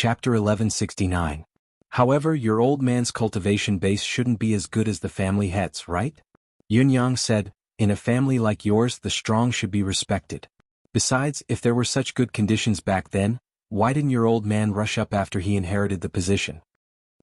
Chapter 1169. However, your old man's cultivation base shouldn't be as good as the family head's, right? Yunyang said, in a family like yours the strong should be respected. Besides, if there were such good conditions back then, why didn't your old man rush up after he inherited the position?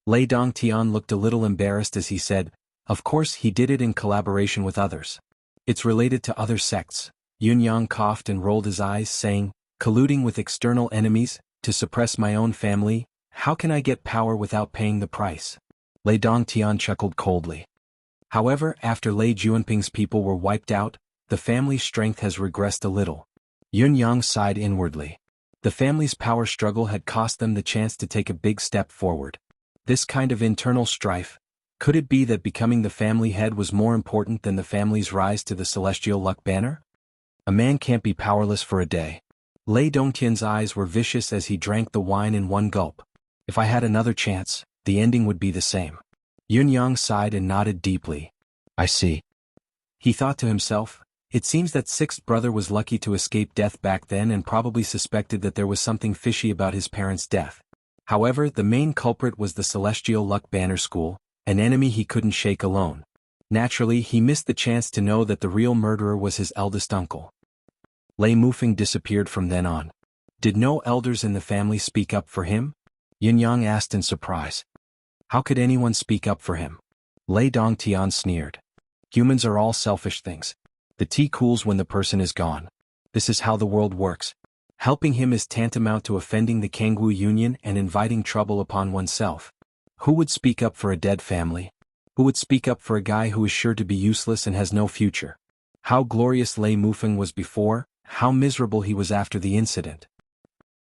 Lei Dongtian looked a little embarrassed as he said, of course he did it in collaboration with others. It's related to other sects. Yunyang coughed and rolled his eyes, saying, colluding with external enemies, to suppress my own family, how can I get power without paying the price? Lei Dongtian chuckled coldly. However, after Lei Juanping's people were wiped out, the family's strength has regressed a little. Yunyang sighed inwardly. The family's power struggle had cost them the chance to take a big step forward. This kind of internal strife, could it be that becoming the family head was more important than the family's rise to the celestial luck banner? A man can't be powerless for a day. Lei Dongtian's eyes were vicious as he drank the wine in one gulp. If I had another chance, the ending would be the same. Yunyang sighed and nodded deeply. I see. He thought to himself, it seems that sixth brother was lucky to escape death back then and probably suspected that there was something fishy about his parents' death. However, the main culprit was the Celestial Luck Banner School, an enemy he couldn't shake alone. Naturally, he missed the chance to know that the real murderer was his eldest uncle. Lei Mufeng disappeared from then on. Did no elders in the family speak up for him? Yunyang asked in surprise. How could anyone speak up for him? Lei Dongtian sneered. Humans are all selfish things. The tea cools when the person is gone. This is how the world works. Helping him is tantamount to offending the Kangwu Union and inviting trouble upon oneself. Who would speak up for a dead family? Who would speak up for a guy who is sure to be useless and has no future? How glorious Lei Mufeng was before, how miserable he was after the incident.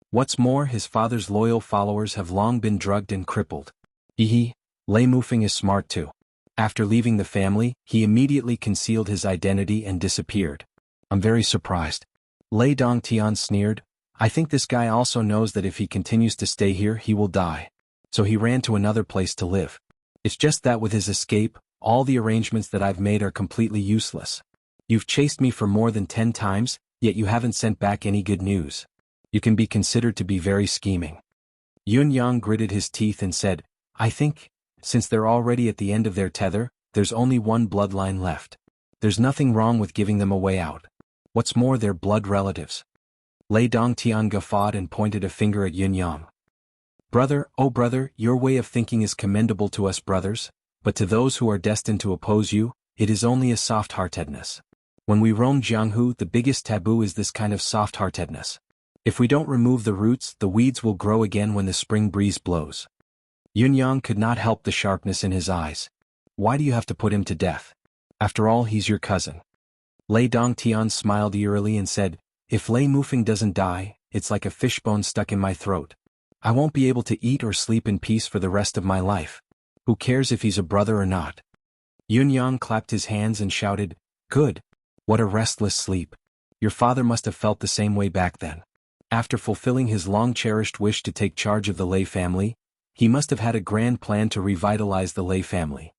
What's more, his father's loyal followers have long been drugged and crippled. Lei Mufeng is smart too. After leaving the family, he immediately concealed his identity and disappeared. I'm very surprised. Lei Dongtian sneered. I think this guy also knows that if he continues to stay here he will die. So he ran to another place to live. It's just that with his escape, all the arrangements that I've made are completely useless. You've chased me for more than 10 times, yet you haven't sent back any good news. You can be considered to be very scheming. Yunyang gritted his teeth and said, I think, since they're already at the end of their tether, there's only one bloodline left. There's nothing wrong with giving them a way out. What's more, they're blood relatives. Lei Dongtian guffawed and pointed a finger at Yunyang. Brother, oh brother, your way of thinking is commendable to us brothers, but to those who are destined to oppose you, it is only a soft-heartedness. When we roam Jianghu, the biggest taboo is this kind of soft-heartedness. If we don't remove the roots, the weeds will grow again when the spring breeze blows. Yunyang could not help the sharpness in his eyes. Why do you have to put him to death? After all, he's your cousin. Lei Dongtian smiled eerily and said, if Lei Mufeng doesn't die, it's like a fishbone stuck in my throat. I won't be able to eat or sleep in peace for the rest of my life. Who cares if he's a brother or not? Yunyang clapped his hands and shouted, good. What a restless sleep. Your father must have felt the same way back then. After fulfilling his long-cherished wish to take charge of the Lei family, he must have had a grand plan to revitalize the Lei family.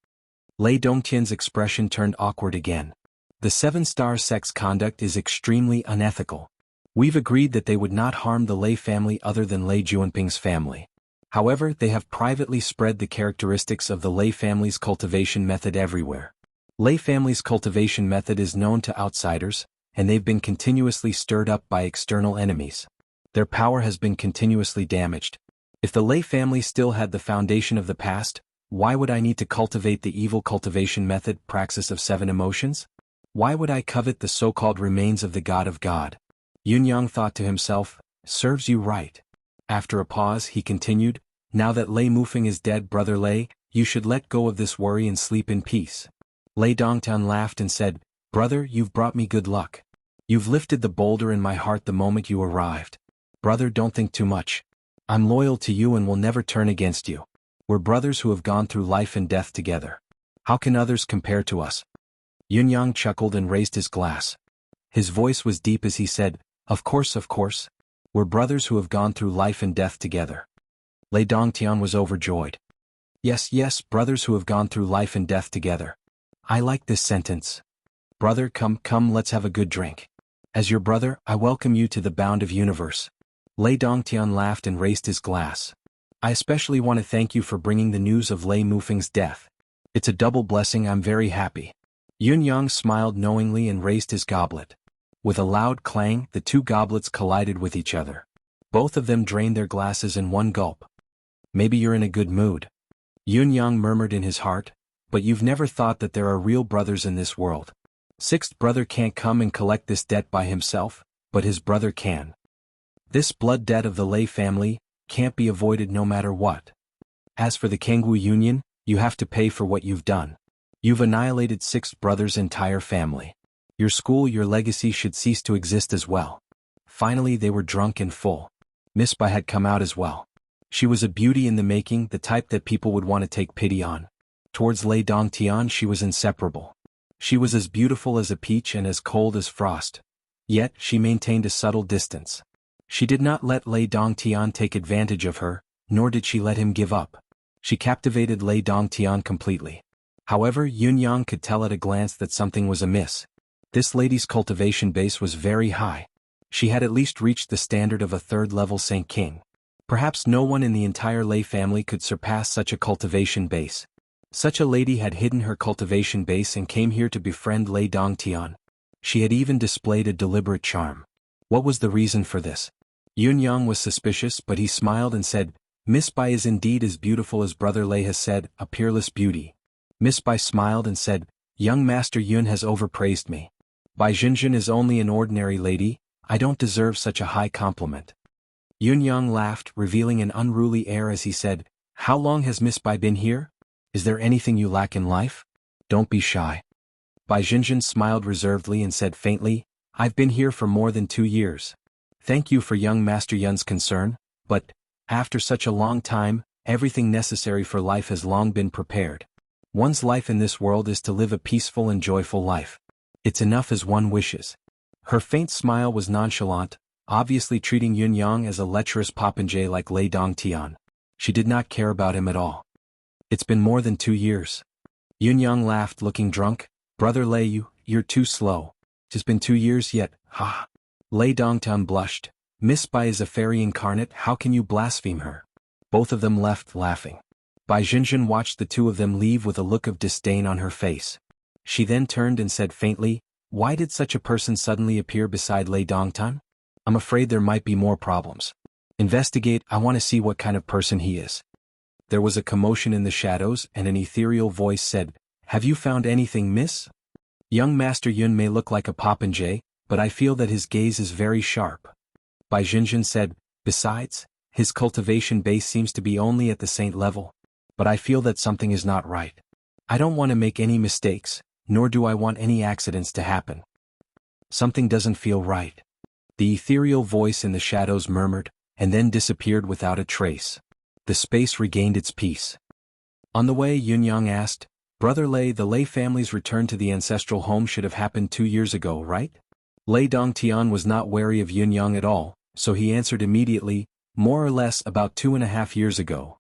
Lei Dongtian's expression turned awkward again. The seven-star sect's conduct is extremely unethical. We've agreed that they would not harm the Lei family other than Lei Juanping's family. However, they have privately spread the characteristics of the Lei family's cultivation method everywhere. Lei family's cultivation method is known to outsiders, and they've been continuously stirred up by external enemies. Their power has been continuously damaged. If the Lei family still had the foundation of the past, why would I need to cultivate the evil cultivation method, praxis of 7 emotions? Why would I covet the so-called remains of the God of God? Yunyang thought to himself, serves you right. After a pause, he continued, now that Lei Mufeng is dead, brother Lei, you should let go of this worry and sleep in peace. Lei Dongtian laughed and said, brother, you've brought me good luck. You've lifted the boulder in my heart the moment you arrived. Brother, don't think too much. I'm loyal to you and will never turn against you. We're brothers who have gone through life and death together. How can others compare to us? Yunyang chuckled and raised his glass. His voice was deep as he said, of course. We're brothers who have gone through life and death together. Lei Dongtian was overjoyed. Yes, brothers who have gone through life and death together. I like this sentence. Brother, come, let's have a good drink. As your brother, I welcome you to the bound of universe. Lei Dongtian laughed and raised his glass. I especially want to thank you for bringing the news of Lei Mufeng's death. It's a double blessing. I'm very happy. Yun Yang smiled knowingly and raised his goblet. With a loud clang, the two goblets collided with each other. Both of them drained their glasses in one gulp. Maybe you're in a good mood. Yun Yang murmured in his heart, but you've never thought that there are real brothers in this world. Sixth brother can't come and collect this debt by himself, but his brother can. This blood debt of the Lei family can't be avoided no matter what. As for the Kangwu Union, you have to pay for what you've done. You've annihilated sixth brother's entire family. Your school, your legacy should cease to exist as well. Finally they were drunk and full. Miss Bai had come out as well. She was a beauty in the making, the type that people would want to take pity on. Towards Lei Dongtian she was inseparable. She was as beautiful as a peach and as cold as frost. Yet she maintained a subtle distance. She did not let Lei Dongtian take advantage of her, nor did she let him give up. She captivated Lei Dongtian completely. However, Yun Yang could tell at a glance that something was amiss. This lady's cultivation base was very high. She had at least reached the standard of a third-level Saint King. Perhaps no one in the entire Lei family could surpass such a cultivation base. Such a lady had hidden her cultivation base and came here to befriend Lei Dongtian. She had even displayed a deliberate charm. What was the reason for this? Yun Yang was suspicious, but he smiled and said, Miss Bai is indeed as beautiful as Brother Lei has said, a peerless beauty. Miss Bai smiled and said, Young Master Yun has overpraised me. Bai Jinjin is only an ordinary lady, I don't deserve such a high compliment. Yun Yang laughed, revealing an unruly air as he said, How long has Miss Bai been here? Is there anything you lack in life? Don't be shy. Bai Jinjin smiled reservedly and said faintly, I've been here for more than 2 years. Thank you for young Master Yun's concern, but, after such a long time, everything necessary for life has long been prepared. One's life in this world is to live a peaceful and joyful life. It's enough as one wishes. Her faint smile was nonchalant, obviously treating Yun Yang as a lecherous popinjay like Lei Dongtian. She did not care about him at all. It's been more than 2 years. Yun Yang laughed, looking drunk. Brother Lei, you're too slow. It's been 2 years yet, ha. Lei Dongtian blushed. Miss Bai is a fairy incarnate, how can you blaspheme her? Both of them left laughing. Bai Jinjin watched the two of them leave with a look of disdain on her face. She then turned and said faintly, Why did such a person suddenly appear beside Lei Dongtian? I'm afraid there might be more problems. Investigate, I want to see what kind of person he is. There was a commotion in the shadows and an ethereal voice said, Have you found anything, miss? Young Master Yun may look like a popinjay, but I feel that his gaze is very sharp. Bai Jinjin said, Besides, his cultivation base seems to be only at the saint level. But I feel that something is not right. I don't want to make any mistakes, nor do I want any accidents to happen. Something doesn't feel right. The ethereal voice in the shadows murmured, and then disappeared without a trace. The space regained its peace. On the way, Yun Yang asked, Brother Lei, the Lei family's return to the ancestral home should have happened 2 years ago, right? Lei Dongtian was not wary of Yun Yang at all, so he answered immediately, more or less about 2.5 years ago.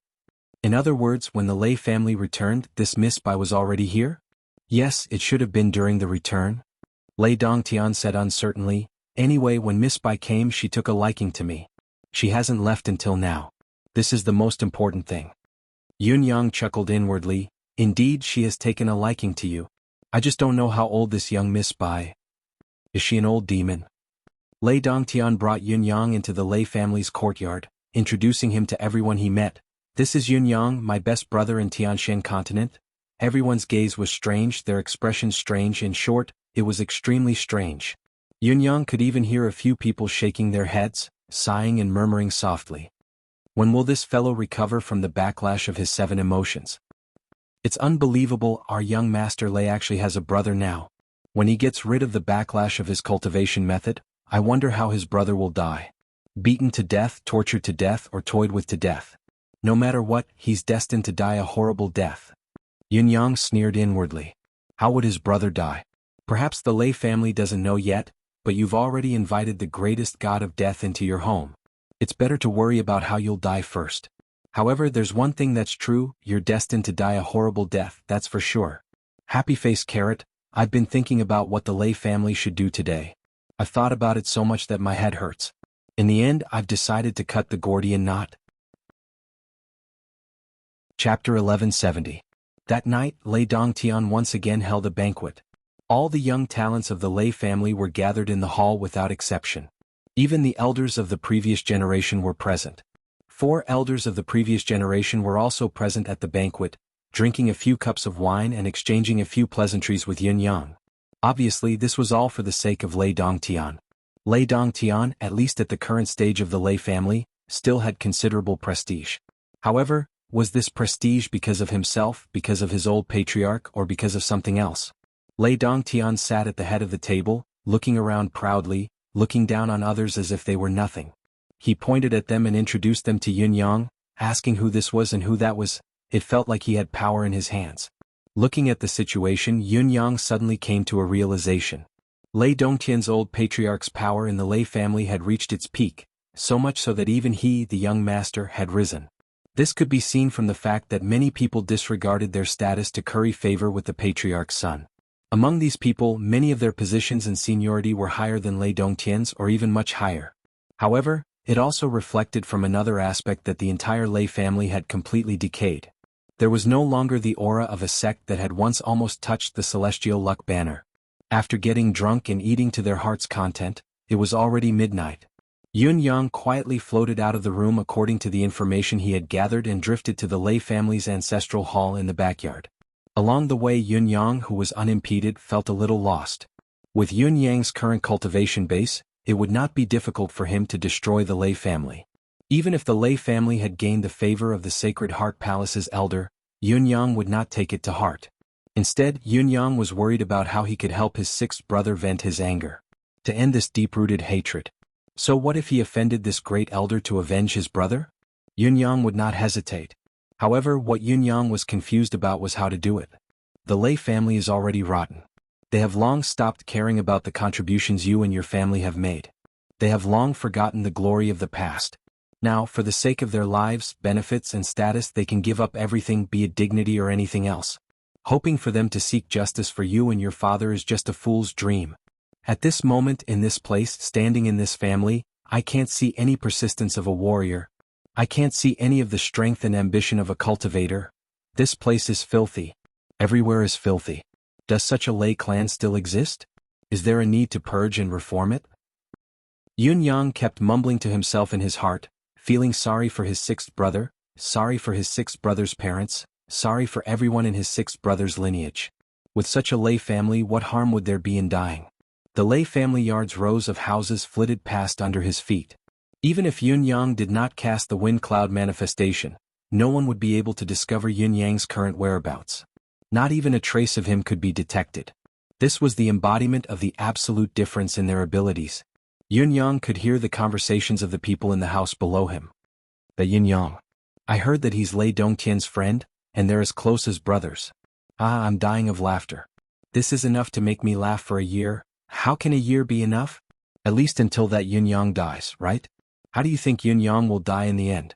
In other words, when the Lei family returned, this Miss Bai was already here? Yes, it should have been during the return. Lei Dongtian said uncertainly, Anyway, when Miss Bai came she took a liking to me. She hasn't left until now. This is the most important thing. Yun Yang chuckled inwardly, Indeed she has taken a liking to you. I just don't know how old this young Miss Bai. Is she an old demon? Lei Dongtian brought Yun Yang into the Lei family's courtyard, introducing him to everyone he met. This is Yun Yang, my best brother in Tianshan continent. Everyone's gaze was strange, their expressions strange, in short, it was extremely strange. Yun Yang could even hear a few people shaking their heads, sighing and murmuring softly. When will this fellow recover from the backlash of his 7 emotions? It's unbelievable, our young Master Lei actually has a brother now. When he gets rid of the backlash of his cultivation method, I wonder how his brother will die. Beaten to death, tortured to death, or toyed with to death. No matter what, he's destined to die a horrible death. Yun Yang sneered inwardly. How would his brother die? Perhaps the Lei family doesn't know yet, but you've already invited the greatest god of death into your home. It's better to worry about how you'll die first. However, there's one thing that's true, you're destined to die a horrible death, that's for sure. Happy face carrot, I've been thinking about what the Lei family should do today. I've thought about it so much that my head hurts. In the end, I've decided to cut the Gordian knot. Chapter 1170. That night, Lei Dongtian once again held a banquet. All the young talents of the Lei family were gathered in the hall without exception. Even the elders of the previous generation were present. 4 elders of the previous generation were also present at the banquet, drinking a few cups of wine and exchanging a few pleasantries with Yun Yang. Obviously, this was all for the sake of Lei Dongtian. Lei Dongtian, at least at the current stage of the Lei family, still had considerable prestige. However, was this prestige because of himself, because of his old patriarch, or because of something else? Lei Dongtian sat at the head of the table, looking around proudly, looking down on others as if they were nothing. He pointed at them and introduced them to Yun Yang, asking who this was and who that was. It felt like he had power in his hands. Looking at the situation, Yun Yang suddenly came to a realization. Lei Dongtian's old patriarch's power in the Lei family had reached its peak, so much so that even he, the young master, had risen. This could be seen from the fact that many people disregarded their status to curry favor with the patriarch's son. Among these people, many of their positions and seniority were higher than Lei Dongtian's or even much higher. However, it also reflected from another aspect that the entire Lei family had completely decayed. There was no longer the aura of a sect that had once almost touched the celestial luck banner. After getting drunk and eating to their heart's content, it was already midnight. Yun Yang quietly floated out of the room according to the information he had gathered and drifted to the Lei family's ancestral hall in the backyard. Along the way, Yun Yang, who was unimpeded, felt a little lost. With Yun Yang's current cultivation base, it would not be difficult for him to destroy the Lei family. Even if the Lei family had gained the favor of the Sacred Heart Palace's elder, Yun Yang would not take it to heart. Instead, Yun Yang was worried about how he could help his 6th brother vent his anger, to end this deep-rooted hatred. So what if he offended this great elder to avenge his brother? Yun Yang would not hesitate. However, what Yun Yang was confused about was how to do it. The Lei family is already rotten. They have long stopped caring about the contributions you and your family have made. They have long forgotten the glory of the past. Now, for the sake of their lives, benefits, and status, they can give up everything, be it dignity or anything else. Hoping for them to seek justice for you and your father is just a fool's dream. At this moment, in this place, standing in this family, I can't see any persistence of a warrior. I can't see any of the strength and ambition of a cultivator. This place is filthy. Everywhere is filthy. Does such a Lei clan still exist? Is there a need to purge and reform it? Yun Yang kept mumbling to himself in his heart, feeling sorry for his 6th brother, sorry for his 6th brother's parents, sorry for everyone in his 6th brother's lineage. With such a Lei family, what harm would there be in dying? The Lei family yard's rows of houses flitted past under his feet. Even if Yun Yang did not cast the wind cloud manifestation, no one would be able to discover Yun Yang's current whereabouts. Not even a trace of him could be detected. This was the embodiment of the absolute difference in their abilities. Yun Yang could hear the conversations of the people in the house below him. The Yun Yang. I heard that he's Lei Dongtian's friend, and they're as close as brothers. Ah, I'm dying of laughter. This is enough to make me laugh for a year. How can a year be enough? At least until that Yun Yang dies, right? How do you think Yun Yang will die in the end?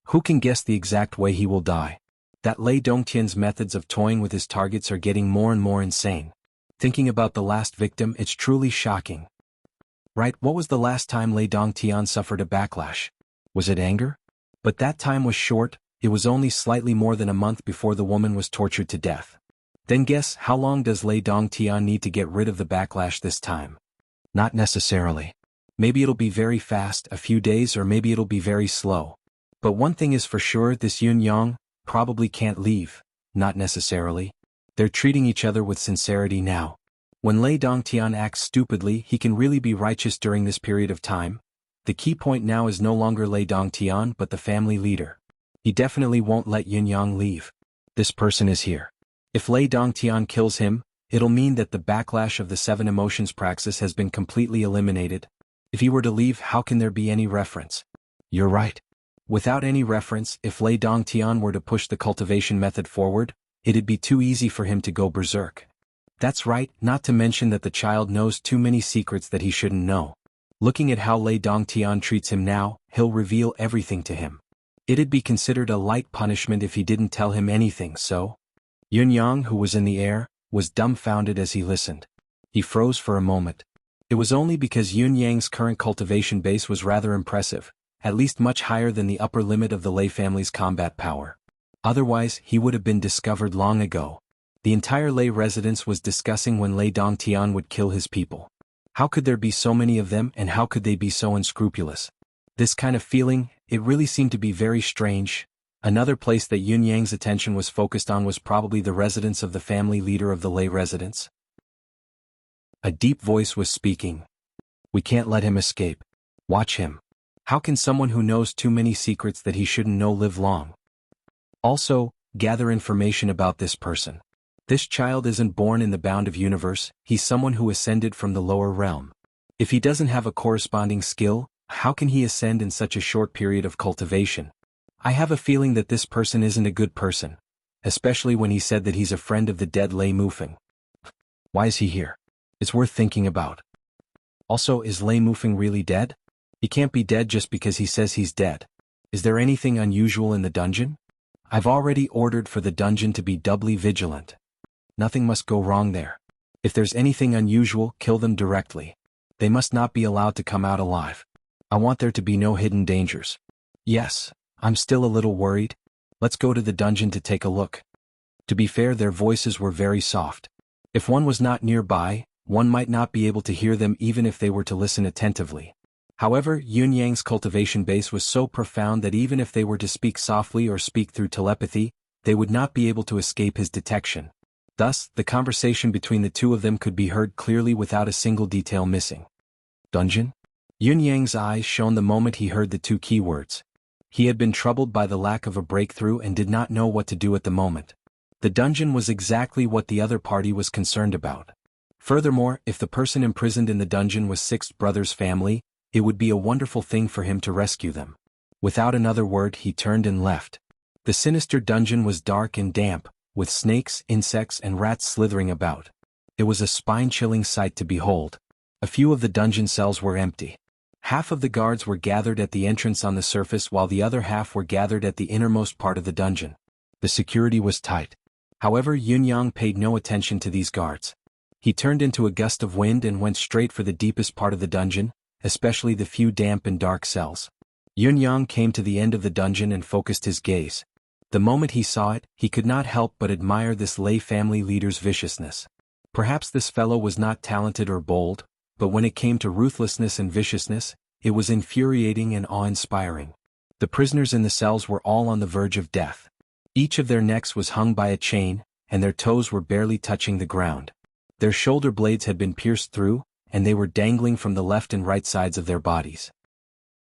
Who can guess the exact way he will die? That Lei Dongtian's methods of toying with his targets are getting more and more insane. Thinking about the last victim, it's truly shocking. Right, what was the last time Lei Dongtian suffered a backlash? Was it anger? But that time was short. It was only slightly more than a month before the woman was tortured to death. Then guess, how long does Lei Dongtian need to get rid of the backlash this time? Not necessarily. Maybe it'll be very fast, a few days, or maybe it'll be very slow. But one thing is for sure, this Yun Yang probably can't leave. Not necessarily. They're treating each other with sincerity now. When Lei Dongtian acts stupidly, he can really be righteous during this period of time. The key point now is no longer Lei Dongtian but the family leader. He definitely won't let Yun Yang leave. This person is here. If Lei Dongtian kills him, it'll mean that the backlash of the 7 emotions praxis has been completely eliminated. If he were to leave, how can there be any reference? You're right. Without any reference, if Lei Dongtian were to push the cultivation method forward, it'd be too easy for him to go berserk. That's right, not to mention that the child knows too many secrets that he shouldn't know. Looking at how Lei Dongtian treats him now, he'll reveal everything to him. It'd be considered a light punishment if he didn't tell him anything, so? Yun Yang, who was in the air, was dumbfounded as he listened. He froze for a moment. It was only because Yun Yang's current cultivation base was rather impressive, at least much higher than the upper limit of the Lei family's combat power. Otherwise, he would have been discovered long ago. The entire Lei residence was discussing when Lei Dongtian would kill his people. How could there be so many of them, and how could they be so unscrupulous? This kind of feeling, it really seemed to be very strange. Another place that Yun Yang's attention was focused on was probably the residence of the family leader of the Lei residence. A deep voice was speaking. We can't let him escape. Watch him. How can someone who knows too many secrets that he shouldn't know live long? Also, gather information about this person. This child isn't born in the bound of universe, he's someone who ascended from the lower realm. If he doesn't have a corresponding skill, how can he ascend in such a short period of cultivation? I have a feeling that this person isn't a good person, especially when he said that he's a friend of the dead Lei Mufeng. Why is he here? It's worth thinking about. Also, is Lei Mufeng really dead? He can't be dead just because he says he's dead. Is there anything unusual in the dungeon? I've already ordered for the dungeon to be doubly vigilant. Nothing must go wrong there. If there's anything unusual, kill them directly. They must not be allowed to come out alive. I want there to be no hidden dangers. Yes, I'm still a little worried. Let's go to the dungeon to take a look. To be fair, their voices were very soft. If one was not nearby, one might not be able to hear them even if they were to listen attentively. However, Yun Yang's cultivation base was so profound that even if they were to speak softly or speak through telepathy, they would not be able to escape his detection. Thus, the conversation between the two of them could be heard clearly without a single detail missing. Dungeon? Yun Yang's eyes shone the moment he heard the two keywords. He had been troubled by the lack of a breakthrough and did not know what to do at the moment. The dungeon was exactly what the other party was concerned about. Furthermore, if the person imprisoned in the dungeon was Sixth Brother's family, it would be a wonderful thing for him to rescue them. Without another word, he turned and left. The sinister dungeon was dark and damp, with snakes, insects, and rats slithering about. It was a spine-chilling sight to behold. A few of the dungeon cells were empty. Half of the guards were gathered at the entrance on the surface while the other half were gathered at the innermost part of the dungeon. The security was tight. However, Yun Yang paid no attention to these guards. He turned into a gust of wind and went straight for the deepest part of the dungeon, especially the few damp and dark cells. Yun Yang came to the end of the dungeon and focused his gaze. The moment he saw it, he could not help but admire this Lei family leader's viciousness. Perhaps this fellow was not talented or bold, but when it came to ruthlessness and viciousness, it was infuriating and awe-inspiring. The prisoners in the cells were all on the verge of death. Each of their necks was hung by a chain, and their toes were barely touching the ground. Their shoulder blades had been pierced through, and they were dangling from the left and right sides of their bodies.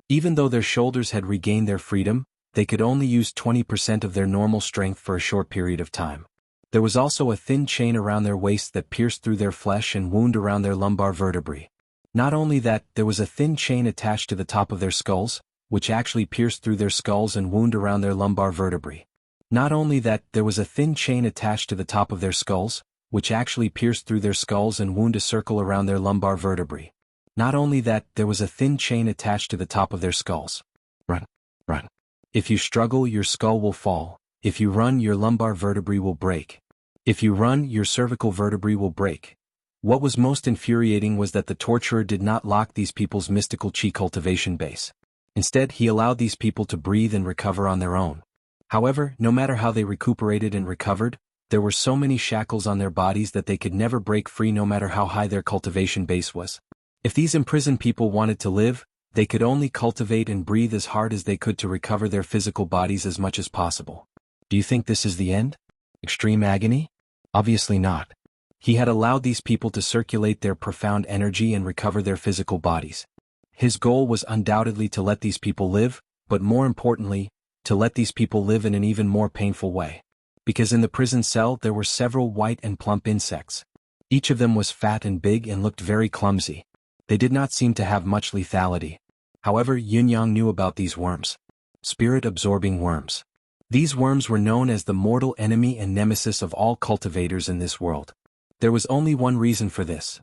Even though their shoulders had regained their freedom, they could only use 20% of their normal strength for a short period of time. There was also a thin chain around their waists that pierced through their flesh and wound around their lumbar vertebrae. Not only that, there was a thin chain attached to the top of their skulls, which actually pierced through their skulls and wound around their lumbar vertebrae. Not only that, there was a thin chain attached to the top of their skulls, which actually pierced through their skulls and wound a circle around their lumbar vertebrae. Not only that, there was a thin chain attached to the top of their skulls. Run. Run. If you struggle, your skull will fall. If you run, your lumbar vertebrae will break. If you run, your cervical vertebrae will break. What was most infuriating was that the torturer did not lock these people's mystical chi cultivation base. Instead, he allowed these people to breathe and recover on their own. However, no matter how they recuperated and recovered, there were so many shackles on their bodies that they could never break free no matter how high their cultivation base was. If these imprisoned people wanted to live, they could only cultivate and breathe as hard as they could to recover their physical bodies as much as possible. Do you think this is the end? Extreme agony? Obviously not. He had allowed these people to circulate their profound energy and recover their physical bodies. His goal was undoubtedly to let these people live, but more importantly, to let these people live in an even more painful way. Because in the prison cell there were several white and plump insects. Each of them was fat and big and looked very clumsy. They did not seem to have much lethality. However, Yun Yang knew about these worms. Spirit-absorbing worms. These worms were known as the mortal enemy and nemesis of all cultivators in this world. There was only one reason for this.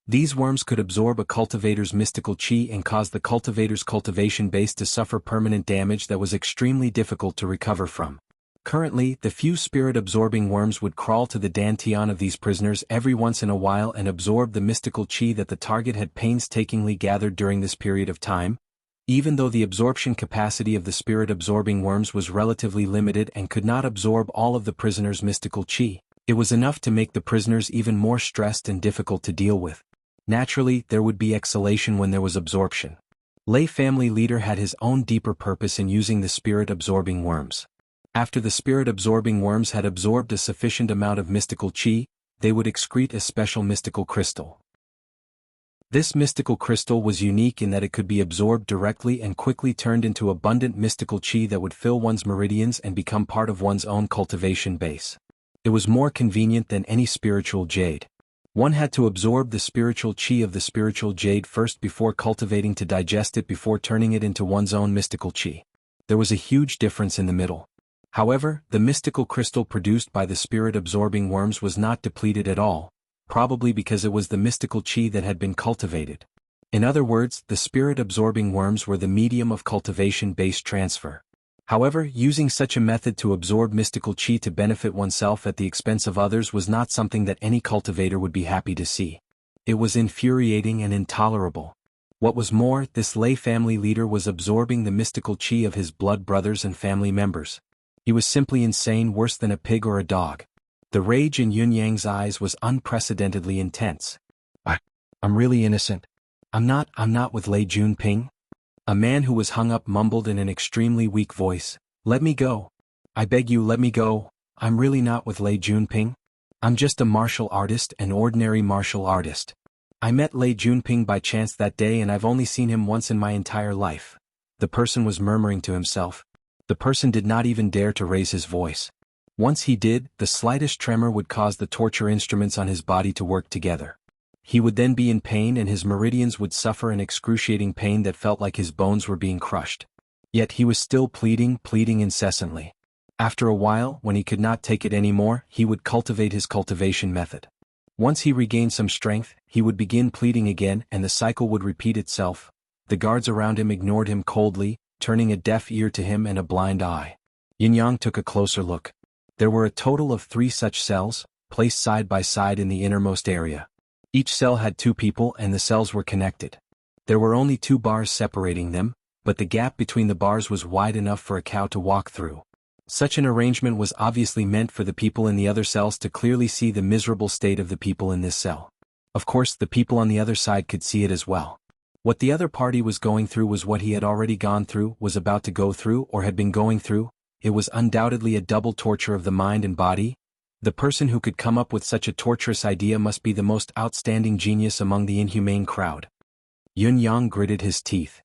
These worms could absorb a cultivator's mystical chi and cause the cultivator's cultivation base to suffer permanent damage that was extremely difficult to recover from. Currently, the few spirit-absorbing worms would crawl to the dantian of these prisoners every once in a while and absorb the mystical chi that the target had painstakingly gathered during this period of time. Even though the absorption capacity of the spirit-absorbing worms was relatively limited and could not absorb all of the prisoner's mystical chi, it was enough to make the prisoners even more stressed and difficult to deal with. Naturally, there would be exhalation when there was absorption. Lay family leader had his own deeper purpose in using the spirit-absorbing worms. After the spirit-absorbing worms had absorbed a sufficient amount of mystical chi, they would excrete a special mystical crystal. This mystical crystal was unique in that it could be absorbed directly and quickly turned into abundant mystical chi that would fill one's meridians and become part of one's own cultivation base. It was more convenient than any spiritual jade. One had to absorb the spiritual chi of the spiritual jade first before cultivating to digest it before turning it into one's own mystical chi. There was a huge difference in the middle. However, the mystical crystal produced by the spirit-absorbing worms was not depleted at all, probably because it was the mystical chi that had been cultivated. In other words, the spirit-absorbing worms were the medium of cultivation-based transfer. However, using such a method to absorb mystical chi to benefit oneself at the expense of others was not something that any cultivator would be happy to see. It was infuriating and intolerable. What was more, this lay family leader was absorbing the mystical chi of his blood brothers and family members. He was simply insane, worse than a pig or a dog. The rage in Yun Yang's eyes was unprecedentedly intense. I'm really innocent. I'm not with Lei Junping. A man who was hung up mumbled in an extremely weak voice, "Let me go. I beg you, let me go. I'm really not with Lei Junping. I'm just a martial artist, an ordinary martial artist. I met Lei Junping by chance that day and I've only seen him once in my entire life." The person was murmuring to himself. The person did not even dare to raise his voice. Once he did, the slightest tremor would cause the torture instruments on his body to work together. He would then be in pain and his meridians would suffer an excruciating pain that felt like his bones were being crushed. Yet he was still pleading incessantly. After a while, when he could not take it anymore, he would cultivate his cultivation method. Once he regained some strength, he would begin pleading again and the cycle would repeat itself. The guards around him ignored him coldly, turning a deaf ear to him and a blind eye. Yin Yang took a closer look. There were a total of 3 such cells, placed side by side in the innermost area. Each cell had 2 people and the cells were connected. There were only 2 bars separating them, but the gap between the bars was wide enough for a cow to walk through. Such an arrangement was obviously meant for the people in the other cells to clearly see the miserable state of the people in this cell. Of course, the people on the other side could see it as well. What the other party was going through was what he had already gone through, was about to go through, or had been going through. It was undoubtedly a double torture of the mind and body. The person who could come up with such a torturous idea must be the most outstanding genius among the inhumane crowd. Yun Yang gritted his teeth.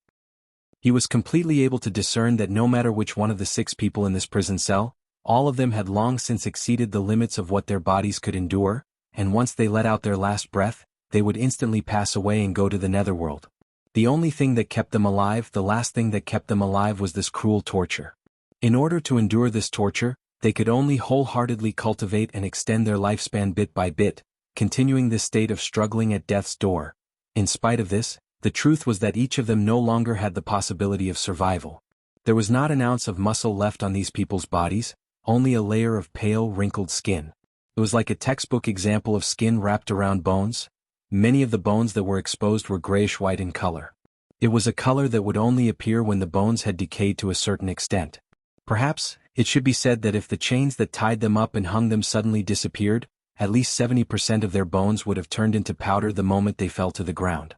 He was completely able to discern that no matter which one of the 6 people in this prison cell, all of them had long since exceeded the limits of what their bodies could endure, and once they let out their last breath, they would instantly pass away and go to the netherworld. The only thing that kept them alive, the last thing that kept them alive, was this cruel torture. In order to endure this torture, they could only wholeheartedly cultivate and extend their lifespan bit by bit, continuing this state of struggling at death's door. In spite of this, the truth was that each of them no longer had the possibility of survival. There was not an ounce of muscle left on these people's bodies, only a layer of pale, wrinkled skin. It was like a textbook example of skin wrapped around bones. Many of the bones that were exposed were grayish-white in color. It was a color that would only appear when the bones had decayed to a certain extent. Perhaps, it should be said that if the chains that tied them up and hung them suddenly disappeared, at least 70% of their bones would have turned into powder the moment they fell to the ground.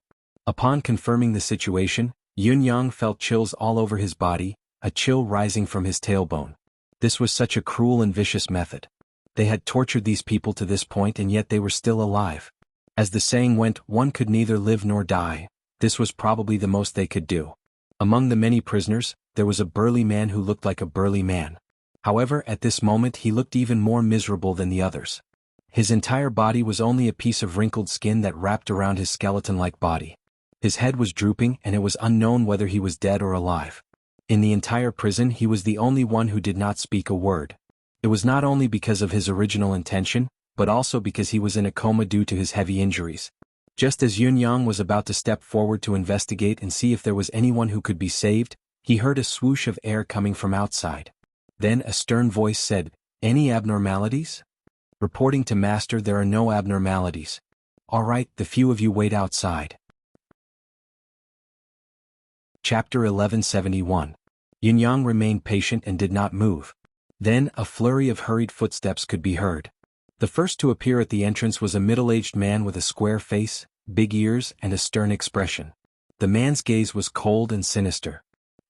Upon confirming the situation, Yun Yang felt chills all over his body, a chill rising from his tailbone. This was such a cruel and vicious method. They had tortured these people to this point and yet they were still alive. As the saying went, one could neither live nor die. This was probably the most they could do. Among the many prisoners, there was a burly man who looked like a burly man. However, at this moment he looked even more miserable than the others. His entire body was only a piece of wrinkled skin that wrapped around his skeleton-like body. His head was drooping and it was unknown whether he was dead or alive. In the entire prison he was the only one who did not speak a word. It was not only because of his original intention, but also because he was in a coma due to his heavy injuries. Just as Yun Yang was about to step forward to investigate and see if there was anyone who could be saved, he heard a swoosh of air coming from outside. Then a stern voice said, "Any abnormalities?" "Reporting to Master, there are no abnormalities." "All right, the few of you wait outside." Chapter 1171. Yunyang remained patient and did not move. Then, a flurry of hurried footsteps could be heard. The first to appear at the entrance was a middle-aged man with a square face, big ears, and a stern expression. The man's gaze was cold and sinister.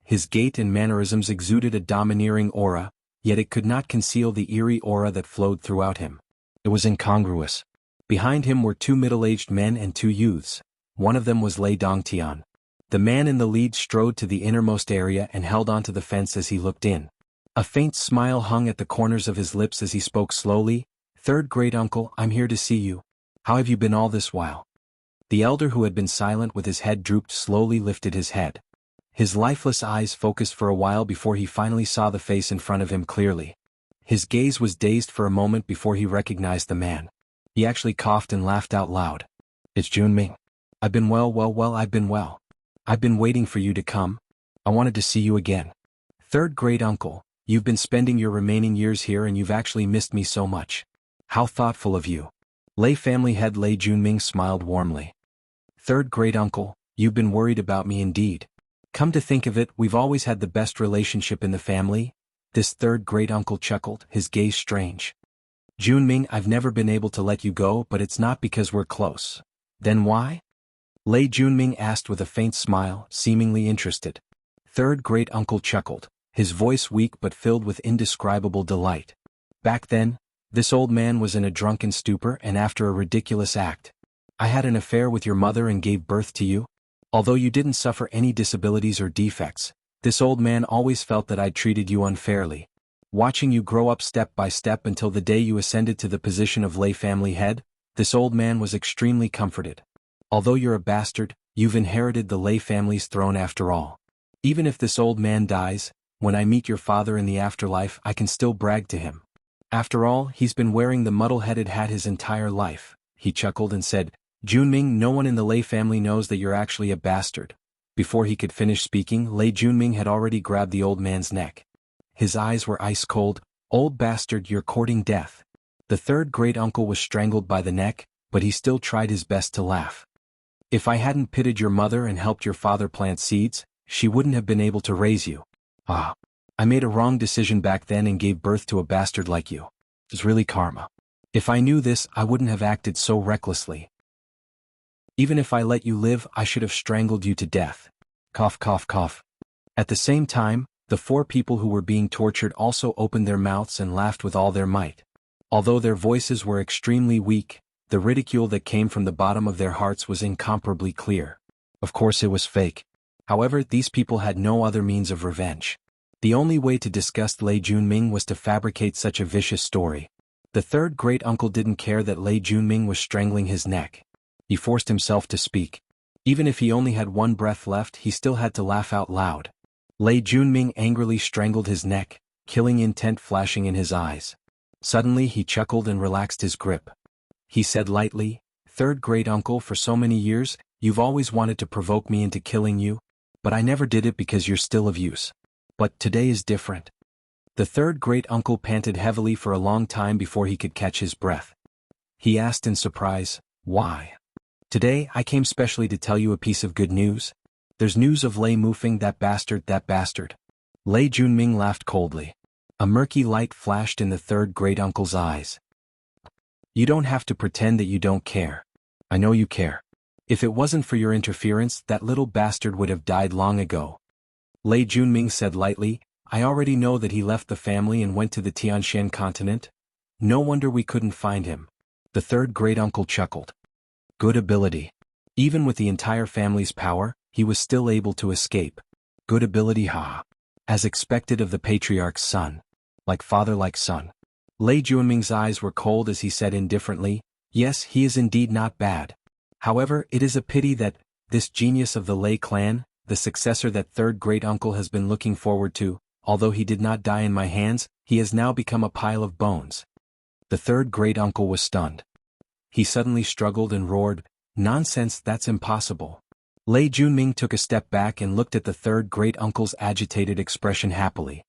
His gait and mannerisms exuded a domineering aura, yet it could not conceal the eerie aura that flowed throughout him. It was incongruous. Behind him were two middle-aged men and two youths. One of them was Lei Dongtian. The man in the lead strode to the innermost area and held onto the fence as he looked in. A faint smile hung at the corners of his lips as he spoke slowly. "Third great uncle, I'm here to see you. How have you been all this while?" The elder, who had been silent with his head drooped, slowly lifted his head. His lifeless eyes focused for a while before he finally saw the face in front of him clearly. His gaze was dazed for a moment before he recognized the man. He actually coughed and laughed out loud. "It's Junming. I've been well, I've been well. I've been waiting for you to come. I wanted to see you again. Third great uncle, you've been spending your remaining years here and you've actually missed me so much. How thoughtful of you." Lei family head Lei Junming smiled warmly. "Third great uncle, you've been worried about me indeed. Come to think of it, we've always had the best relationship in the family." This third great uncle chuckled, his gaze strange. "Junming, I've never been able to let you go, but it's not because we're close." "Then why?" Lei Junming asked with a faint smile, seemingly interested. Third great uncle chuckled, his voice weak but filled with indescribable delight. "Back then, this old man was in a drunken stupor and after a ridiculous act. I had an affair with your mother and gave birth to you. Although you didn't suffer any disabilities or defects, this old man always felt that I'd treated you unfairly. Watching you grow up step by step until the day you ascended to the position of Lei family head, this old man was extremely comforted. Although you're a bastard, you've inherited the Lei family's throne after all. Even if this old man dies, when I meet your father in the afterlife I can still brag to him. After all, he's been wearing the muddle-headed hat his entire life." He chuckled and said, "Junming, no one in the Lei family knows that you're actually a bastard." Before he could finish speaking, Lei Junming had already grabbed the old man's neck. His eyes were ice cold. "Old bastard, you're courting death." The third great uncle was strangled by the neck, but he still tried his best to laugh. "If I hadn't pitied your mother and helped your father plant seeds, she wouldn't have been able to raise you. I made a wrong decision back then and gave birth to a bastard like you. It's really karma. If I knew this, I wouldn't have acted so recklessly. Even if I let you live, I should have strangled you to death." Cough, cough, cough. At the same time, the four people who were being tortured also opened their mouths and laughed with all their might. Although their voices were extremely weak, the ridicule that came from the bottom of their hearts was incomparably clear. Of course it was fake. However, these people had no other means of revenge. The only way to disgust Lei Junming was to fabricate such a vicious story. The third great uncle didn't care that Lei Junming was strangling his neck. He forced himself to speak. Even if he only had one breath left, he still had to laugh out loud. Lei Junming angrily strangled his neck, killing intent flashing in his eyes. Suddenly he chuckled and relaxed his grip. He said lightly, "Third great uncle, for so many years, you've always wanted to provoke me into killing you, but I never did it because you're still of use. But today is different." The third great uncle panted heavily for a long time before he could catch his breath. He asked in surprise, "Why?" "Today, I came specially to tell you a piece of good news. There's news of Lei Mufeng, that bastard, that bastard." Lei Junming laughed coldly. A murky light flashed in the third great uncle's eyes. "You don't have to pretend that you don't care. I know you care. If it wasn't for your interference, that little bastard would have died long ago." Lei Junming said lightly, "I already know that he left the family and went to the Tianshan continent. No wonder we couldn't find him." The third great uncle chuckled. Good ability. Even with the entire family's power, he was still able to escape. Good ability, ha. As expected of the patriarch's son. Like father, like son. Lei Junming's eyes were cold as he said indifferently, "Yes, he is indeed not bad. However, it is a pity that, this genius of the Lei clan, the successor that third great uncle has been looking forward to, although he did not die in my hands, he has now become a pile of bones." The third great uncle was stunned. He suddenly struggled and roared, "Nonsense, that's impossible." Lei Junming took a step back and looked at the third great uncle's agitated expression happily.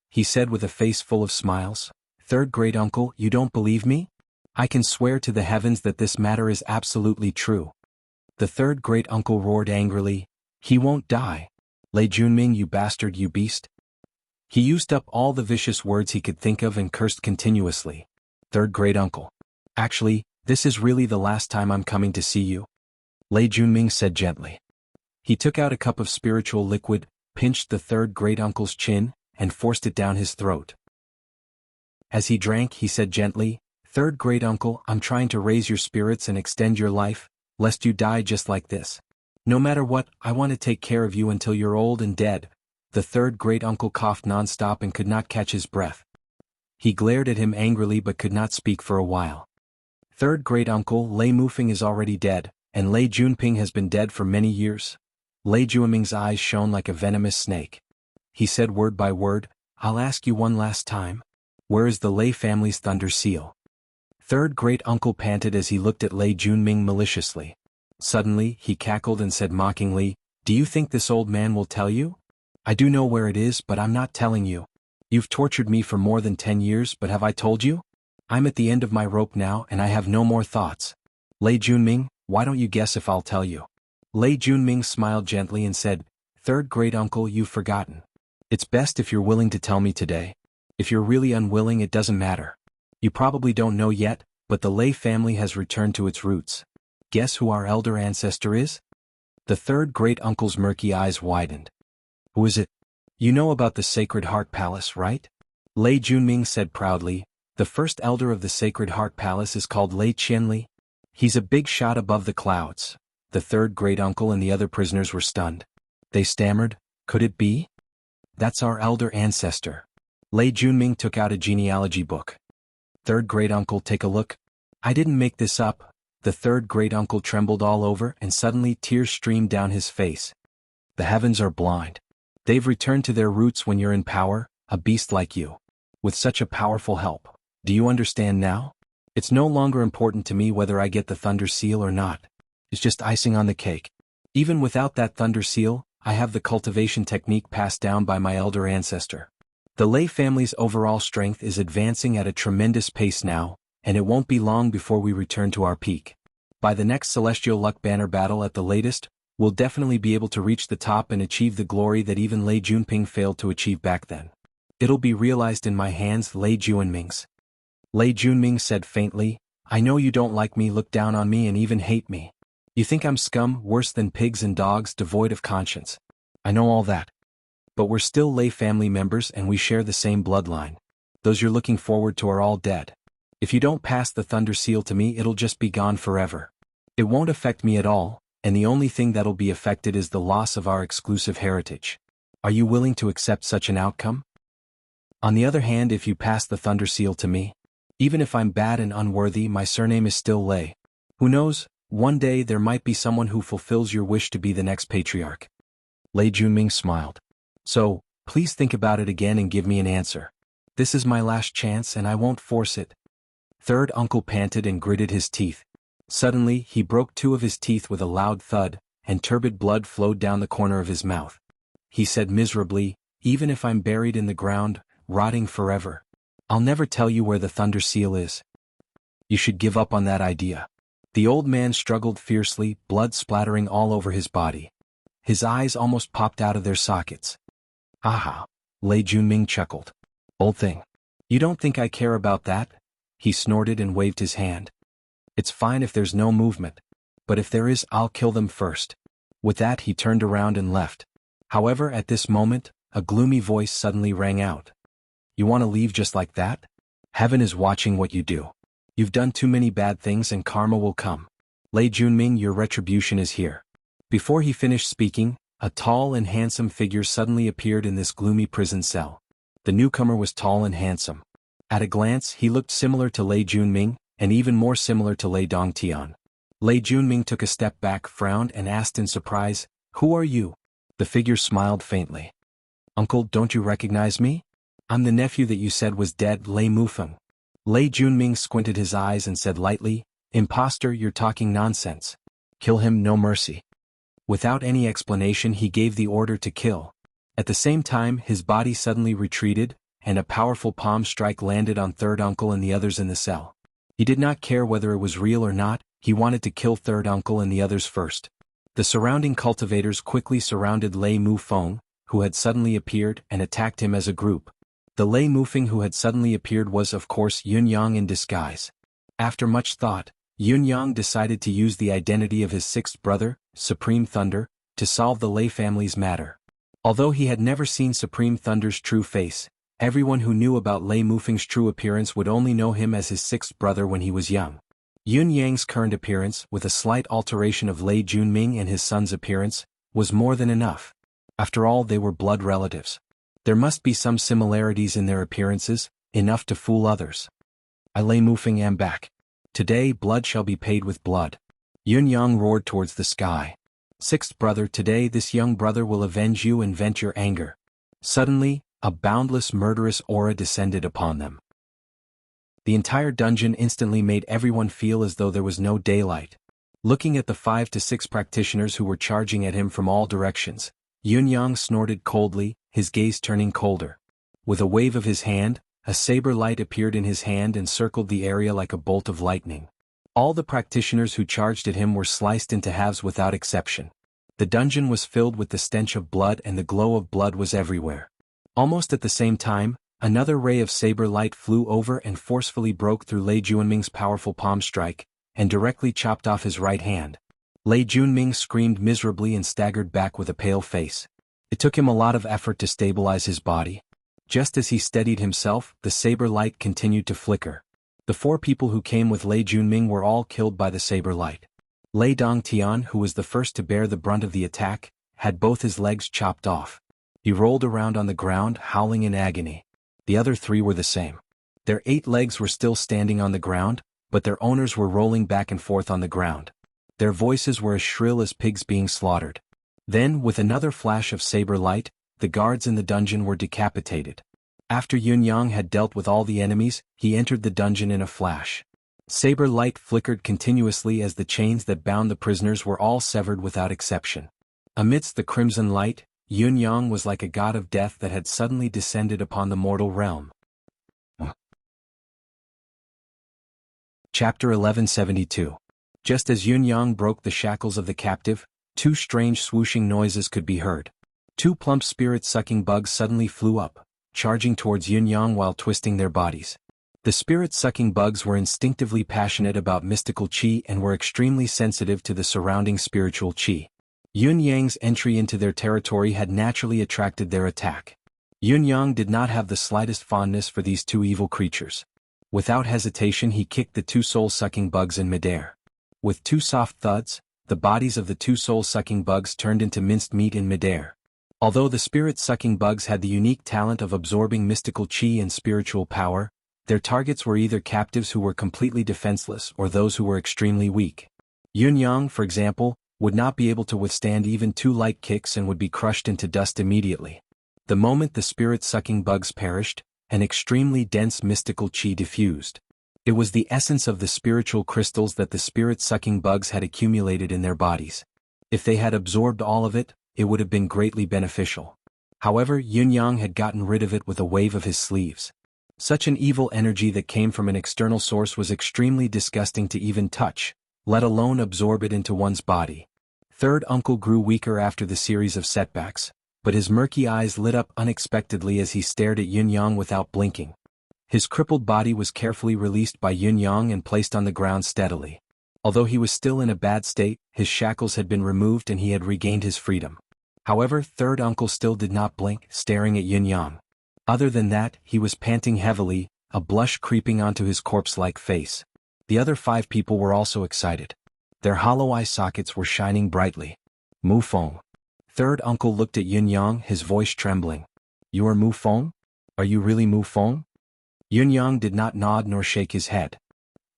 He said with a face full of smiles, "Third great uncle, you don't believe me? I can swear to the heavens that this matter is absolutely true." The third great uncle roared angrily, "He won't die. Lei Junming, you bastard, you beast. He used up all the vicious words he could think of and cursed continuously. Third great uncle. Actually, this is really the last time I'm coming to see you. Lei Junming said gently. He took out a cup of spiritual liquid, pinched the third great uncle's chin, and forced it down his throat. As he drank, he said gently, Third great uncle, I'm trying to raise your spirits and extend your life, lest you die just like this. No matter what, I want to take care of you until you're old and dead. The third great uncle coughed non-stop and could not catch his breath. He glared at him angrily but could not speak for a while. Third great uncle Lei Mufeng is already dead, and Lei Junping has been dead for many years. Lei Junming's eyes shone like a venomous snake. He said word by word, I'll ask you one last time. Where is the Lei family's thunder seal? Third great uncle panted as he looked at Lei Junming maliciously. Suddenly, he cackled and said mockingly, Do you think this old man will tell you? I do know where it is, but I'm not telling you. You've tortured me for more than 10 years, but have I told you? I'm at the end of my rope now and I have no more thoughts. Lei Junming, why don't you guess if I'll tell you? Lei Junming smiled gently and said, Third great uncle, you've forgotten. It's best if you're willing to tell me today. If you're really unwilling, it doesn't matter. You probably don't know yet, but the Lei family has returned to its roots. Guess who our elder ancestor is? The third great uncle's murky eyes widened. Who is it? You know about the Sacred Heart Palace, right? Lei Junming said proudly, The first elder of the Sacred Heart Palace is called Lei Qianli. He's a big shot above the clouds. The third great uncle and the other prisoners were stunned. They stammered, Could it be? That's our elder ancestor. Lei Junming took out a genealogy book. Third great uncle, take a look. I didn't make this up. The third great uncle trembled all over and suddenly tears streamed down his face. The heavens are blind. They've returned to their roots when you're in power, a beast like you. With such a powerful help. Do you understand now? It's no longer important to me whether I get the thunder seal or not. It's just icing on the cake. Even without that thunder seal, I have the cultivation technique passed down by my elder ancestor. The Lei family's overall strength is advancing at a tremendous pace now, and it won't be long before we return to our peak. By the next Celestial Luck Banner battle at the latest, we'll definitely be able to reach the top and achieve the glory that even Lei Junping failed to achieve back then. It'll be realized in my hands, Lei Junming's. Lei Junming said faintly, I know you don't like me, look down on me and even hate me. You think I'm scum, worse than pigs and dogs, devoid of conscience. I know all that. But we're still Lei family members and we share the same bloodline. Those you're looking forward to are all dead. If you don't pass the thunder seal to me, it'll just be gone forever. It won't affect me at all, and the only thing that'll be affected is the loss of our exclusive heritage. Are you willing to accept such an outcome? On the other hand, if you pass the thunder seal to me, even if I'm bad and unworthy, my surname is still Lei. Who knows, one day there might be someone who fulfills your wish to be the next patriarch. Lei Junming smiled. So, please think about it again and give me an answer. This is my last chance and I won't force it. Third uncle panted and gritted his teeth. Suddenly, he broke 2 of his teeth with a loud thud, and turbid blood flowed down the corner of his mouth. He said miserably, Even if I'm buried in the ground, rotting forever, I'll never tell you where the thunder seal is. You should give up on that idea. The old man struggled fiercely, blood splattering all over his body. His eyes almost popped out of their sockets. Aha! Lei Junming chuckled. Old thing. You don't think I care about that? He snorted and waved his hand. It's fine if there's no movement. But if there is, I'll kill them first. With that he turned around and left. However, at this moment, a gloomy voice suddenly rang out. You want to leave just like that? Heaven is watching what you do. You've done too many bad things and karma will come. Lei Junming, your retribution is here. Before he finished speaking, a tall and handsome figure suddenly appeared in this gloomy prison cell. The newcomer was tall and handsome. At a glance, he looked similar to Lei Junming, and even more similar to Lei Dongtian. Lei Junming took a step back, frowned, and asked in surprise, Who are you? The figure smiled faintly. Uncle, don't you recognize me? I'm the nephew that you said was dead, Lei Mufeng. Lei Junming squinted his eyes and said lightly, Imposter, you're talking nonsense. Kill him, no mercy. Without any explanation, he gave the order to kill. At the same time, his body suddenly retreated, and a powerful palm strike landed on third uncle and the others in the cell. He did not care whether it was real or not, he wanted to kill third uncle and the others first. The surrounding cultivators quickly surrounded Lei Mufeng, who had suddenly appeared, and attacked him as a group. The Lei Mufeng who had suddenly appeared was of course Yun Yang in disguise. After much thought, Yun Yang decided to use the identity of his sixth brother, Supreme Thunder, to solve the Lei family's matter. Although he had never seen Supreme Thunder's true face, everyone who knew about Lei Mufeng's true appearance would only know him as his sixth brother when he was young. Yun Yang's current appearance, with a slight alteration of Lei Junming and his son's appearance, was more than enough. After all, they were blood relatives. There must be some similarities in their appearances, enough to fool others. I Lei Mufeng am back. Today blood shall be paid with blood. Yun Yang roared towards the sky. Sixth brother, today this young brother will avenge you and vent your anger. Suddenly, a boundless murderous aura descended upon them. The entire dungeon instantly made everyone feel as though there was no daylight. Looking at the 5 to 6 practitioners who were charging at him from all directions, Yun Yang snorted coldly, his gaze turning colder. With a wave of his hand, a saber light appeared in his hand and circled the area like a bolt of lightning. All the practitioners who charged at him were sliced into halves without exception. The dungeon was filled with the stench of blood and the glow of blood was everywhere. Almost at the same time, another ray of saber light flew over and forcefully broke through Lei Junming's powerful palm strike, and directly chopped off his right hand. Lei Junming screamed miserably and staggered back with a pale face. It took him a lot of effort to stabilize his body. Just as he steadied himself, the saber light continued to flicker. The 4 people who came with Lei Junming were all killed by the saber light. Lei Dongtian, who was the first to bear the brunt of the attack, had both his legs chopped off. He rolled around on the ground, howling in agony. The other 3 were the same. Their 8 legs were still standing on the ground, but their owners were rolling back and forth on the ground. Their voices were as shrill as pigs being slaughtered. Then, with another flash of saber light, the guards in the dungeon were decapitated. After Yun Yang had dealt with all the enemies, he entered the dungeon in a flash. Saber light flickered continuously as the chains that bound the prisoners were all severed without exception. Amidst the crimson light, Yun Yang was like a god of death that had suddenly descended upon the mortal realm. Chapter 1172. Just as Yun Yang broke the shackles of the captive, 2 strange swooshing noises could be heard. 2 plump spirit-sucking bugs suddenly flew up, charging towards Yun Yang while twisting their bodies. The spirit-sucking bugs were instinctively passionate about mystical qi and were extremely sensitive to the surrounding spiritual qi. Yun Yang's entry into their territory had naturally attracted their attack. Yun Yang did not have the slightest fondness for these 2 evil creatures. Without hesitation he kicked the 2 soul-sucking bugs in midair. With 2 soft thuds, the bodies of the 2 soul-sucking bugs turned into minced meat in midair. Although the spirit-sucking bugs had the unique talent of absorbing mystical qi and spiritual power, their targets were either captives who were completely defenseless or those who were extremely weak. Yun Yang, for example, would not be able to withstand even 2 light kicks and would be crushed into dust immediately. The moment the spirit-sucking bugs perished, an extremely dense mystical qi diffused. It was the essence of the spiritual crystals that the spirit-sucking bugs had accumulated in their bodies. If they had absorbed all of it, it would have been greatly beneficial. However, Yun Yang had gotten rid of it with a wave of his sleeves. Such an evil energy that came from an external source was extremely disgusting to even touch, let alone absorb it into one's body. Third uncle grew weaker after the series of setbacks, but his murky eyes lit up unexpectedly as he stared at Yun Yang without blinking. His crippled body was carefully released by Yun Yang and placed on the ground steadily. Although he was still in a bad state, his shackles had been removed and he had regained his freedom. However, third uncle still did not blink, staring at Yun Yang. Other than that, he was panting heavily, a blush creeping onto his corpse-like face. The other 5 people were also excited. Their hollow eye sockets were shining brightly. Mu Feng. Third uncle looked at Yun Yang, his voice trembling. You are Mu Feng? Are you really Mu Feng? Yun Yang did not nod nor shake his head.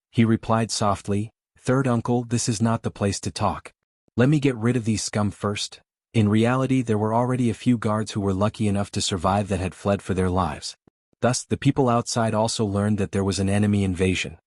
He replied softly, Third uncle, this is not the place to talk. Let me get rid of these scum first. In reality, there were already a few guards who were lucky enough to survive that had fled for their lives. Thus, the people outside also learned that there was an enemy invasion.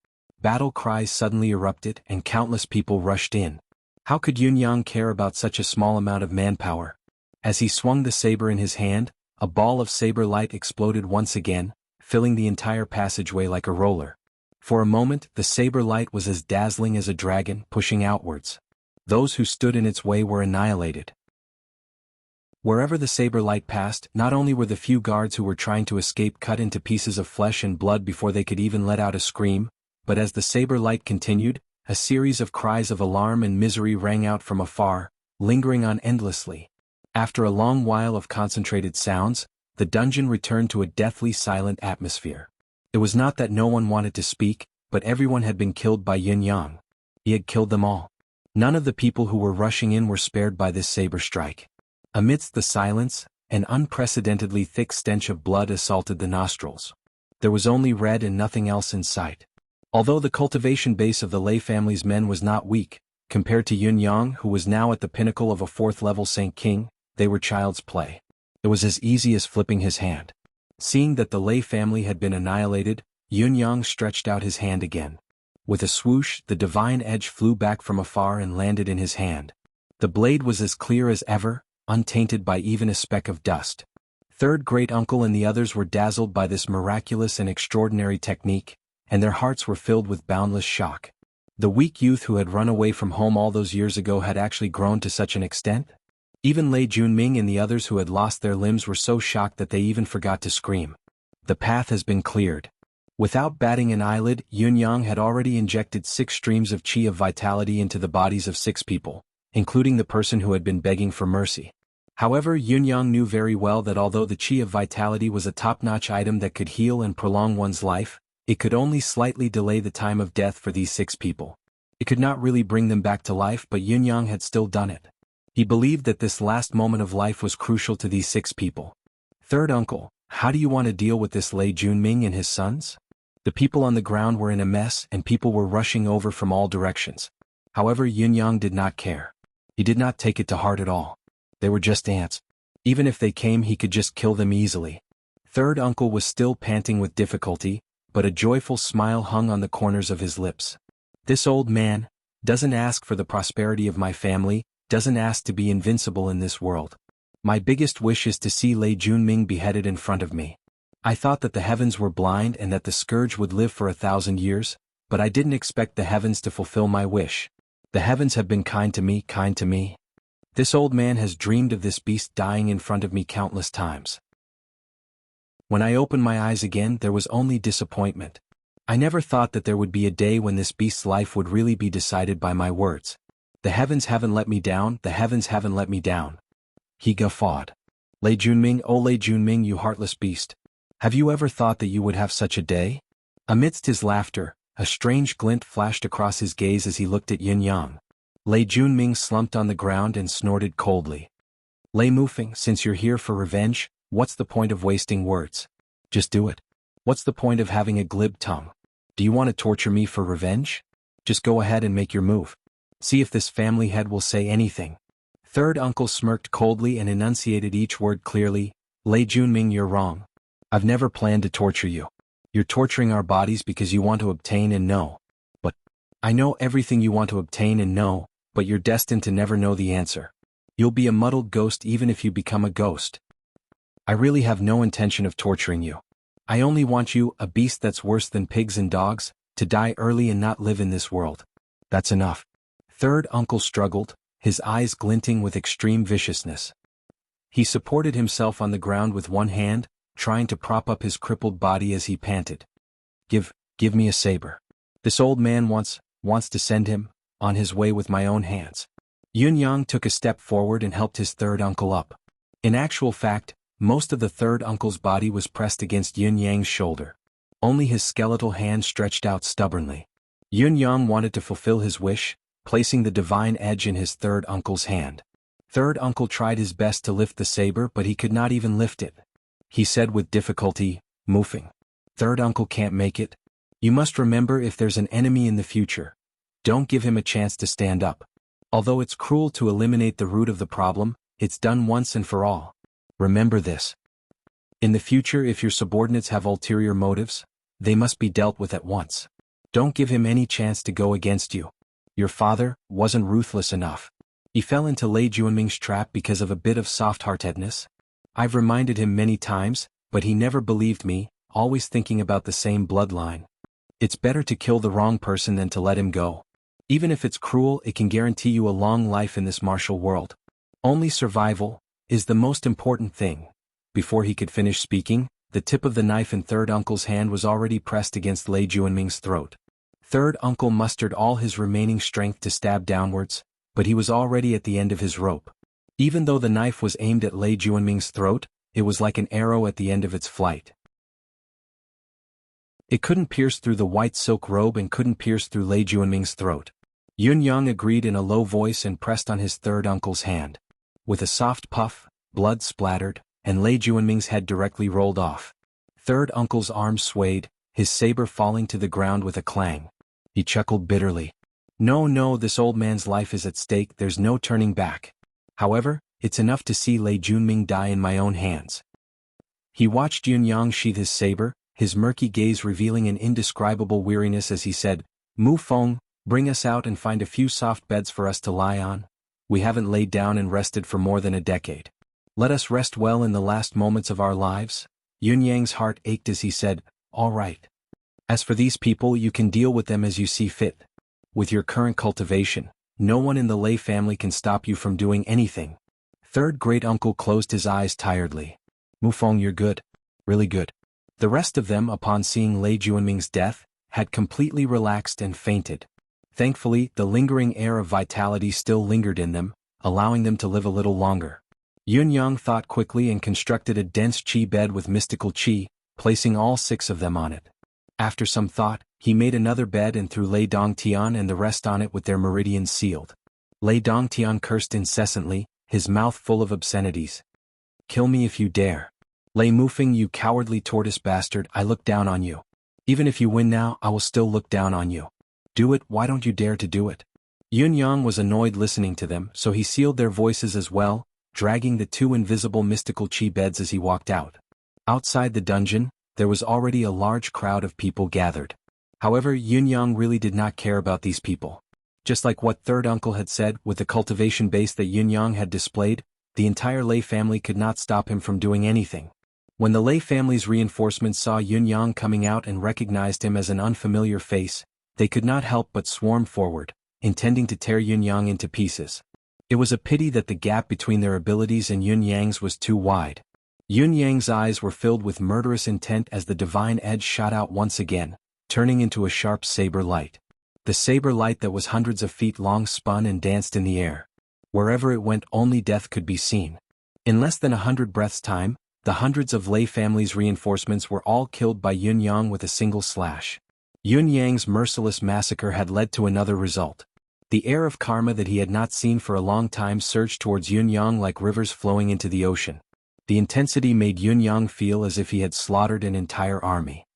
Battle cries suddenly erupted and countless people rushed in. How could Yun Yang care about such a small amount of manpower? As he swung the saber in his hand, a ball of saber light exploded once again, filling the entire passageway like a roller. For a moment, the saber light was as dazzling as a dragon pushing outwards. Those who stood in its way were annihilated. Wherever the saber light passed, not only were the few guards who were trying to escape cut into pieces of flesh and blood before they could even let out a scream, but as the saber light continued, a series of cries of alarm and misery rang out from afar, lingering on endlessly. After a long while of concentrated sounds, the dungeon returned to a deathly silent atmosphere. It was not that no one wanted to speak, but everyone had been killed by Yin Yang. He had killed them all. None of the people who were rushing in were spared by this saber strike. Amidst the silence, an unprecedentedly thick stench of blood assaulted the nostrils. There was only red and nothing else in sight. Although the cultivation base of the Lei family's men was not weak, compared to Yun Yang, who was now at the pinnacle of a fourth-level Saint King, they were child's play. It was as easy as flipping his hand. Seeing that the Lei family had been annihilated, Yun Yang stretched out his hand again. With a swoosh, the divine edge flew back from afar and landed in his hand. The blade was as clear as ever, untainted by even a speck of dust. Third great uncle and the others were dazzled by this miraculous and extraordinary technique, and their hearts were filled with boundless shock. The weak youth who had run away from home all those years ago had actually grown to such an extent? Even Lei Junming and the others who had lost their limbs were so shocked that they even forgot to scream. The path has been cleared. Without batting an eyelid, Yun Yang had already injected 6 streams of qi of vitality into the bodies of 6 people, including the person who had been begging for mercy. However, Yun Yang knew very well that although the qi of vitality was a top-notch item that could heal and prolong one's life, it could only slightly delay the time of death for these 6 people. It could not really bring them back to life, but Yun Yang had still done it. He believed that this last moment of life was crucial to these 6 people. Third uncle, how do you want to deal with this Lei Junming and his sons? The people on the ground were in a mess and people were rushing over from all directions. However, Yun Yang did not care. He did not take it to heart at all. They were just ants. Even if they came, he could just kill them easily. Third uncle was still panting with difficulty, but a joyful smile hung on the corners of his lips. This old man doesn't ask for the prosperity of my family, doesn't ask to be invincible in this world. My biggest wish is to see Lei Junming beheaded in front of me. I thought that the heavens were blind and that the scourge would live for 1,000 years, but I didn't expect the heavens to fulfill my wish. The heavens have been kind to me, kind to me. This old man has dreamed of this beast dying in front of me countless times. When I opened my eyes again, there was only disappointment. I never thought that there would be a day when this beast's life would really be decided by my words. The heavens haven't let me down, the heavens haven't let me down. He guffawed. Lei Junming, oh Lei Junming, you heartless beast. Have you ever thought that you would have such a day? Amidst his laughter, a strange glint flashed across his gaze as he looked at Yin Yang. Lei Junming slumped on the ground and snorted coldly. Lei Mufeng, since you're here for revenge, what's the point of wasting words? Just do it. What's the point of having a glib tongue? Do you want to torture me for revenge? Just go ahead and make your move. See if this family head will say anything. Third uncle smirked coldly and enunciated each word clearly. Lei Junming, you're wrong. I've never planned to torture you. You're torturing our bodies because you want to obtain and know. But I know everything you want to obtain and know, but you're destined to never know the answer. You'll be a muddled ghost even if you become a ghost. I really have no intention of torturing you. I only want you, a beast that's worse than pigs and dogs, to die early and not live in this world. That's enough. Third uncle struggled, his eyes glinting with extreme viciousness. He supported himself on the ground with one hand, trying to prop up his crippled body as he panted. Give me a saber. This old man wants to send him on his way with my own hands. Yun Yang took a step forward and helped his third uncle up. In actual fact, most of the third uncle's body was pressed against Yun Yang's shoulder. Only his skeletal hand stretched out stubbornly. Yun Yang wanted to fulfill his wish, placing the divine edge in his third uncle's hand. Third uncle tried his best to lift the saber, but he could not even lift it. He said with difficulty, Mufeng. Third uncle can't make it. You must remember, if there's an enemy in the future, don't give him a chance to stand up. Although it's cruel to eliminate the root of the problem, it's done once and for all. Remember this. In the future, if your subordinates have ulterior motives, they must be dealt with at once. Don't give him any chance to go against you. Your father wasn't ruthless enough. He fell into Lei Junming's trap because of a bit of soft-heartedness. I've reminded him many times, but he never believed me, always thinking about the same bloodline. It's better to kill the wrong person than to let him go. Even if it's cruel, it can guarantee you a long life in this martial world. Only survival is the most important thing. Before he could finish speaking, the tip of the knife in third uncle's hand was already pressed against Lei Juanming's throat. Third uncle mustered all his remaining strength to stab downwards, but he was already at the end of his rope. Even though the knife was aimed at Lei Juanming's throat, it was like an arrow at the end of its flight. It couldn't pierce through the white silk robe and couldn't pierce through Lei Juanming's throat. Yun Yang agreed in a low voice and pressed on his third uncle's hand. With a soft puff, blood splattered, and Lei Juanming's head directly rolled off. Third uncle's arms swayed, his saber falling to the ground with a clang. He chuckled bitterly. No, this old man's life is at stake, there's no turning back. However, it's enough to see Lei Juanming die in my own hands. He watched Yun Yang sheath his saber, his murky gaze revealing an indescribable weariness as he said, Mu Feng, bring us out and find a few soft beds for us to lie on. We haven't laid down and rested for more than a decade. Let us rest well in the last moments of our lives. Yun Yang's heart ached as he said, all right. As for these people, you can deal with them as you see fit. With your current cultivation, no one in the Lei family can stop you from doing anything. Third great uncle closed his eyes tiredly. Mufeng, you're good. Really good. The rest of them, upon seeing Lei Juanming's death, had completely relaxed and fainted. Thankfully, the lingering air of vitality still lingered in them, allowing them to live a little longer. Yun Yang thought quickly and constructed a dense qi bed with mystical qi, placing all 6 of them on it. After some thought, he made another bed and threw Lei Dongtian and the rest on it with their meridians sealed. Lei Dongtian cursed incessantly, his mouth full of obscenities. Kill me if you dare. Lei Mufeng, you cowardly tortoise bastard, I look down on you. Even if you win now, I will still look down on you. Do it, why don't you dare to do it? Yun Yang was annoyed listening to them, so he sealed their voices as well, dragging the 2 invisible mystical qi beds as he walked out. Outside the dungeon, there was already a large crowd of people gathered. However, Yun Yang really did not care about these people. Just like what third uncle had said, with the cultivation base that Yun Yang had displayed, the entire Lei family could not stop him from doing anything. When the Lei family's reinforcements saw Yun Yang coming out and recognized him as an unfamiliar face, they could not help but swarm forward, intending to tear Yun Yang into pieces. It was a pity that the gap between their abilities and Yun Yang's was too wide. Yun Yang's eyes were filled with murderous intent as the divine edge shot out once again, turning into a sharp saber light. The saber light that was hundreds of feet long spun and danced in the air. Wherever it went, only death could be seen. In less than 100 breaths' time, the hundreds of Lei family's reinforcements were all killed by Yun Yang with a single slash. Yun Yang's merciless massacre had led to another result. The air of karma that he had not seen for a long time surged towards Yun Yang like rivers flowing into the ocean. The intensity made Yun Yang feel as if he had slaughtered an entire army.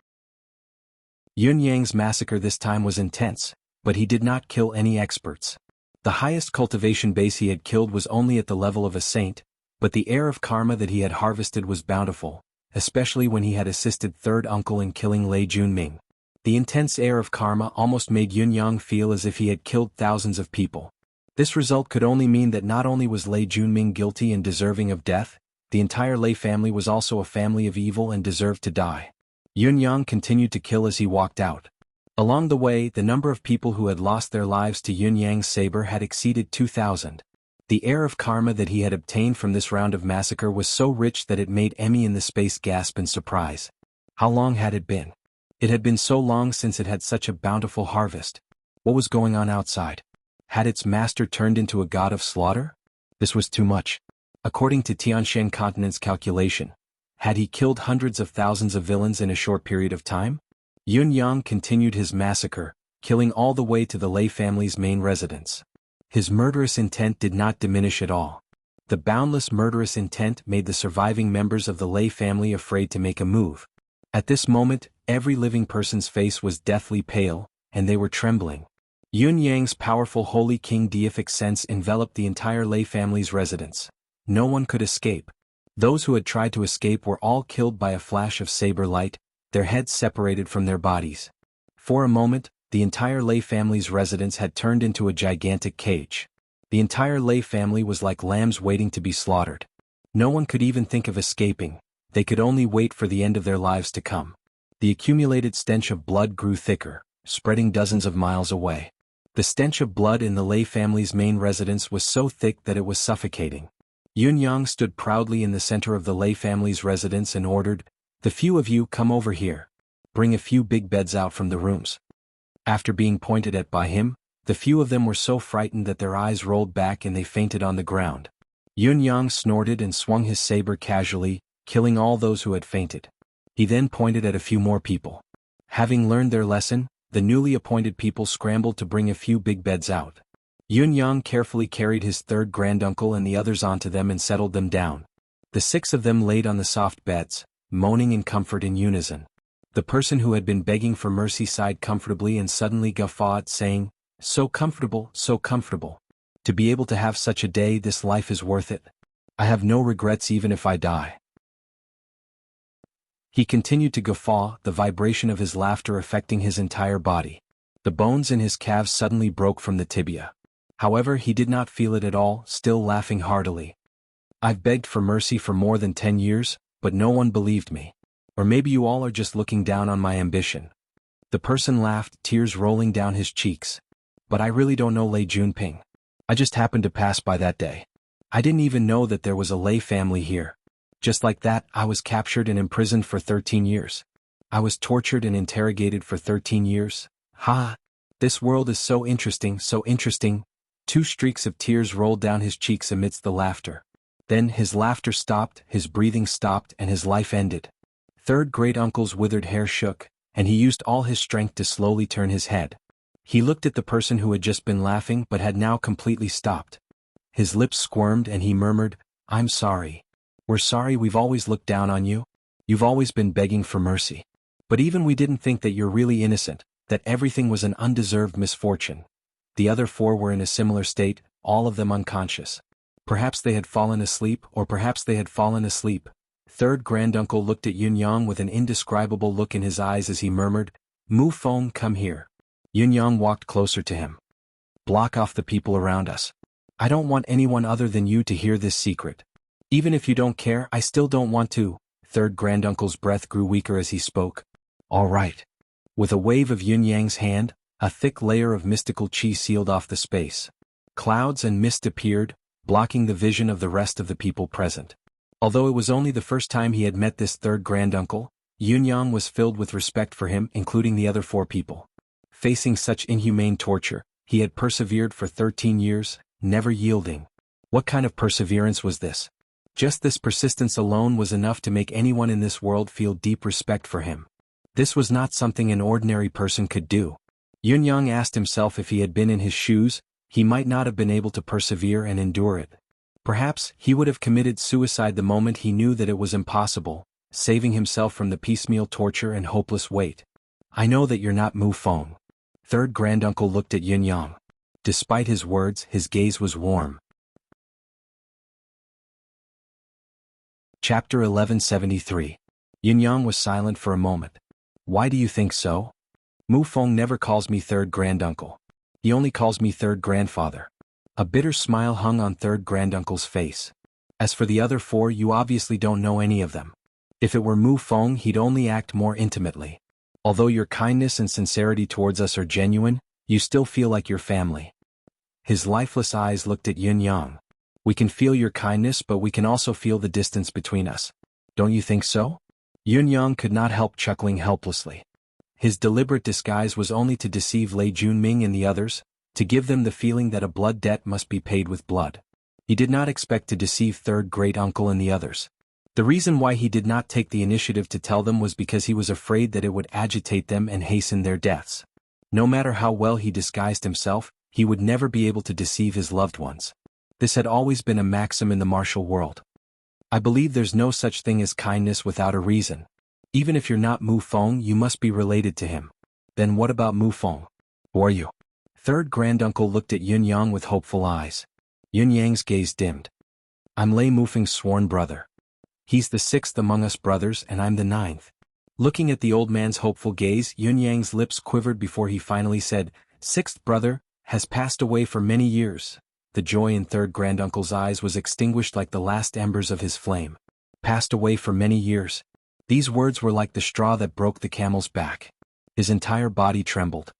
Yun Yang's massacre this time was intense, but he did not kill any experts. The highest cultivation base he had killed was only at the level of a saint, but the air of karma that he had harvested was bountiful, especially when he had assisted third uncle in killing Lei Juanming. The intense air of karma almost made Yun Yang feel as if he had killed thousands of people. This result could only mean that not only was Lei Juanming guilty and deserving of death, the entire Lei family was also a family of evil and deserved to die. Yun Yang continued to kill as he walked out. Along the way, the number of people who had lost their lives to Yun Yang's saber had exceeded 2,000. The air of karma that he had obtained from this round of massacre was so rich that it made Emmy in the space gasp in surprise. How long had it been? It had been so long since it had such a bountiful harvest. What was going on outside? Had its master turned into a god of slaughter? This was too much. According to Tianshan Continent's calculation, had he killed hundreds of thousands of villains in a short period of time? Yun Yang continued his massacre, killing all the way to the Lei family's main residence. His murderous intent did not diminish at all. The boundless murderous intent made the surviving members of the Lei family afraid to make a move. At this moment, every living person's face was deathly pale, and they were trembling. Yun Yang's powerful holy king deific sense enveloped the entire Lei family's residence. No one could escape. Those who had tried to escape were all killed by a flash of saber light, their heads separated from their bodies. For a moment, the entire Lei family's residence had turned into a gigantic cage. The entire Lei family was like lambs waiting to be slaughtered. No one could even think of escaping, they could only wait for the end of their lives to come. The accumulated stench of blood grew thicker, spreading dozens of miles away. The stench of blood in the Lei family's main residence was so thick that it was suffocating. Yunyang stood proudly in the center of the Lei family's residence and ordered, "The few of you come over here. Bring a few big beds out from the rooms." After being pointed at by him, the few of them were so frightened that their eyes rolled back and they fainted on the ground. Yunyang snorted and swung his saber casually, killing all those who had fainted. He then pointed at a few more people. Having learned their lesson, the newly appointed people scrambled to bring a few big beds out. Yunyang carefully carried his third granduncle and the others onto them and settled them down. The 6 of them laid on the soft beds, moaning in comfort in unison. The person who had been begging for mercy sighed comfortably and suddenly guffawed, saying, "So comfortable, so comfortable. To be able to have such a day, this life is worth it. I have no regrets even if I die." He continued to guffaw, the vibration of his laughter affecting his entire body. The bones in his calves suddenly broke from the tibia. However, he did not feel it at all, still laughing heartily. "I've begged for mercy for more than 10 years, but no one believed me. Or maybe you all are just looking down on my ambition." The person laughed, tears rolling down his cheeks. "But I really don't know Lei Junping. I just happened to pass by that day. I didn't even know that there was a Lei family here. Just like that, I was captured and imprisoned for 13 years. I was tortured and interrogated for 13 years. Ha! This world is so interesting, so interesting." 2 streaks of tears rolled down his cheeks amidst the laughter. Then his laughter stopped, his breathing stopped, and his life ended. Third great-uncle's withered hair shook, and he used all his strength to slowly turn his head. He looked at the person who had just been laughing but had now completely stopped. His lips squirmed and he murmured, "I'm sorry. We're sorry we've always looked down on you. You've always been begging for mercy. But even we didn't think that you're really innocent, that everything was an undeserved misfortune." The other 4 were in a similar state, all of them unconscious. Perhaps they had fallen asleep, or perhaps they had fallen asleep. Third granduncle looked at Yunyang with an indescribable look in his eyes as he murmured, "Mu Feng, come here." Yunyang walked closer to him. "Block off the people around us. I don't want anyone other than you to hear this secret. Even if you don't care, I still don't want to." Third granduncle's breath grew weaker as he spoke. "All right." With a wave of Yunyang's hand, a thick layer of mystical qi sealed off the space. Clouds and mist appeared, blocking the vision of the rest of the people present. Although it was only the first time he had met this third granduncle, Yunyang was filled with respect for him, including the other 4 people. Facing such inhumane torture, he had persevered for 13 years, never yielding. What kind of perseverance was this? Just this persistence alone was enough to make anyone in this world feel deep respect for him. This was not something an ordinary person could do. Yunyang asked himself if he had been in his shoes, he might not have been able to persevere and endure it. Perhaps he would have committed suicide the moment he knew that it was impossible, saving himself from the piecemeal torture and hopeless wait. "I know that you're not Mu Feng." Third granduncle looked at Yunyang. Despite his words, his gaze was warm. Chapter 1173. Yunyang was silent for a moment. "Why do you think so? Mu Feng never calls me third granduncle. He only calls me third grandfather." A bitter smile hung on third granduncle's face. "As for the other 4, you obviously don't know any of them. If it were Mu Feng, he'd only act more intimately. Although your kindness and sincerity towards us are genuine, you still feel like your family." His lifeless eyes looked at Yunyang. "We can feel your kindness, but we can also feel the distance between us. Don't you think so?" Yunyang could not help chuckling helplessly. His deliberate disguise was only to deceive Lei Junming and the others, to give them the feeling that a blood debt must be paid with blood. He did not expect to deceive third great-uncle and the others. The reason why he did not take the initiative to tell them was because he was afraid that it would agitate them and hasten their deaths. No matter how well he disguised himself, he would never be able to deceive his loved ones. This had always been a maxim in the martial world. "I believe there's no such thing as kindness without a reason. Even if you're not Mu Feng, you must be related to him." "Then what about Mu Feng? Who are you?" Third granduncle looked at Yunyang with hopeful eyes. Yunyang's gaze dimmed. "I'm Lei Mufeng's sworn brother. He's the 6th among us brothers and I'm the 9th. Looking at the old man's hopeful gaze, Yunyang's lips quivered before he finally said, "6th brother, has passed away for many years." The joy in third granduncle's eyes was extinguished like the last embers of his flame. "Passed away for many years." These words were like the straw that broke the camel's back. His entire body trembled.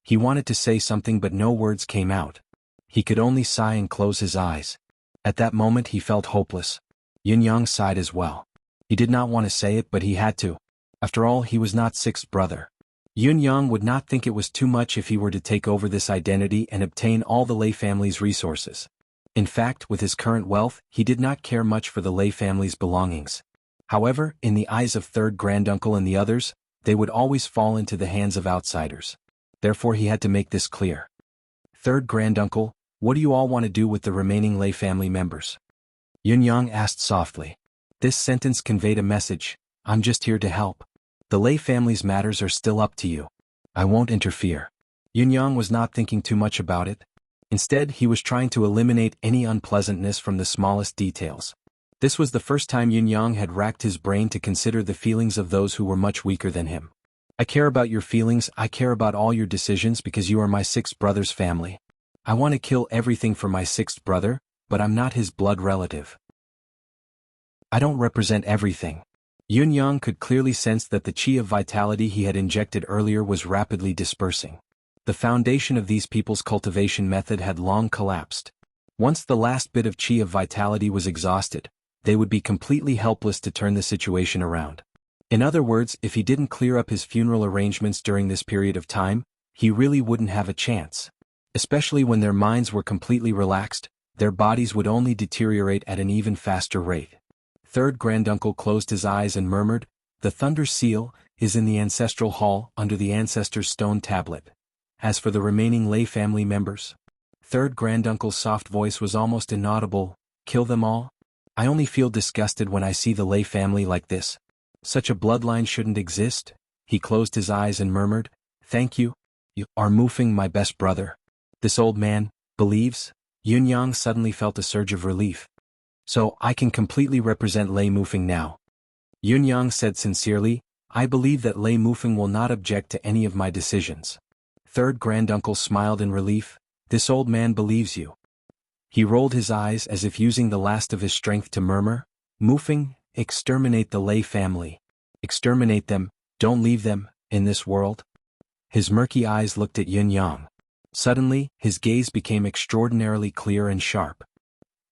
He wanted to say something but no words came out. He could only sigh and close his eyes. At that moment he felt hopeless. Yunyang sighed as well. He did not want to say it but he had to. After all, he was not sixth brother. Yunyang would not think it was too much if he were to take over this identity and obtain all the Lei family's resources. In fact, with his current wealth, he did not care much for the Lei family's belongings. However, in the eyes of third granduncle and the others, they would always fall into the hands of outsiders. Therefore he had to make this clear. Third granduncle, what do you all want to do with the remaining Lei family members? Yunyang asked softly. This sentence conveyed a message: I'm just here to help. The Lei family's matters are still up to you. I won't interfere. Yunyang was not thinking too much about it. Instead, he was trying to eliminate any unpleasantness from the smallest details. This was the first time Yunyang had racked his brain to consider the feelings of those who were much weaker than him. I care about your feelings, I care about all your decisions because you are my sixth brother's family. I want to kill everything for my sixth brother, but I'm not his blood relative. I don't represent everything. Yunyang could clearly sense that the chi of vitality he had injected earlier was rapidly dispersing. The foundation of these people's cultivation method had long collapsed. Once the last bit of chi of vitality was exhausted, they would be completely helpless to turn the situation around. In other words, if he didn't clear up his funeral arrangements during this period of time, he really wouldn't have a chance. Especially when their minds were completely relaxed, their bodies would only deteriorate at an even faster rate. Third granduncle closed his eyes and murmured, "The thunder seal is in the ancestral hall under the ancestor's stone tablet. As for the remaining Lei family members..." Third granduncle's soft voice was almost inaudible. "Kill them all? I only feel disgusted when I see the Lei family like this. Such a bloodline shouldn't exist." He closed his eyes and murmured, "Thank you. You are Mufeng, my best brother. This old man believes." Yunyang suddenly felt a surge of relief. "So I can completely represent Lei Mufeng now." Yunyang said sincerely, "I believe that Lei Mufeng will not object to any of my decisions." Third granduncle smiled in relief. "This old man believes you." He rolled his eyes as if using the last of his strength to murmur, "Mufeng, exterminate the Lei family. Exterminate them, don't leave them in this world." His murky eyes looked at Yunyang. Suddenly, his gaze became extraordinarily clear and sharp.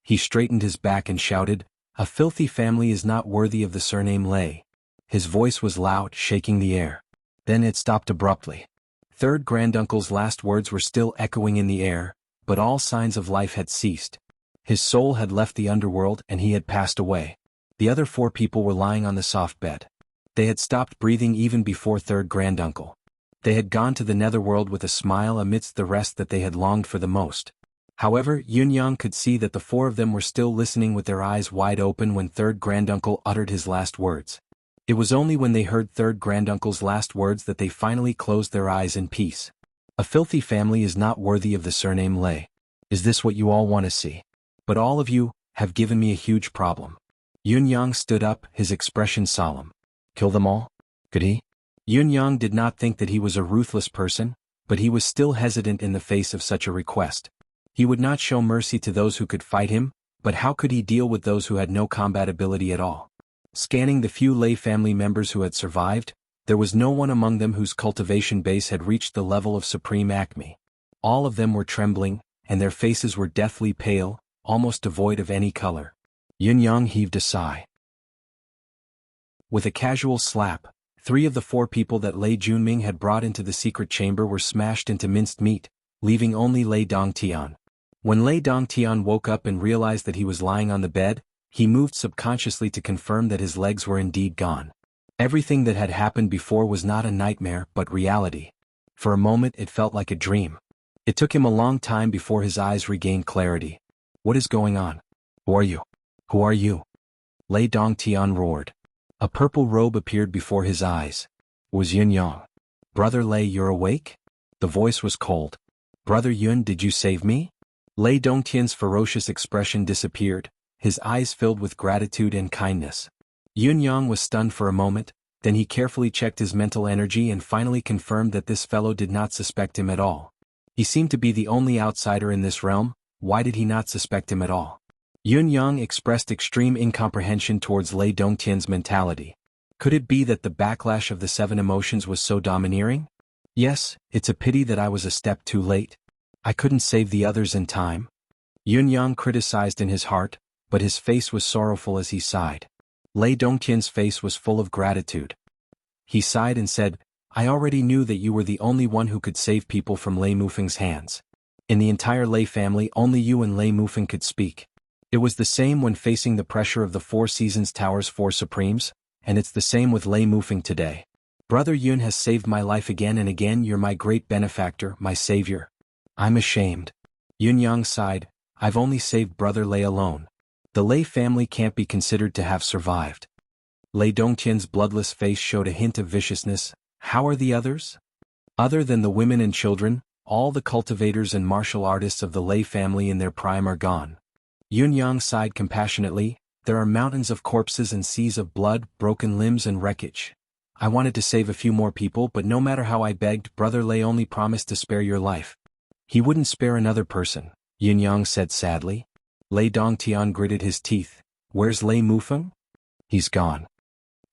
He straightened his back and shouted, "A filthy family is not worthy of the surname Lei." His voice was loud, shaking the air. Then it stopped abruptly. Third granduncle's last words were still echoing in the air, but all signs of life had ceased. His soul had left the underworld and he had passed away. The other four people were lying on the soft bed. They had stopped breathing even before third granduncle. They had gone to the netherworld with a smile amidst the rest that they had longed for the most. However, Yunyang could see that the four of them were still listening with their eyes wide open when third granduncle uttered his last words. It was only when they heard third granduncle's last words that they finally closed their eyes in peace. "A filthy family is not worthy of the surname Lei. Is this what you all want to see? But all of you have given me a huge problem." Yunyang stood up, his expression solemn. "Kill them all? Could he?" Yunyang did not think that he was a ruthless person, but he was still hesitant in the face of such a request. He would not show mercy to those who could fight him, but how could he deal with those who had no combat ability at all? Scanning the few Lei family members who had survived, there was no one among them whose cultivation base had reached the level of supreme acme. All of them were trembling, and their faces were deathly pale, almost devoid of any color. Yunyang heaved a sigh. With a casual slap, 3 of the 4 people that Lei Junming had brought into the secret chamber were smashed into minced meat, leaving only Lei Dongtian. When Lei Dongtian woke up and realized that he was lying on the bed, he moved subconsciously to confirm that his legs were indeed gone. Everything that had happened before was not a nightmare but reality. For a moment it felt like a dream. It took him a long time before his eyes regained clarity. "What is going on? Who are you? Who are you?" Lei Dongtian roared. A purple robe appeared before his eyes. It was Yunyang. "Brother Lei, you're awake?" The voice was cold. "Brother Yun, did you save me?" Lei Dongtian's ferocious expression disappeared, his eyes filled with gratitude and kindness. Yunyang was stunned for a moment, then he carefully checked his mental energy and finally confirmed that this fellow did not suspect him at all. He seemed to be the only outsider in this realm. Why did he not suspect him at all? Yunyang expressed extreme incomprehension towards Lei Dongtian's mentality. Could it be that the backlash of the 7 emotions was so domineering? Yes, it's a pity that I was a step too late. I couldn't save the others in time. Yun Yang criticized in his heart, but his face was sorrowful as he sighed. Lei Dongqian's face was full of gratitude. He sighed and said, I already knew that you were the only one who could save people from Lei Mufeng's hands. In the entire Lei family, only you and Lei Mufeng could speak. It was the same when facing the pressure of the Four Seasons Tower's Four Supremes, and it's the same with Lei Mufeng today. Brother Yun has saved my life again and again. You're my great benefactor, my savior. I'm ashamed. Yun Yang sighed, I've only saved Brother Lei alone. The Lei family can't be considered to have survived. Lei Dongqian's bloodless face showed a hint of viciousness. How are the others? Other than the women and children, all the cultivators and martial artists of the Lei family in their prime are gone. Yun Yang sighed compassionately, there are mountains of corpses and seas of blood, broken limbs and wreckage. I wanted to save a few more people, but no matter how I begged, Brother Lei only promised to spare your life. He wouldn't spare another person, Yun Yang said sadly. Lei Dongtian gritted his teeth. Where's Lei Mufeng? He's gone.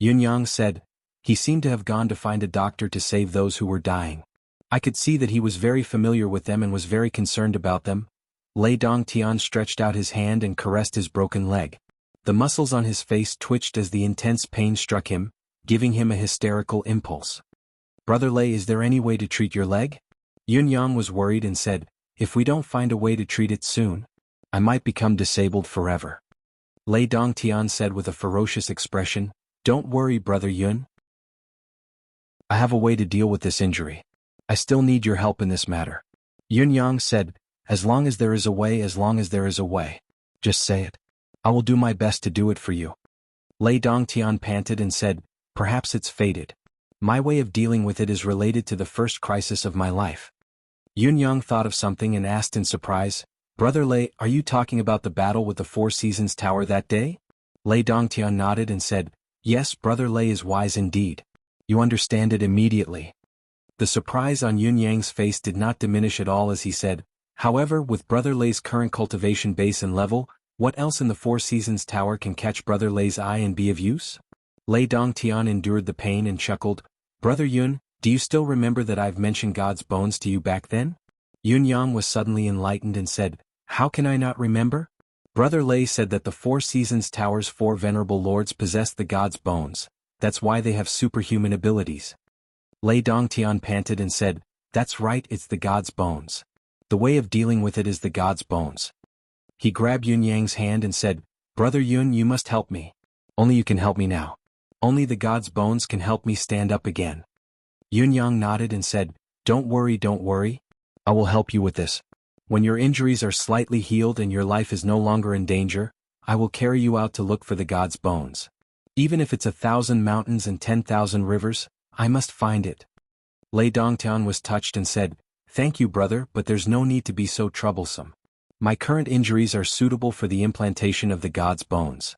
Yun Yang said, he seemed to have gone to find a doctor to save those who were dying. I could see that he was very familiar with them and was very concerned about them. Lei Dongtian stretched out his hand and caressed his broken leg. The muscles on his face twitched as the intense pain struck him, giving him a hysterical impulse. Brother Lei, is there any way to treat your leg? Yun Yang was worried and said, if we don't find a way to treat it soon, I might become disabled forever. Lei Dongtian said with a ferocious expression, don't worry, Brother Yun. I have a way to deal with this injury. I still need your help in this matter. Yun Yang said, as long as there is a way, as long as there is a way. Just say it. I will do my best to do it for you. Lei Dongtian panted and said, perhaps it's fated. My way of dealing with it is related to the first crisis of my life. Yun Yang thought of something and asked in surprise, Brother Lei, are you talking about the battle with the Four Seasons Tower that day? Lei Dongtian nodded and said, yes, Brother Lei is wise indeed. You understand it immediately. The surprise on Yun Yang's face did not diminish at all as he said, however, with Brother Lei's current cultivation base and level, what else in the Four Seasons Tower can catch Brother Lei's eye and be of use? Lei Dongtian endured the pain and chuckled, Brother Yun, do you still remember that I've mentioned God's bones to you back then? Yun Yang was suddenly enlightened and said, how can I not remember? Brother Lei said that the Four Seasons Tower's four venerable lords possessed the God's bones, that's why they have superhuman abilities. Lei Dongtian panted and said, that's right, it's the God's bones. The way of dealing with it is the God's bones. He grabbed Yun Yang's hand and said, Brother Yun, you must help me. Only you can help me now. Only the God's bones can help me stand up again. Yun Yang nodded and said, don't worry. I will help you with this. When your injuries are slightly healed and your life is no longer in danger, I will carry you out to look for the God's bones. Even if it's 1,000 mountains and 10,000 rivers, I must find it. Lei Dongtian was touched and said, thank you, brother, but there's no need to be so troublesome. My current injuries are suitable for the implantation of the God's bones.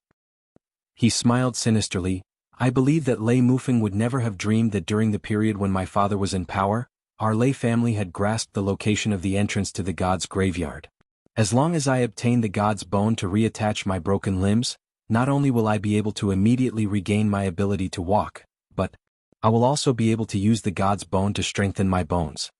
He smiled sinisterly. I believe that Lei Mufeng would never have dreamed that during the period when my father was in power, our Lei family had grasped the location of the entrance to the God's graveyard. As long as I obtain the God's bone to reattach my broken limbs, not only will I be able to immediately regain my ability to walk, but I will also be able to use the God's bone to strengthen my bones.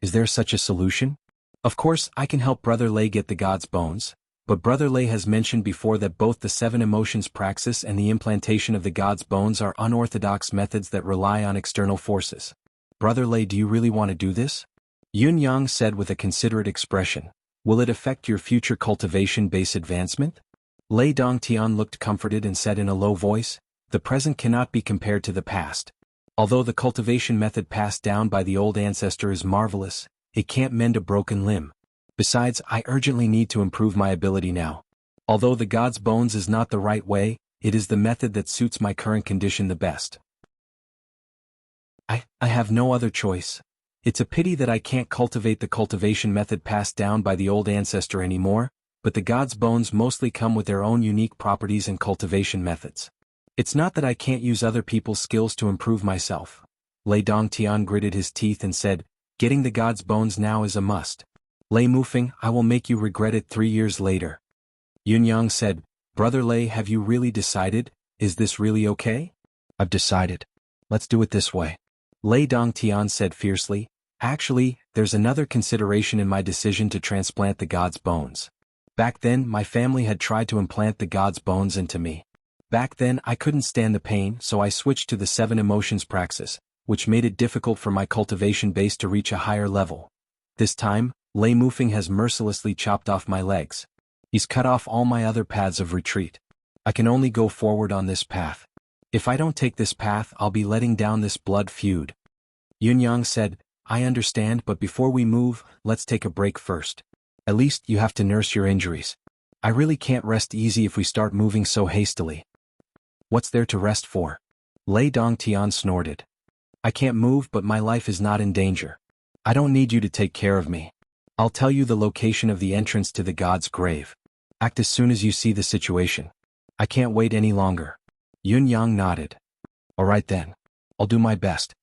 Is there such a solution? Of course, I can help Brother Lei get the God's bones, but Brother Lei has mentioned before that both the seven emotions praxis and the implantation of the God's bones are unorthodox methods that rely on external forces. Brother Lei, do you really want to do this? Yun Yang said with a considerate expression. Will it affect your future cultivation base advancement? Lei Dongtian looked comforted and said in a low voice, the present cannot be compared to the past. Although the cultivation method passed down by the old ancestor is marvelous, it can't mend a broken limb. Besides, I urgently need to improve my ability now. Although the God's bones is not the right way, it is the method that suits my current condition the best. I have no other choice. It's a pity that I can't cultivate the cultivation method passed down by the old ancestor anymore, but the God's bones mostly come with their own unique properties and cultivation methods. It's not that I can't use other people's skills to improve myself. Lei Dongtian gritted his teeth and said, getting the God's bones now is a must. Lei Mufeng, I will make you regret it 3 years later. Yun Yang said, Brother Lei, have you really decided? Is this really okay? I've decided. Let's do it this way. Lei Dongtian said fiercely. Actually, there's another consideration in my decision to transplant the god's bones. Back then, my family had tried to implant the god's bones into me. Back then, I couldn't stand the pain, so I switched to the 7 emotions praxis, which made it difficult for my cultivation base to reach a higher level. This time, Lei Mufeng has mercilessly chopped off my legs. He's cut off all my other paths of retreat. I can only go forward on this path. If I don't take this path, I'll be letting down this blood feud. Yunyang said, I understand, but before we move, let's take a break first. At least you have to nurse your injuries. I really can't rest easy if we start moving so hastily. What's there to rest for? Lei Dongtian snorted. I can't move, but my life is not in danger. I don't need you to take care of me. I'll tell you the location of the entrance to the god's grave. Act as soon as you see the situation. I can't wait any longer. Yunyang nodded. All right then. I'll do my best.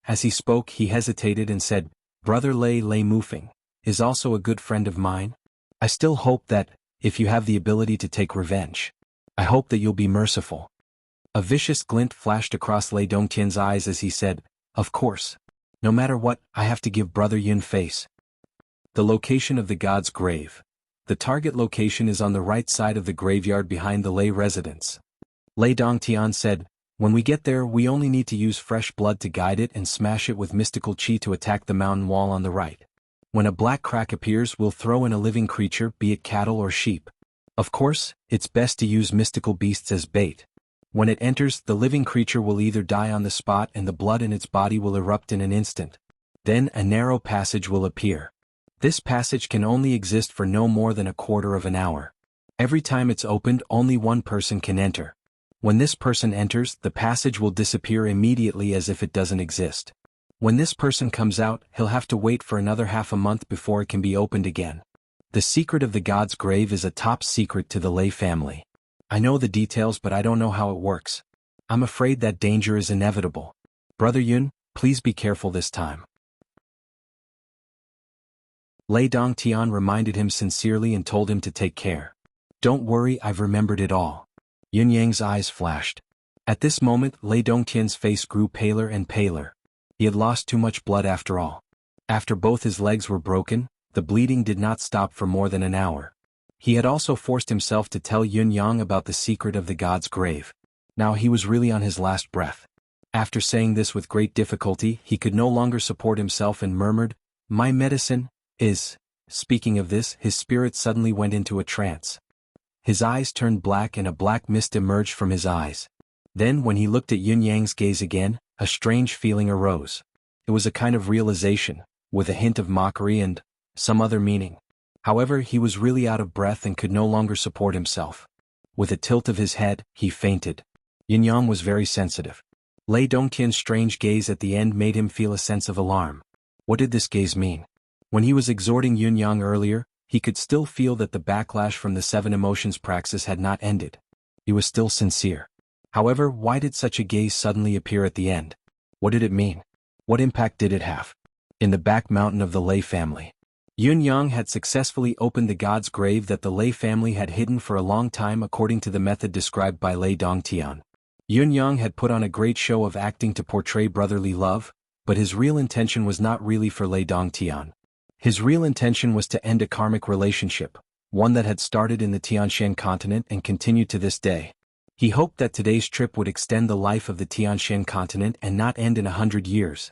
As he spoke, he hesitated and said, Brother Lei Mufeng is also a good friend of mine. I still hope that, if you have the ability to take revenge, I hope that you'll be merciful. A vicious glint flashed across Lei Dongtian's eyes as he said, Of course. No matter what, I have to give Brother Yun face. The location of the god's grave. The target location is on the right side of the graveyard behind the Lei residence. Lei Dongtian said, When we get there, we only need to use fresh blood to guide it and smash it with mystical qi to attack the mountain wall on the right. When a black crack appears, we'll throw in a living creature, be it cattle or sheep. Of course, it's best to use mystical beasts as bait. When it enters, the living creature will either die on the spot and the blood in its body will erupt in an instant. Then a narrow passage will appear. This passage can only exist for no more than a quarter of an hour. Every time it's opened, only one person can enter. When this person enters, the passage will disappear immediately as if it doesn't exist. When this person comes out, he'll have to wait for another half a month before it can be opened again. The secret of the god's grave is a top secret to the Lei family. I know the details, but I don't know how it works. I'm afraid that danger is inevitable. Brother Yun, please be careful this time. Lei Dongtian reminded him sincerely and told him to take care. Don't worry, I've remembered it all. Yunyang's eyes flashed. At this moment, Lei Dongtian's face grew paler and paler. He had lost too much blood after all. After both his legs were broken, the bleeding did not stop for more than an hour. He had also forced himself to tell Yunyang about the secret of the god's grave. Now he was really on his last breath. After saying this with great difficulty, he could no longer support himself and murmured, My medicine is... Speaking of this, his spirit suddenly went into a trance. His eyes turned black and a black mist emerged from his eyes. Then, when he looked at Yunyang's gaze again, a strange feeling arose. It was a kind of realization, with a hint of mockery and some other meaning. However, he was really out of breath and could no longer support himself. With a tilt of his head, he fainted. Yunyang was very sensitive. Lei Dongtian's strange gaze at the end made him feel a sense of alarm. What did this gaze mean? When he was exhorting Yunyang earlier, he could still feel that the backlash from the 7 emotions praxis had not ended. He was still sincere. However, why did such a gaze suddenly appear at the end? What did it mean? What impact did it have? In the back mountain of the Lei family, Yunyang had successfully opened the god's grave that the Lei family had hidden for a long time according to the method described by Lei Dongtian. Yunyang had put on a great show of acting to portray brotherly love, but his real intention was not really for Lei Dongtian. His real intention was to end a karmic relationship, one that had started in the Tianshan continent and continued to this day. He hoped that today's trip would extend the life of the Tianshan continent and not end in 100 years.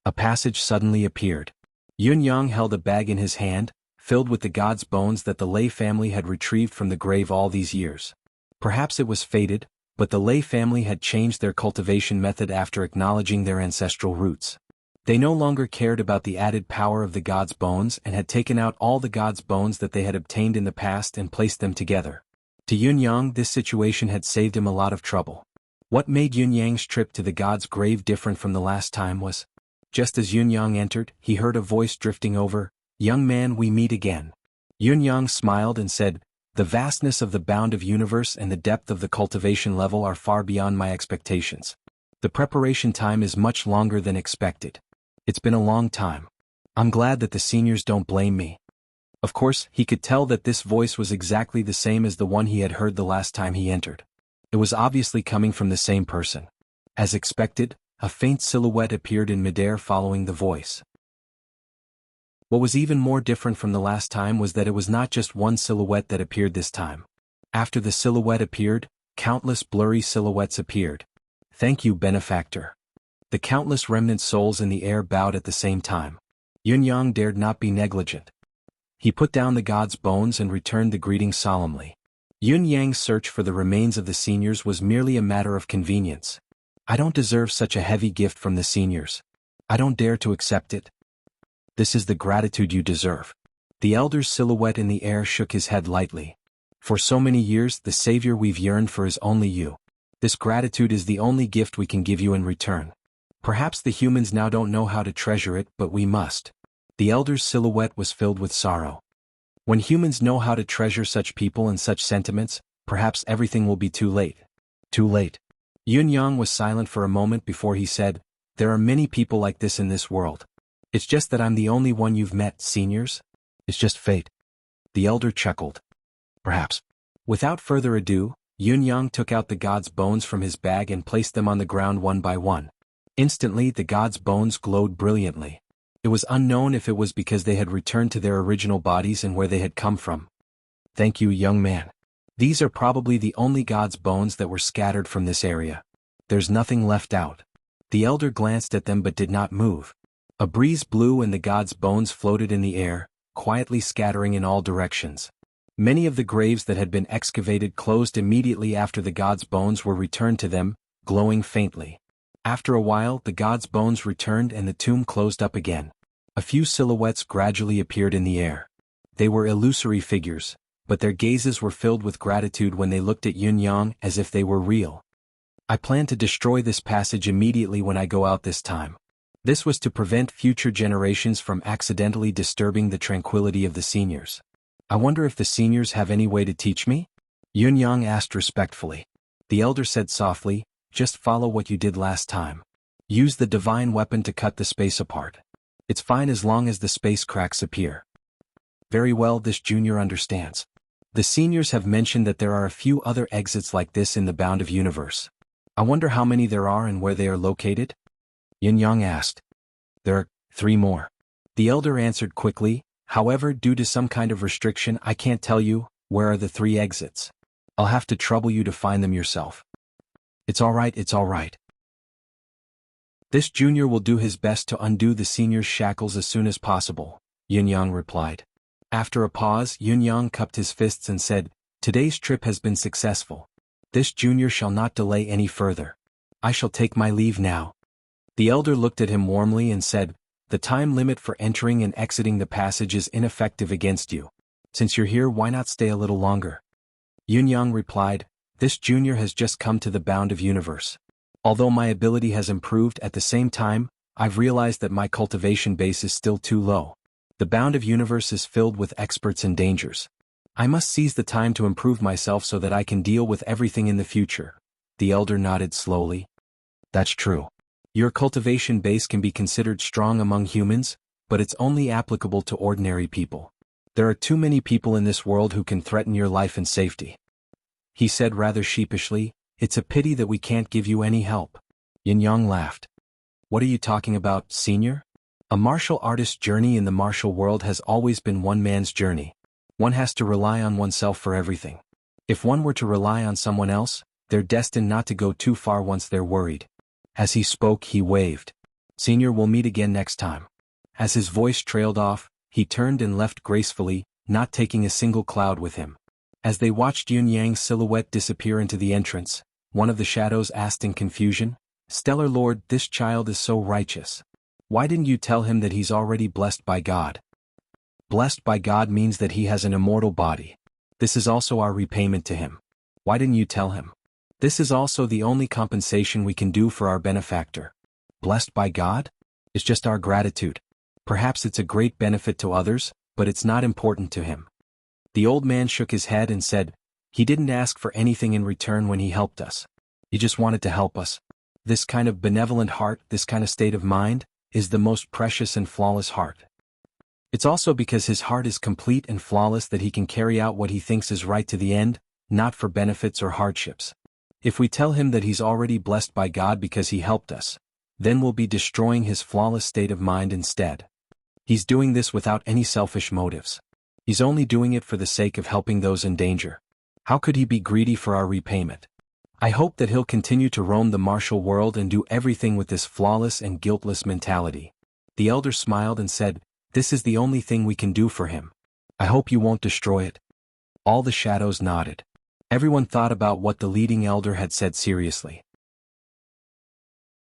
A passage suddenly appeared. Yunyang held a bag in his hand, filled with the god's bones that the Lei family had retrieved from the grave all these years. Perhaps it was fated, but the Lei family had changed their cultivation method after acknowledging their ancestral roots. They no longer cared about the added power of the god's bones and had taken out all the god's bones that they had obtained in the past and placed them together. To Yunyang, this situation had saved him a lot of trouble. What made Yunyang's trip to the god's grave different from the last time was, just as Yunyang entered, he heard a voice drifting over, "Young man, we meet again." Yunyang smiled and said, "The vastness of the bound of universe and the depth of the cultivation level are far beyond my expectations. The preparation time is much longer than expected. It's been a long time. I'm glad that the seniors don't blame me." Of course, he could tell that this voice was exactly the same as the one he had heard the last time he entered. It was obviously coming from the same person. As expected, A faint silhouette appeared in midair following the voice. What was even more different from the last time was that it was not just one silhouette that appeared this time. After the silhouette appeared, countless blurry silhouettes appeared. Thank you, benefactor. The countless remnant souls in the air bowed at the same time. Yunyang dared not be negligent. He put down the god's bones and returned the greeting solemnly. Yunyang's search for the remains of the seniors was merely a matter of convenience. I don't deserve such a heavy gift from the seniors. I don't dare to accept it. This is the gratitude you deserve. The elder's silhouette in the air shook his head lightly. For so many years, the savior we've yearned for is only you. This gratitude is the only gift we can give you in return. Perhaps the humans now don't know how to treasure it, but we must. The elder's silhouette was filled with sorrow. When humans know how to treasure such people and such sentiments, perhaps everything will be too late. Too late. Yunyang was silent for a moment before he said, "There are many people like this in this world. It's just that I'm the only one you've met, seniors. It's just fate." The elder chuckled. Perhaps. Without further ado, Yunyang took out the god's bones from his bag and placed them on the ground one by one. Instantly, the god's bones glowed brilliantly. It was unknown if it was because they had returned to their original bodies and where they had come from. Thank you, young man. These are probably the only god's bones that were scattered from this area. There's nothing left out. The elder glanced at them but did not move. A breeze blew and the god's bones floated in the air, quietly scattering in all directions. Many of the graves that had been excavated closed immediately after the god's bones were returned to them, glowing faintly. After a while, the god's bones returned and the tomb closed up again. A few silhouettes gradually appeared in the air. They were illusory figures, but their gazes were filled with gratitude when they looked at Yunyang as if they were real. I plan to destroy this passage immediately when I go out this time. This was to prevent future generations from accidentally disturbing the tranquility of the seniors. I wonder if the seniors have any way to teach me? Yunyang asked respectfully. The elder said softly, just follow what you did last time. Use the divine weapon to cut the space apart. It's fine as long as the space cracks appear. Very well, this junior understands. The seniors have mentioned that there are a few other exits like this in the bound of universe. I wonder how many there are and where they are located? Yunyang asked. There are 3 more. The elder answered quickly, however, due to some kind of restriction I can't tell you where are the 3 exits. I'll have to trouble you to find them yourself. It's all right. This junior will do his best to undo the senior's shackles as soon as possible, Yunyang replied. After a pause, Yunyang cupped his fists and said, today's trip has been successful. This junior shall not delay any further. I shall take my leave now. The elder looked at him warmly and said, the time limit for entering and exiting the passage is ineffective against you. Since you're here, why not stay a little longer? Yunyang replied, this junior has just come to the bound of universe. Although my ability has improved at the same time, I've realized that my cultivation base is still too low. The bound of universe is filled with experts and dangers. I must seize the time to improve myself so that I can deal with everything in the future. The elder nodded slowly. That's true. Your cultivation base can be considered strong among humans, but it's only applicable to ordinary people. There are too many people in this world who can threaten your life and safety. He said rather sheepishly, it's a pity that we can't give you any help. Yunyang laughed. What are you talking about, senior? A martial artist's journey in the martial world has always been one man's journey. One has to rely on oneself for everything. If one were to rely on someone else, they're destined not to go too far once they're worried. As he spoke, he waved. Senior, we'll meet again next time. As his voice trailed off, he turned and left gracefully, not taking a single cloud with him. As they watched Yunyang's silhouette disappear into the entrance, one of the shadows asked in confusion, Stellar Lord, this child is so righteous. Why didn't you tell him that he's already blessed by God? Blessed by God means that he has an immortal body. This is also our repayment to him. Why didn't you tell him? This is also the only compensation we can do for our benefactor. Blessed by God? It's just our gratitude. Perhaps it's a great benefit to others, but it's not important to him. The old man shook his head and said, he didn't ask for anything in return when he helped us. He just wanted to help us. This kind of benevolent heart, this kind of state of mind, is the most precious and flawless heart. It's also because his heart is complete and flawless that he can carry out what he thinks is right to the end, not for benefits or hardships. If we tell him that he's already blessed by God because he helped us, then we'll be destroying his flawless state of mind instead. He's doing this without any selfish motives. He's only doing it for the sake of helping those in danger. How could he be greedy for our repayment? I hope that he'll continue to roam the martial world and do everything with this flawless and guiltless mentality." The elder smiled and said, "This is the only thing we can do for him. I hope you won't destroy it." All the shadows nodded. Everyone thought about what the leading elder had said seriously.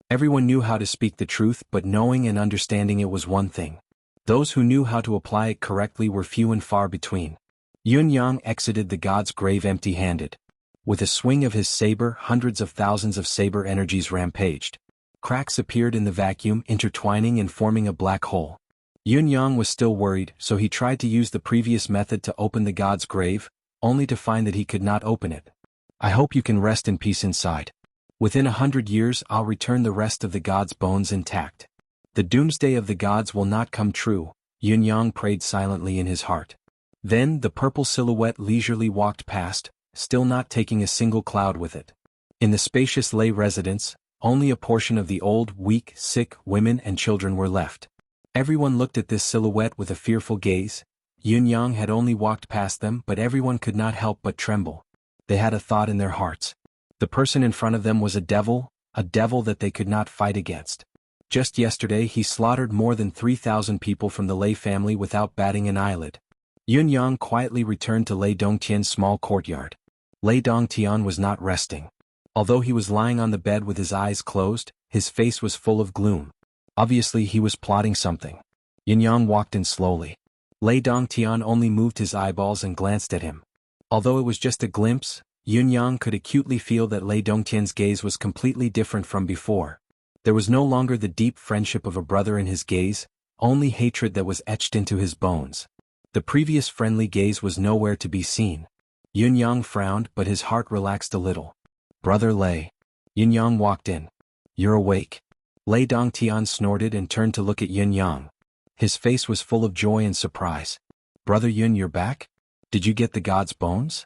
Everyone knew how to speak the truth, but knowing and understanding it was one thing. Those who knew how to apply it correctly were few and far between. Yun Yang exited the god's grave empty-handed. With a swing of his saber, hundreds of thousands of saber energies rampaged. Cracks appeared in the vacuum, intertwining and forming a black hole. Yun Yang was still worried, so he tried to use the previous method to open the god's grave, only to find that he could not open it. "I hope you can rest in peace inside. Within 100 years I'll return the rest of the god's bones intact. The doomsday of the gods will not come true," Yun Yang prayed silently in his heart. Then the purple silhouette leisurely walked past, still not taking a single cloud with it. In the spacious lay residence, only a portion of the old, weak, sick women and children were left. Everyone looked at this silhouette with a fearful gaze. Yun Yang had only walked past them, but everyone could not help but tremble. They had a thought in their hearts. The person in front of them was a devil that they could not fight against. Just yesterday he slaughtered more than 3,000 people from the Lei family without batting an eyelid. Yun Yang quietly returned to Lei Dongtian's small courtyard. Lei Dongtian was not resting. Although he was lying on the bed with his eyes closed, his face was full of gloom. Obviously he was plotting something. Yun Yang walked in slowly. Lei Dongtian only moved his eyeballs and glanced at him. Although it was just a glimpse, Yun Yang could acutely feel that Lei Dongtian's gaze was completely different from before. There was no longer the deep friendship of a brother in his gaze, only hatred that was etched into his bones. The previous friendly gaze was nowhere to be seen. Yun Yang frowned, but his heart relaxed a little. "Brother Lei." Yun Yang walked in. "You're awake." Lei Dongtian snorted and turned to look at Yun Yang. His face was full of joy and surprise. "Brother Yun, you're back? Did you get the god's bones?"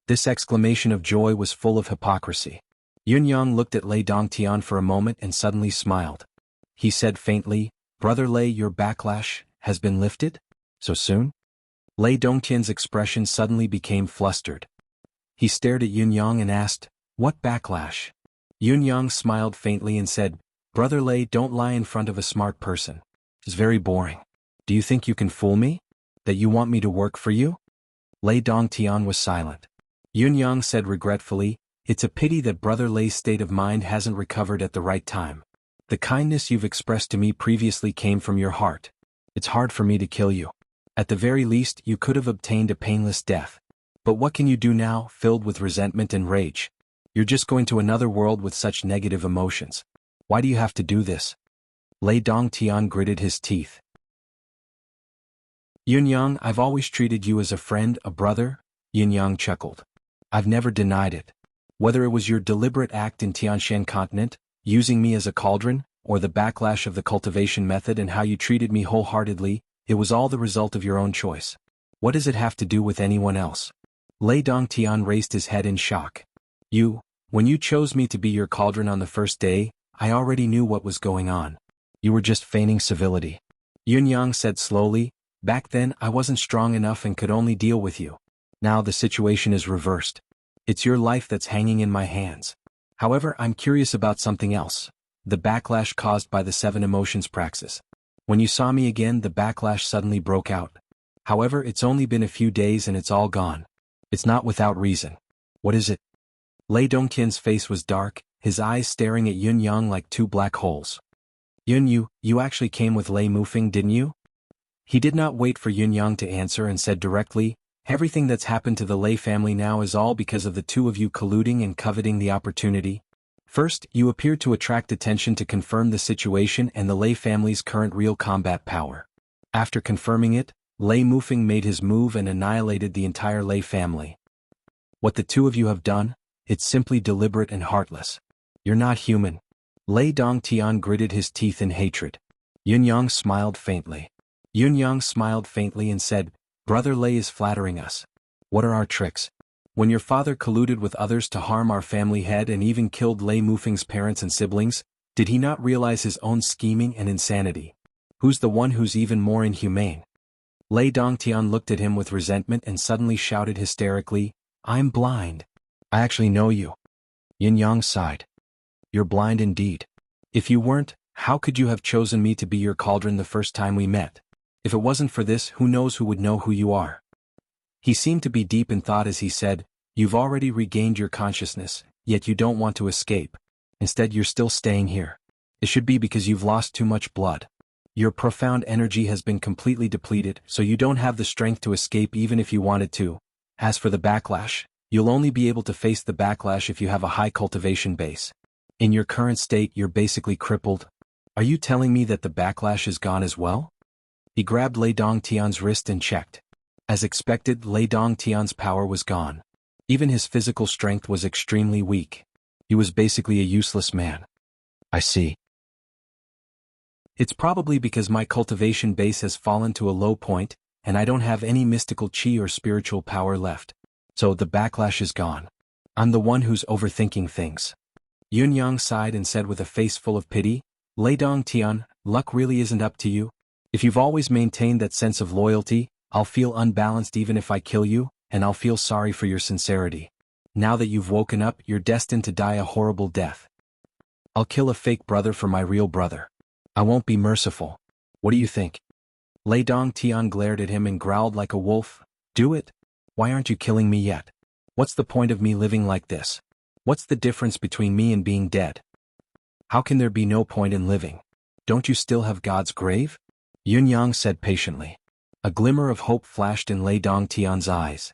This exclamation of joy was full of hypocrisy. Yun Yang looked at Lei Dongtian for a moment and suddenly smiled. He said faintly, "Brother Lei, your backlash has been lifted? So soon?" Lei Dongtian's expression suddenly became flustered. He stared at Yun Yang and asked, "What backlash?" Yun Yang smiled faintly and said, "Brother Lei, don't lie in front of a smart person. It's very boring. Do you think you can fool me? That you want me to work for you?" Lei Dongtian was silent. Yun Yang said regretfully, "It's a pity that Brother Lei's state of mind hasn't recovered at the right time. The kindness you've expressed to me previously came from your heart. It's hard for me to kill you. At the very least, you could have obtained a painless death. But what can you do now, filled with resentment and rage? You're just going to another world with such negative emotions. Why do you have to do this?" Lei Dongtian gritted his teeth. "Yun Yang, I've always treated you as a friend, a brother," Yun Yang chuckled. "I've never denied it. Whether it was your deliberate act in Tianshan continent, using me as a cauldron, or the backlash of the cultivation method and how you treated me wholeheartedly, it was all the result of your own choice. What does it have to do with anyone else?" Lei Dongtian raised his head in shock. When you chose me to be your cauldron on the first day, I already knew what was going on. You were just feigning civility." Yun Yang said slowly, "Back then I wasn't strong enough and could only deal with you. Now the situation is reversed. It's your life that's hanging in my hands. However, I'm curious about something else. The backlash caused by the 7 emotions praxis. When you saw me again, the backlash suddenly broke out. However, it's only been a few days and it's all gone. It's not without reason. What is it?" Lei Dongtian's face was dark, his eyes staring at Yun Yang like 2 black holes. "Yun, you actually came with Lei Mufeng, didn't you?" He did not wait for Yun Yang to answer and said directly, "Everything that's happened to the Lei family now is all because of the 2 of you colluding and coveting the opportunity. First, you appeared to attract attention to confirm the situation and the Lei family's current real combat power. After confirming it, Lei Mufeng made his move and annihilated the entire Lei family. What the 2 of you have done, it's simply deliberate and heartless. You're not human." Lei Dongtian gritted his teeth in hatred. Yun Yang smiled faintly. Yun Yang smiled faintly and said, "Brother Lei is flattering us. What are our tricks? When your father colluded with others to harm our family head and even killed Lei Mufeng's parents and siblings, Did he not realize his own scheming and insanity? Who's the one who's even more inhumane? Lei Dongtian looked at him with resentment and suddenly shouted hysterically, "I'm blind. I actually know you." Yin Yang sighed. "You're blind indeed. If you weren't, how could you have chosen me to be your cauldron the first time we met? If it wasn't for this, who knows who would know who you are?" He seemed to be deep in thought as he said, "You've already regained your consciousness, yet you don't want to escape. Instead you're still staying here. It should be because you've lost too much blood. Your profound energy has been completely depleted, so you don't have the strength to escape even if you wanted to. As for the backlash, you'll only be able to face the backlash if you have a high cultivation base. In your current state you're basically crippled. Are you telling me that the backlash is gone as well?" He grabbed Lei Dongtian's wrist and checked. As expected, Lei Dongtian's power was gone. Even his physical strength was extremely weak. He was basically a useless man. "I see. It's probably because my cultivation base has fallen to a low point, and I don't have any mystical chi or spiritual power left. So the backlash is gone. I'm the one who's overthinking things." Yun Yang sighed and said with a face full of pity, "Lei Dongtian, luck really isn't up to you. If you've always maintained that sense of loyalty, I'll feel unbalanced even if I kill you, and I'll feel sorry for your sincerity. Now that you've woken up, you're destined to die a horrible death. I'll kill a fake brother for my real brother. I won't be merciful. What do you think?" Lei Dongtian glared at him and growled like a wolf, "Do it? Why aren't you killing me yet? What's the point of me living like this? What's the difference between me and being dead? How can there be no point in living? Don't you still have God's grave?" Yun Yang said patiently. A glimmer of hope flashed in Lei Dongtian's eyes.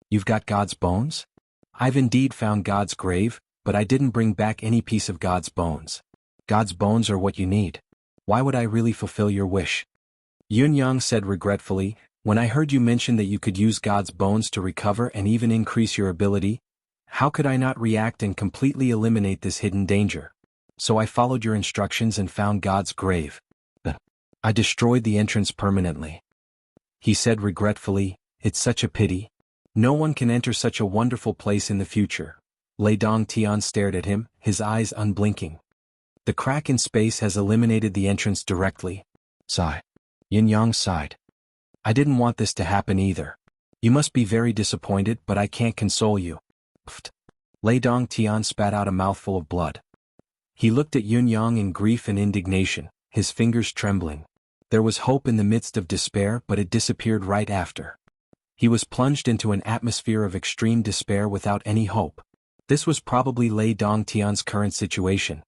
"You've got God's bones? I've indeed found God's grave, but I didn't bring back any piece of God's bones. God's bones are what you need. Why would I really fulfill your wish?" Yun Yang said regretfully, "When I heard you mention that you could use God's bones to recover and even increase your ability, how could I not react and completely eliminate this hidden danger? So I followed your instructions and found God's grave. I destroyed the entrance permanently." He said regretfully, "It's such a pity. No one can enter such a wonderful place in the future." Lei Dongtian stared at him, his eyes unblinking. "The crack in space has eliminated the entrance directly." Sigh. Yin Yang sighed. "I didn't want this to happen either. You must be very disappointed, but I can't console you." Pfft. Lei Dongtian spat out a mouthful of blood. He looked at Yun Yang in grief and indignation, his fingers trembling. There was hope in the midst of despair, but it disappeared right after. He was plunged into an atmosphere of extreme despair without any hope. This was probably Lei Dongtian's current situation.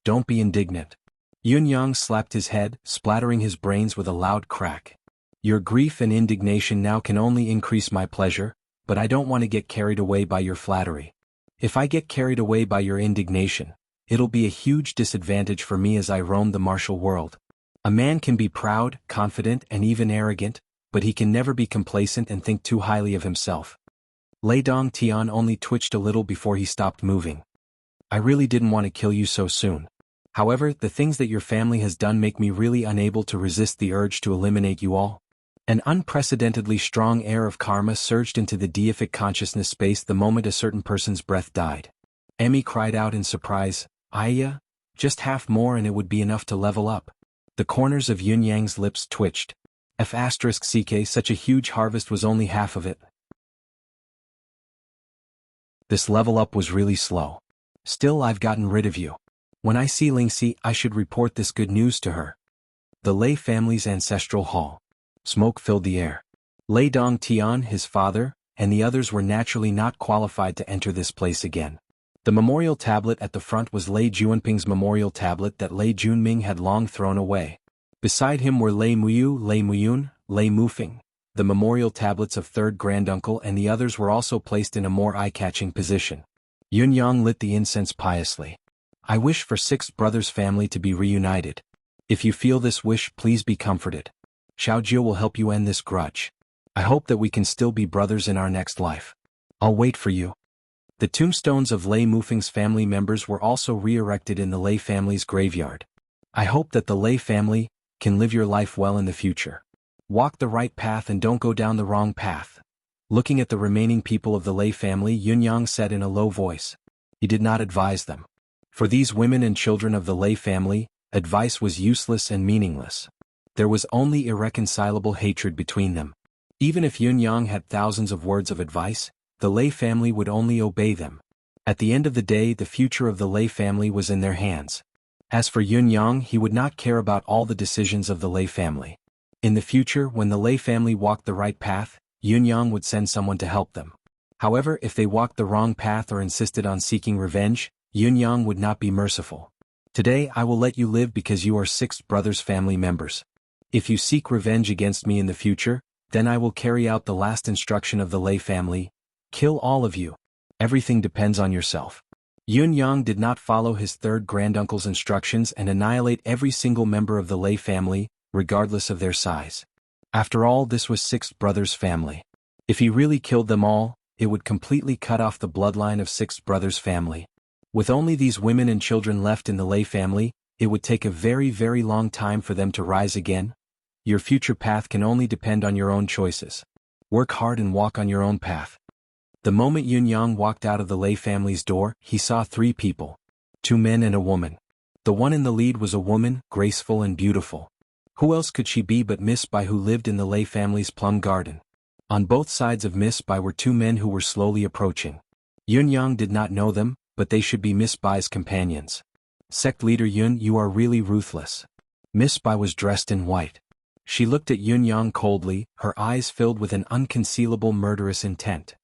"Don't be indignant." Yun Yang slapped his head, splattering his brains with a loud crack. "Your grief and indignation now can only increase my pleasure, but I don't want to get carried away by your flattery. If I get carried away by your indignation, it'll be a huge disadvantage for me as I roam the martial world. A man can be proud, confident, and even arrogant, but he can never be complacent and think too highly of himself." Lei Dongtian only twitched a little before he stopped moving. "I really didn't want to kill you so soon. However, the things that your family has done make me really unable to resist the urge to eliminate you all." An unprecedentedly strong air of karma surged into the deific consciousness space the moment a certain person's breath died. Emmy cried out in surprise, "Aya, just half more and it would be enough to level up." The corners of Yun Yang's lips twitched. F***ck, such a huge harvest was only half of it. This level up was really slow. Still, I've gotten rid of you. When I see Lingxi, I should report this good news to her. The Lei family's ancestral hall. Smoke filled the air. Lei Dongtian, his father, and the others were naturally not qualified to enter this place again. The memorial tablet at the front was Lei Juanping's memorial tablet that Lei Junming had long thrown away. Beside him were Lei Muyu, Lei Muyun, Lei Mufeng, the memorial tablets of third granduncle, and the others were also placed in a more eye-catching position. Yun Yang lit the incense piously. "I wish for Sixth Brother's family to be reunited. If you feel this wish, please be comforted. Xiaojie will help you end this grudge. I hope that we can still be brothers in our next life. I'll wait for you." The tombstones of Lei Mufeng's family members were also re-erected in the Lei family's graveyard. "I hope that the Lei family can live your life well in the future. Walk the right path and don't go down the wrong path." Looking at the remaining people of the Lei family, Yun Yang said in a low voice. He did not advise them. For these women and children of the Lei family, advice was useless and meaningless. There was only irreconcilable hatred between them. Even if Yun Yang had thousands of words of advice, the Lei family would only obey them. At the end of the day, the future of the Lei family was in their hands. As for Yun Yang, he would not care about all the decisions of the Lei family. In the future, when the Lei family walked the right path, Yun Yang would send someone to help them. However, if they walked the wrong path or insisted on seeking revenge, Yun Yang would not be merciful. Today I will let you live because you are sixth brother's family members. If you seek revenge against me in the future, then I will carry out the last instruction of the Lei family: kill all of you. Everything depends on yourself. Yun Yang did not follow his third granduncle's instructions and annihilate every single member of the Lei family, regardless of their size. After all, this was sixth brother's family. If he really killed them all, it would completely cut off the bloodline of sixth brother's family. With only these women and children left in the Lei family, it would take a very, very long time for them to rise again. Your future path can only depend on your own choices. Work hard and walk on your own path. The moment Yun Yang walked out of the Lei family's door, he saw three people. Two men and a woman. The one in the lead was a woman, graceful and beautiful. Who else could she be but Miss Bai, who lived in the Lei family's plum garden? On both sides of Miss Bai were two men who were slowly approaching. Yun Yang did not know them, but they should be Miss Bai's companions. Sect leader Yun, you are really ruthless. Miss Bai was dressed in white. She looked at Yun Yang coldly, her eyes filled with an unconcealable murderous intent.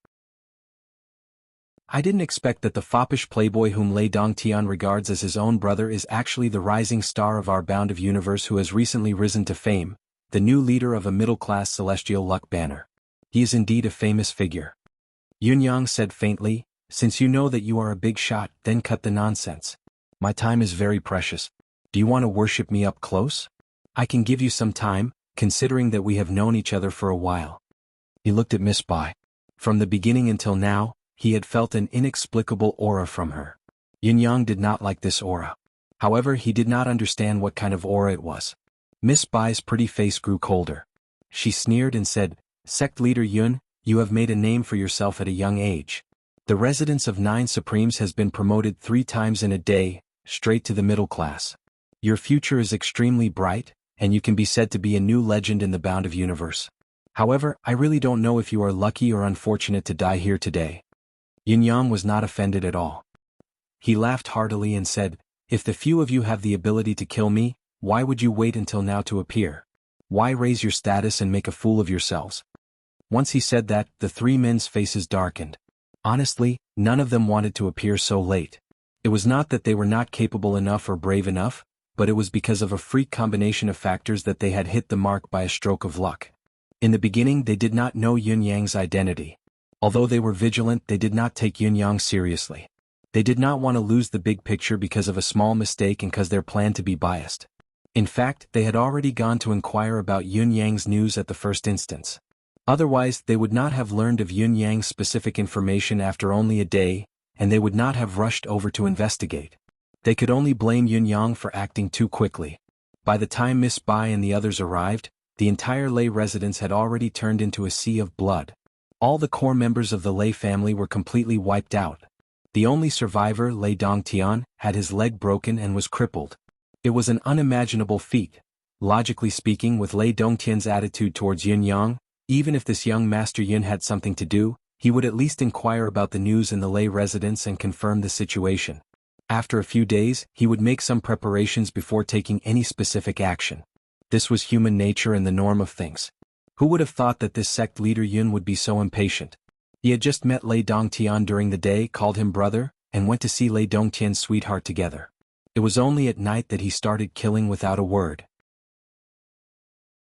I didn't expect that the foppish playboy whom Lei Dongtian regards as his own brother is actually the rising star of our bound of universe who has recently risen to fame, the new leader of a middle-class celestial luck banner. He is indeed a famous figure. Yun Yang said faintly, since you know that you are a big shot, then cut the nonsense. My time is very precious. Do you want to worship me up close? I can give you some time, considering that we have known each other for a while. He looked at Miss Bai. From the beginning until now, he had felt an inexplicable aura from her. Yun Yang did not like this aura. However, he did not understand what kind of aura it was. Miss Bai's pretty face grew colder. She sneered and said, Sect leader Yun, you have made a name for yourself at a young age. The residence of 9 Supremes has been promoted 3 times in a day, straight to the middle class. Your future is extremely bright, and you can be said to be a new legend in the bound of universe. However, I really don't know if you are lucky or unfortunate to die here today. Yun Yang was not offended at all. He laughed heartily and said, if the few of you have the ability to kill me, why would you wait until now to appear? Why raise your status and make a fool of yourselves? Once he said that, the 3 men's faces darkened. Honestly, none of them wanted to appear so late. It was not that they were not capable enough or brave enough, but it was because of a freak combination of factors that they had hit the mark by a stroke of luck. In the beginning, they did not know Yun Yang's identity. Although they were vigilant, they did not take Yun Yang seriously. They did not want to lose the big picture because of a small mistake and because their plan to be biased. In fact, they had already gone to inquire about Yun Yang's news at the first instance. Otherwise, they would not have learned of Yun Yang's specific information after only a day, and they would not have rushed over to investigate. They could only blame Yun Yang for acting too quickly. By the time Miss Bai and the others arrived, the entire Lei residence had already turned into a sea of blood. All the core members of the Lei family were completely wiped out. The only survivor, Lei Dongtian, had his leg broken and was crippled. It was an unimaginable feat. Logically speaking, with Lei Dongtian's attitude towards Yun Yang, even if this young Master Yun had something to do, he would at least inquire about the news in the Lei residence and confirm the situation. After a few days, he would make some preparations before taking any specific action. This was human nature and the norm of things. Who would have thought that this sect leader Yun would be so impatient? He had just met Lei Dongtian during the day, called him brother, and went to see Lei Dongtian's sweetheart together. It was only at night that he started killing without a word.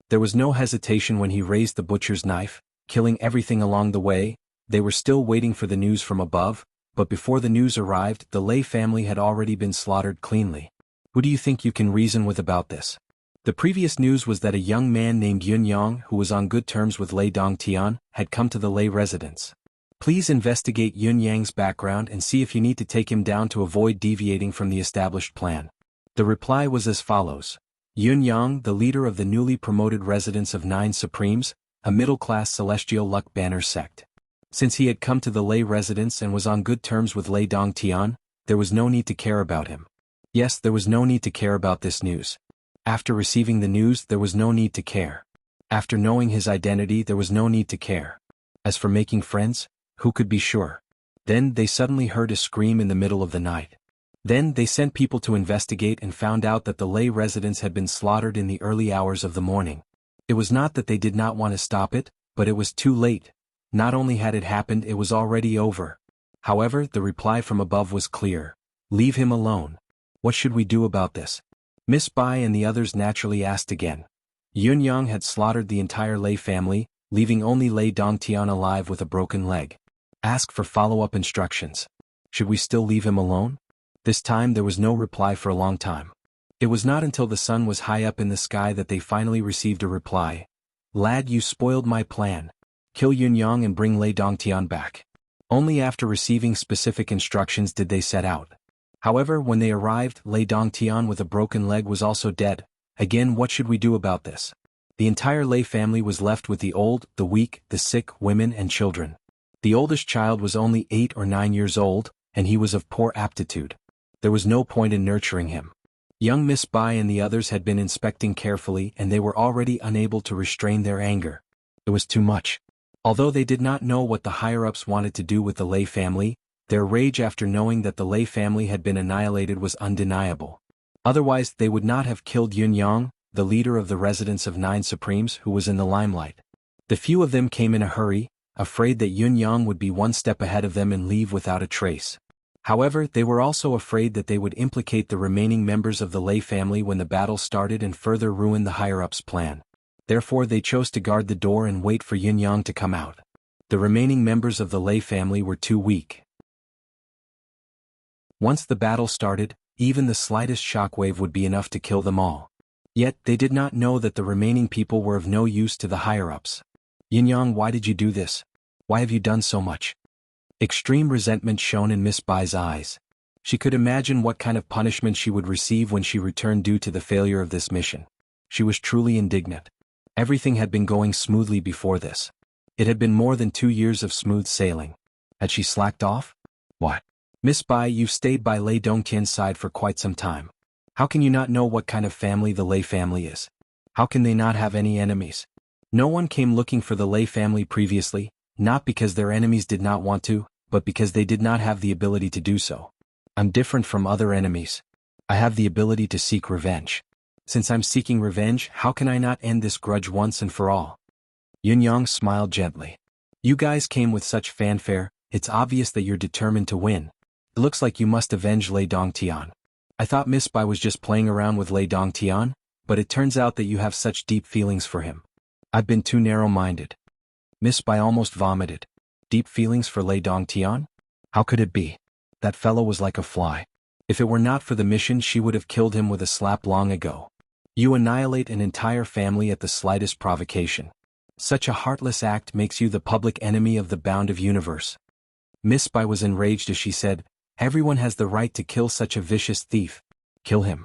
There was no hesitation when he raised the butcher's knife, killing everything along the way. They were still waiting for the news from above, but before the news arrived, the Lei family had already been slaughtered cleanly. Who do you think you can reason with about this? The previous news was that a young man named Yun Yang, who was on good terms with Lei Dongtian, had come to the Lei residence. Please investigate Yun Yang's background and see if you need to take him down to avoid deviating from the established plan. The reply was as follows. Yun Yang, the leader of the newly promoted residence of 9 Supremes, a middle-class celestial luck banner sect. Since he had come to the Lei residence and was on good terms with Lei Dongtian, there was no need to care about him. Yes, there was no need to care about this news. After receiving the news, there was no need to care. After knowing his identity, there was no need to care. As for making friends, who could be sure? Then they suddenly heard a scream in the middle of the night. Then they sent people to investigate and found out that the lay residents had been slaughtered in the early hours of the morning. It was not that they did not want to stop it, but it was too late. Not only had it happened, it was already over. However, the reply from above was clear. Leave him alone. What should we do about this? Miss Bai and the others naturally asked again. Yun Yang had slaughtered the entire Lei family, leaving only Lei Dongtian alive with a broken leg. Ask for follow-up instructions. Should we still leave him alone? This time there was no reply for a long time. It was not until the sun was high up in the sky that they finally received a reply. Lad, you spoiled my plan. Kill Yun Yang and bring Lei Dongtian back. Only after receiving specific instructions did they set out. However, when they arrived, Lei Dongtian with a broken leg was also dead. Again, what should we do about this? The entire Lei family was left with the old, the weak, the sick, women and children. The oldest child was only 8 or 9 years old, and he was of poor aptitude. There was no point in nurturing him. Young Miss Bai and the others had been inspecting carefully and they were already unable to restrain their anger. It was too much. Although they did not know what the higher-ups wanted to do with the Lei family, their rage after knowing that the Lei family had been annihilated was undeniable. Otherwise they would not have killed Yun Yang, the leader of the residents of 9 Supremes who was in the limelight. The few of them came in a hurry, afraid that Yun Yang would be one step ahead of them and leave without a trace. However, they were also afraid that they would implicate the remaining members of the Lei family when the battle started and further ruin the higher-ups' plan. Therefore they chose to guard the door and wait for Yun Yang to come out. The remaining members of the Lei family were too weak. Once the battle started, even the slightest shockwave would be enough to kill them all. Yet, they did not know that the remaining people were of no use to the higher-ups. Yun Yang, why did you do this? Why have you done so much? Extreme resentment shone in Miss Bai's eyes. She could imagine what kind of punishment she would receive when she returned due to the failure of this mission. She was truly indignant. Everything had been going smoothly before this. It had been more than 2 years of smooth sailing. Had she slacked off? What? Miss Bai, you've stayed by Lei Dongtian's side for quite some time. How can you not know what kind of family the Lei family is? How can they not have any enemies? No one came looking for the Lei family previously, not because their enemies did not want to, but because they did not have the ability to do so. I'm different from other enemies. I have the ability to seek revenge. Since I'm seeking revenge, how can I not end this grudge once and for all? Yun Yang smiled gently. You guys came with such fanfare, it's obvious that you're determined to win. It looks like you must avenge Lei Dongtian. I thought Miss Bai was just playing around with Lei Dongtian, but it turns out that you have such deep feelings for him. I've been too narrow-minded. Miss Bai almost vomited. Deep feelings for Lei Dongtian? How could it be? That fellow was like a fly. If it were not for the mission, she would have killed him with a slap long ago. You annihilate an entire family at the slightest provocation. Such a heartless act makes you the public enemy of the bound of universe. Miss Bai was enraged as she said, everyone has the right to kill such a vicious thief. Kill him.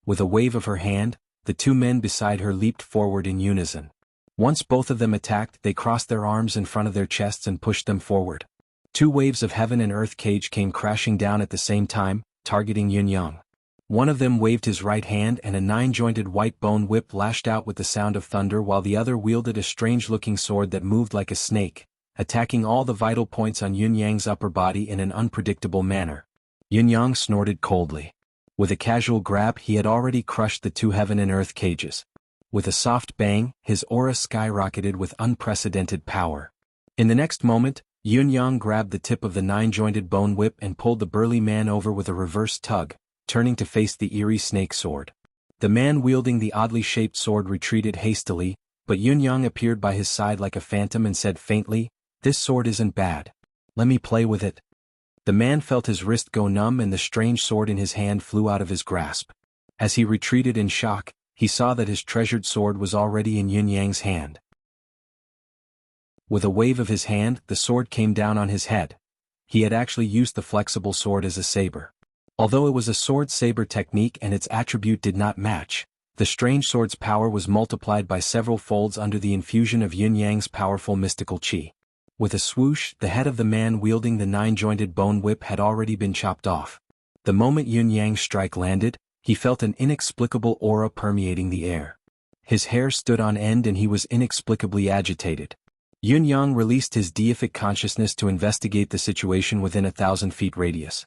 With a wave of her hand, the 2 men beside her leaped forward in unison. Once both of them attacked, they crossed their arms in front of their chests and pushed them forward. 2 waves of heaven and earth cage came crashing down at the same time, targeting Yun Yang. One of them waved his right hand and a 9-jointed white bone whip lashed out with the sound of thunder while the other wielded a strange-looking sword that moved like a snake, attacking all the vital points on Yun Yang's upper body in an unpredictable manner. Yun Yang snorted coldly. With a casual grab, he had already crushed the 2 heaven and earth cages. With a soft bang, his aura skyrocketed with unprecedented power. In the next moment, Yun Yang grabbed the tip of the 9-jointed bone whip and pulled the burly man over with a reverse tug, turning to face the eerie snake sword. The man wielding the oddly shaped sword retreated hastily, but Yun Yang appeared by his side like a phantom and said faintly, "This sword isn't bad. Let me play with it." The man felt his wrist go numb and the strange sword in his hand flew out of his grasp. As he retreated in shock, he saw that his treasured sword was already in Yun Yang's hand. With a wave of his hand, the sword came down on his head. He had actually used the flexible sword as a saber. Although it was a sword-saber technique and its attribute did not match, the strange sword's power was multiplied by several folds under the infusion of Yun Yang's powerful mystical qi. With a swoosh, the head of the man wielding the 9-jointed bone whip had already been chopped off. The moment Yun Yang's strike landed, he felt an inexplicable aura permeating the air. His hair stood on end and he was inexplicably agitated. Yun Yang released his deific consciousness to investigate the situation within 1,000 feet radius.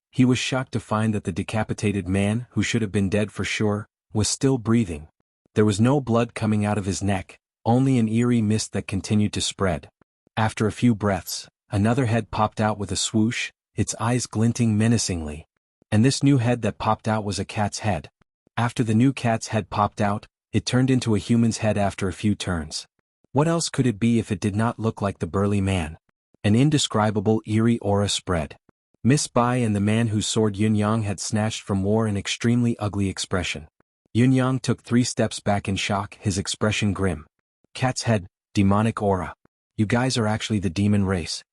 He was shocked to find that the decapitated man, who should have been dead for sure, was still breathing. There was no blood coming out of his neck, only an eerie mist that continued to spread. After a few breaths, another head popped out with a swoosh, its eyes glinting menacingly. And this new head that popped out was a cat's head. After the new cat's head popped out, it turned into a human's head after a few turns. What else could it be if it did not look like the burly man? An indescribable eerie aura spread. Miss Bai and the man whose sword Yun Yang had snatched from wore an extremely ugly expression. Yun Yang took 3 steps back in shock, his expression grim. Cat's head, demonic aura. You guys are actually the demon race.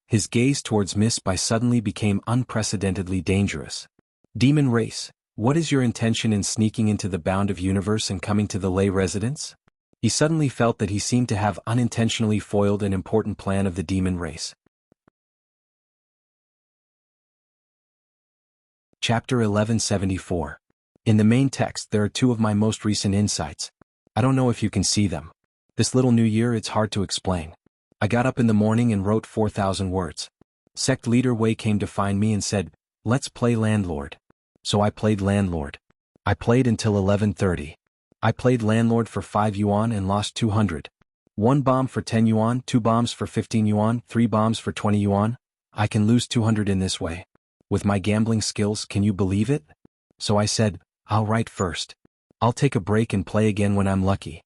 His gaze towards Miss Bai suddenly became unprecedentedly dangerous. Demon race, what is your intention in sneaking into the bound of universe and coming to the lay residence? He suddenly felt that he seemed to have unintentionally foiled an important plan of the demon race. Chapter 1174. In the main text there are 2 of my most recent insights. I don't know if you can see them. This little new year it's hard to explain. I got up in the morning and wrote 4,000 words. Sect leader Wei came to find me and said, "Let's play landlord." So I played landlord. I played until 11:30. I played landlord for 5 yuan and lost 200. 1 bomb for 10 yuan, 2 bombs for 15 yuan, 3 bombs for 20 yuan. I can lose 200 in this way. With my gambling skills, can you believe it? So I said, I'll write first. I'll take a break and play again when I'm lucky.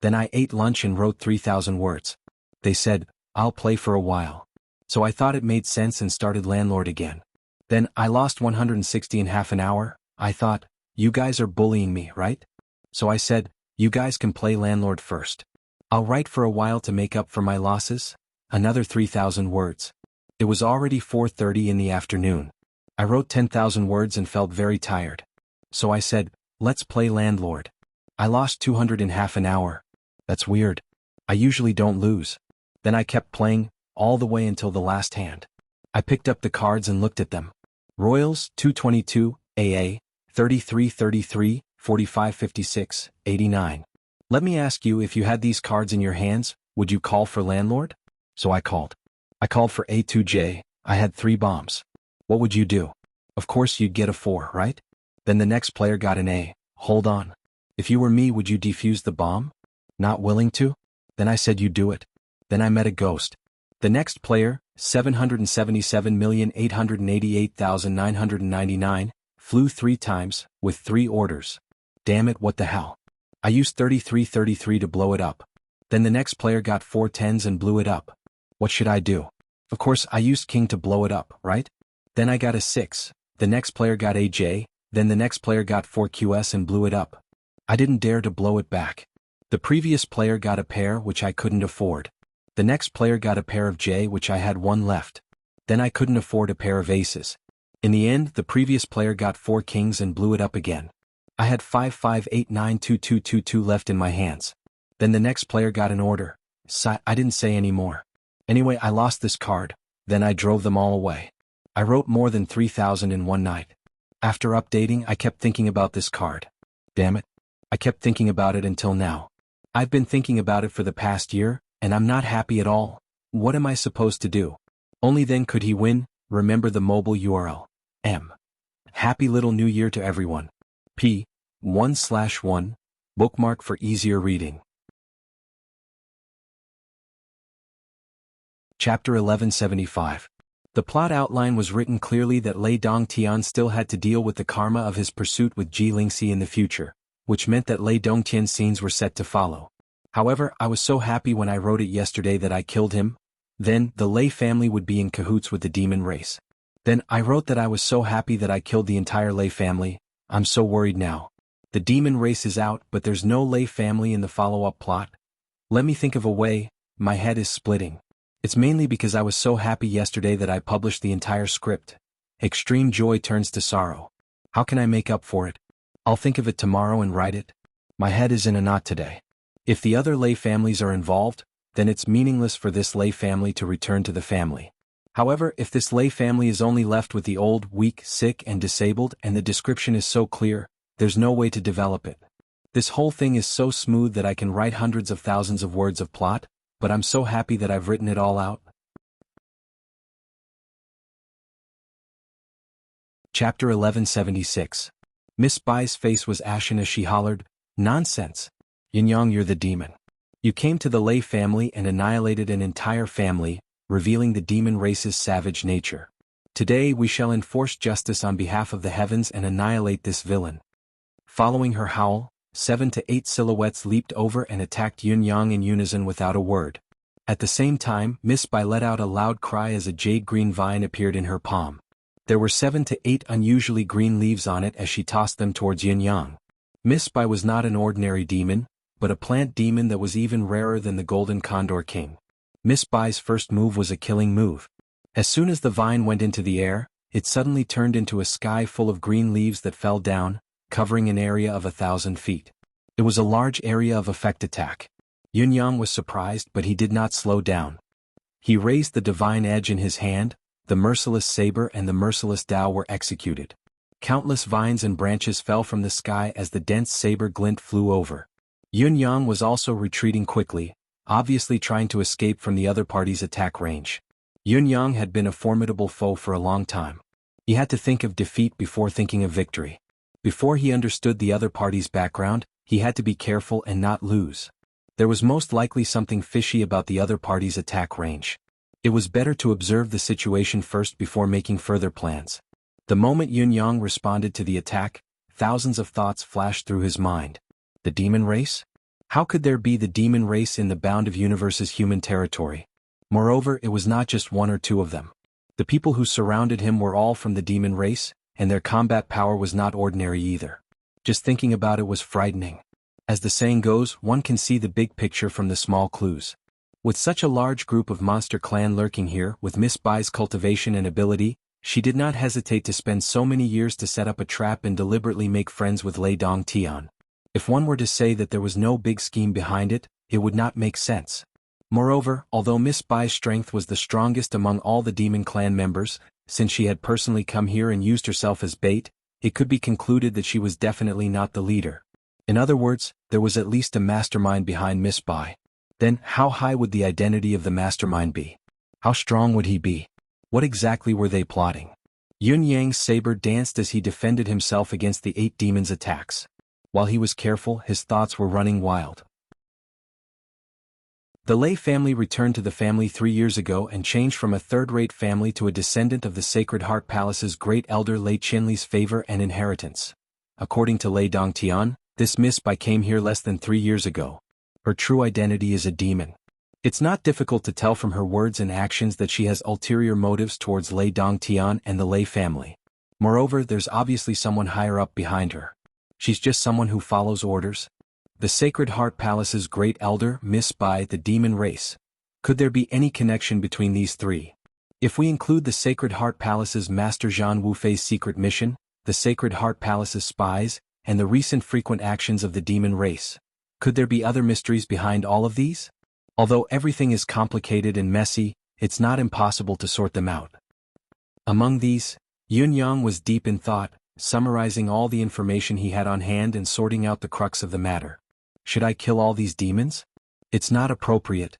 Then I ate lunch and wrote 3,000 words. They said, I'll play for a while. So I thought it made sense and started landlord again. Then I lost 160 in half an hour. I thought, you guys are bullying me, right? So I said, you guys can play landlord first. I'll write for a while to make up for my losses. Another 3,000 words. It was already 4:30 in the afternoon. I wrote 10,000 words and felt very tired. So I said, let's play landlord. I lost 200 in half an hour. That's weird. I usually don't lose. Then I kept playing, all the way until the last hand. I picked up the cards and looked at them. Royals, 222, AA, 3333, 4556, 89. Let me ask you, if you had these cards in your hands, would you call for landlord? So I called. I called for A2J, I had 3 bombs. What would you do? Of course you'd get a 4, right? Then the next player got an A. Hold on. If you were me, would you defuse the bomb? Not willing to? Then I said you do it. Then I met a ghost. The next player, 777,888,999, flew 3 times, with 3 orders. Damn it, what the hell? I used 3333 to blow it up. Then the next player got 4 tens and blew it up. What should I do? Of course I used king to blow it up, right? Then I got a 6, the next player got AJ, then the next player got 4 QS and blew it up. I didn't dare to blow it back. The previous player got a pair which I couldn't afford. The next player got a pair of J which I had 1 left. Then I couldn't afford a pair of aces. In the end, the previous player got 4 kings and blew it up again. I had 5 5 8 9 2 2 2 2 left in my hands. Then the next player got an order. I didn't say any more. Anyway, I lost this card. Then I drove them all away. I wrote more than 3,000 in one night. After updating, I kept thinking about this card. Damn it. I kept thinking about it until now. I've been thinking about it for the past year, and I'm not happy at all. What am I supposed to do? Only then could he win. Remember the mobile URL. M. Happy little new year to everyone. P. 1/1. Bookmark for easier reading. Chapter 1175. The plot outline was written clearly that Lei Dongtian still had to deal with the karma of his pursuit with Ji Lingxi in the future, which meant that Lei Dongtian's scenes were set to follow. However, I was so happy when I wrote it yesterday that I killed him. Then, the Lei family would be in cahoots with the demon race. Then, I wrote that I was so happy that I killed the entire Lei family. I'm so worried now. The demon race is out, but there's no Lei family in the follow-up plot. Let me think of a way. My head is splitting. It's mainly because I was so happy yesterday that I published the entire script. Extreme joy turns to sorrow. How can I make up for it? I'll think of it tomorrow and write it. My head is in a knot today. If the other Lei families are involved, then it's meaningless for this Lei family to return to the family. However, if this Lei family is only left with the old, weak, sick and disabled and the description is so clear, there's no way to develop it. This whole thing is so smooth that I can write hundreds of thousands of words of plot, but I'm so happy that I've written it all out. Chapter 1176. Miss Bai's face was ashen as she hollered, "Nonsense! Yin-yang, you're the demon. You came to the Lei family and annihilated an entire family, revealing the demon race's savage nature. Today we shall enforce justice on behalf of the heavens and annihilate this villain." Following her howl, 7 to 8 silhouettes leaped over and attacked Yin-yang in unison without a word. At the same time, Miss Bai let out a loud cry as a jade-green vine appeared in her palm. There were 7 to 8 unusually green leaves on it as she tossed them towards Yin-yang. Miss Bai was not an ordinary demon, but a plant demon that was even rarer than the Golden Condor King. Miss Bai's first move was a killing move. As soon as the vine went into the air, it suddenly turned into a sky full of green leaves that fell down, covering an area of 1,000 feet. It was a large area of effect attack. Yin-yang was surprised, but he did not slow down. He raised the divine edge in his hand, the merciless saber and the merciless Dao were executed. Countless vines and branches fell from the sky as the dense saber glint flew over. Yin-yang was also retreating quickly, obviously trying to escape from the other party's attack range. Yin-yang had been a formidable foe for a long time. He had to think of defeat before thinking of victory. Before he understood the other party's background, he had to be careful and not lose. There was most likely something fishy about the other party's attack range. It was better to observe the situation first before making further plans. The moment Yin-yang responded to the attack, thousands of thoughts flashed through his mind. The demon race? How could there be the demon race in the bound of universe's human territory? Moreover, it was not just one or two of them. The people who surrounded him were all from the demon race, and their combat power was not ordinary either. Just thinking about it was frightening. As the saying goes, one can see the big picture from the small clues. With such a large group of monster clan lurking here, with Miss Bai's cultivation and ability, she did not hesitate to spend so many years to set up a trap and deliberately make friends with Lei Dongtian. If one were to say that there was no big scheme behind it, it would not make sense. Moreover, although Miss Bai's strength was the strongest among all the demon clan members, since she had personally come here and used herself as bait, it could be concluded that she was definitely not the leader. In other words, there was at least a mastermind behind Miss Bai. Then, how high would the identity of the mastermind be? How strong would he be? What exactly were they plotting? Yin-yang's saber danced as he defended himself against the 8 demons' attacks. While he was careful, his thoughts were running wild. The Lei family returned to the family 3 years ago and changed from a third-rate family to a descendant of the Sacred Heart Palace's great elder Lei Qinli's favor and inheritance. According to Lei Dongtian, this Miss Bai came here less than 3 years ago. Her true identity is a demon. It's not difficult to tell from her words and actions that she has ulterior motives towards Lei Dongtian and the Lei family. Moreover, there's obviously someone higher up behind her. She's just someone who follows orders. The Sacred Heart Palace's great elder, Miss Bai, the demon race. Could there be any connection between these three? If we include the Sacred Heart Palace's Master Zhan Wufei's secret mission, the Sacred Heart Palace's spies, and the recent frequent actions of the demon race, could there be other mysteries behind all of these? Although everything is complicated and messy, it's not impossible to sort them out. Among these, Yin-yang was deep in thought, summarizing all the information he had on hand and sorting out the crux of the matter. Should I kill all these demons? It's not appropriate.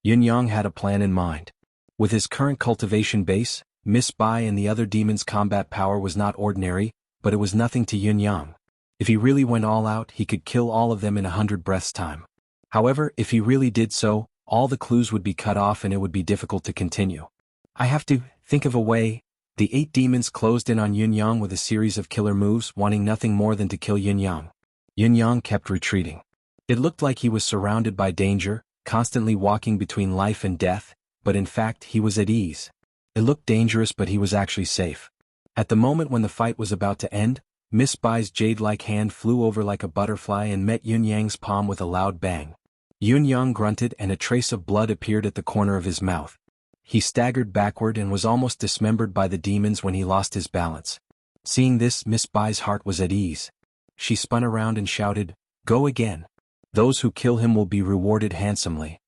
Yin-yang had a plan in mind. With his current cultivation base, Miss Bai and the other demons' combat power was not ordinary, but it was nothing to Yin-yang. If he really went all out, he could kill all of them in 100 breaths' time. However, if he really did so, all the clues would be cut off and it would be difficult to continue. I have to think of a way. The 8 demons closed in on Yin-yang with a series of killer moves, wanting nothing more than to kill Yin-yang. Yin-yang kept retreating. It looked like he was surrounded by danger, constantly walking between life and death, but in fact he was at ease. It looked dangerous, but he was actually safe. At the moment when the fight was about to end, Miss Bai's jade-like hand flew over like a butterfly and met Yin-yang's palm with a loud bang. Yin-yang grunted and a trace of blood appeared at the corner of his mouth. He staggered backward and was almost dismembered by the demons when he lost his balance. Seeing this, Miss Bai's heart was at ease. She spun around and shouted, "Go again. Those who kill him will be rewarded handsomely."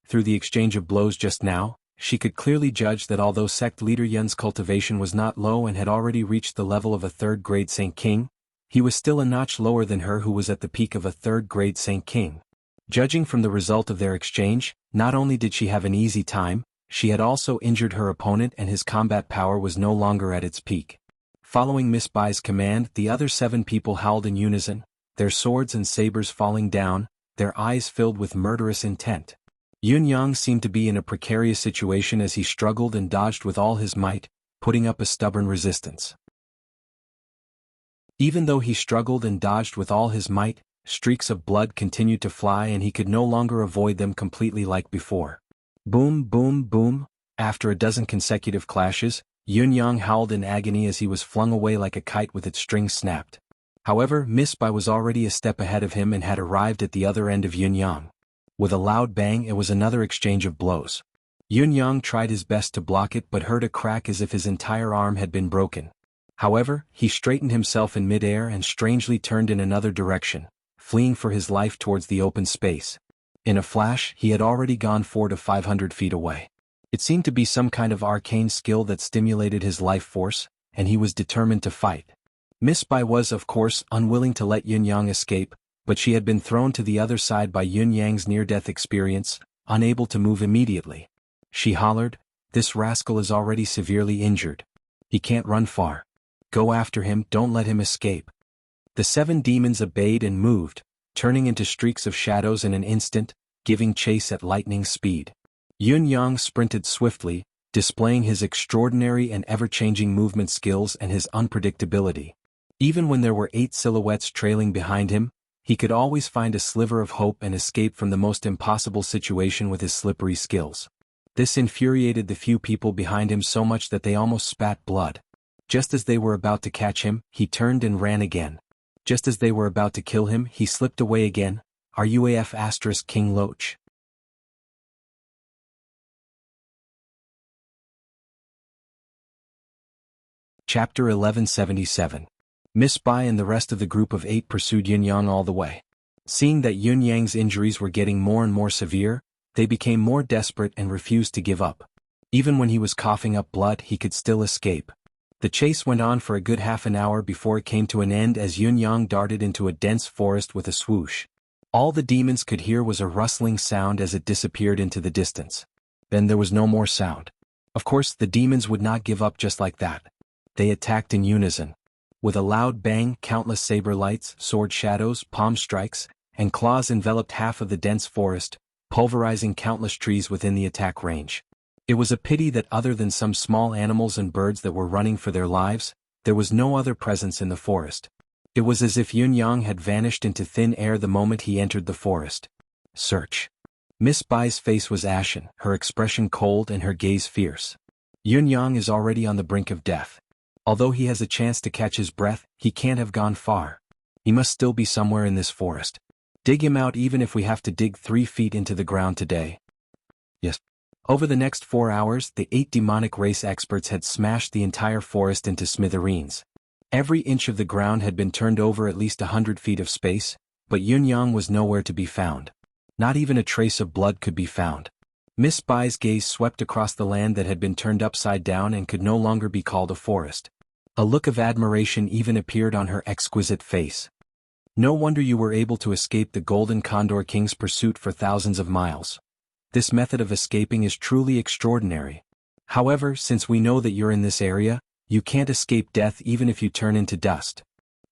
Through the exchange of blows just now, she could clearly judge that although sect leader Yun's cultivation was not low and had already reached the level of a third-grade Saint King, he was still a notch lower than her who was at the peak of a third-grade Saint King. Judging from the result of their exchange, not only did she have an easy time, she had also injured her opponent and his combat power was no longer at its peak. Following Miss Bai's command, the other 7 people howled in unison, their swords and sabers falling down, their eyes filled with murderous intent. Yun Yang seemed to be in a precarious situation as he struggled and dodged with all his might, putting up a stubborn resistance. Even though he struggled and dodged with all his might, streaks of blood continued to fly and he could no longer avoid them completely like before. Boom, boom, boom. After a dozen consecutive clashes, Yun Yang howled in agony as he was flung away like a kite with its strings snapped. However, Miss Bai was already a step ahead of him and had arrived at the other end of Yun Yang. With a loud bang, it was another exchange of blows. Yun Yang tried his best to block it but heard a crack as if his entire arm had been broken. However, he straightened himself in midair and strangely turned in another direction, fleeing for his life towards the open space. In a flash, he had already gone 400 to 500 feet away. It seemed to be some kind of arcane skill that stimulated his life force, and he was determined to fight. Miss Bai was, of course, unwilling to let Yun Yang escape, but she had been thrown to the other side by Yun Yang's near-death experience, unable to move immediately. She hollered, "This rascal is already severely injured. He can't run far. Go after him, don't let him escape." The 7 demons obeyed and moved, turning into streaks of shadows in an instant, giving chase at lightning speed. Yun Yang sprinted swiftly, displaying his extraordinary and ever-changing movement skills and his unpredictability. Even when there were 8 silhouettes trailing behind him, he could always find a sliver of hope and escape from the most impossible situation with his slippery skills. This infuriated the few people behind him so much that they almost spat blood. Just as they were about to catch him, he turned and ran again. Just as they were about to kill him, he slipped away again. RUAF** King Loach. Chapter 1177. Miss Bai and the rest of the group of 8 pursued Yun Yang all the way. Seeing that Yun Yang's injuries were getting more and more severe, they became more desperate and refused to give up. Even when he was coughing up blood, he could still escape. The chase went on for a good half an hour before it came to an end as Yun Yang darted into a dense forest with a swoosh. All the demons could hear was a rustling sound as it disappeared into the distance. Then there was no more sound. Of course, the demons would not give up just like that. They attacked in unison. With a loud bang, countless saber lights, sword shadows, palm strikes, and claws enveloped half of the dense forest, pulverizing countless trees within the attack range. It was a pity that other than some small animals and birds that were running for their lives, there was no other presence in the forest. It was as if Yun Yang had vanished into thin air the moment he entered the forest. Search. Miss Bai's face was ashen, her expression cold and her gaze fierce. Yun Yang is already on the brink of death. Although he has a chance to catch his breath, he can't have gone far. He must still be somewhere in this forest. Dig him out even if we have to dig 3 feet into the ground today. Yes. Over the next 4 hours, the 8 demonic race experts had smashed the entire forest into smithereens. Every inch of the ground had been turned over at least 100 feet of space, but Yun Yang was nowhere to be found. Not even a trace of blood could be found. Miss Bai's gaze swept across the land that had been turned upside down and could no longer be called a forest. A look of admiration even appeared on her exquisite face. No wonder you were able to escape the Golden Condor King's pursuit for thousands of miles. This method of escaping is truly extraordinary. However, since we know that you're in this area, you can't escape death even if you turn into dust.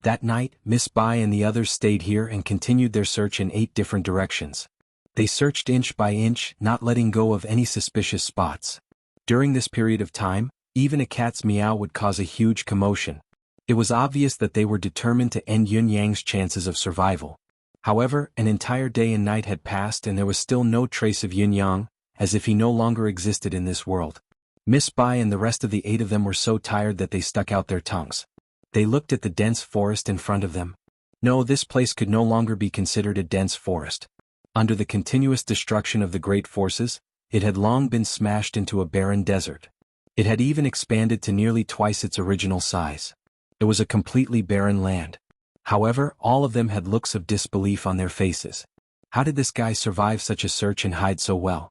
That night, Miss Bai and the others stayed here and continued their search in 8 different directions. They searched inch by inch, not letting go of any suspicious spots. During this period of time, even a cat's meow would cause a huge commotion. It was obvious that they were determined to end Yun Yang's chances of survival. However, an entire day and night had passed and there was still no trace of Yun Yang, as if he no longer existed in this world. Miss Bai and the rest of the 8 of them were so tired that they stuck out their tongues. They looked at the dense forest in front of them. No, this place could no longer be considered a dense forest. Under the continuous destruction of the great forces, it had long been smashed into a barren desert. It had even expanded to nearly twice its original size. It was a completely barren land. However, all of them had looks of disbelief on their faces. How did this guy survive such a search and hide so well?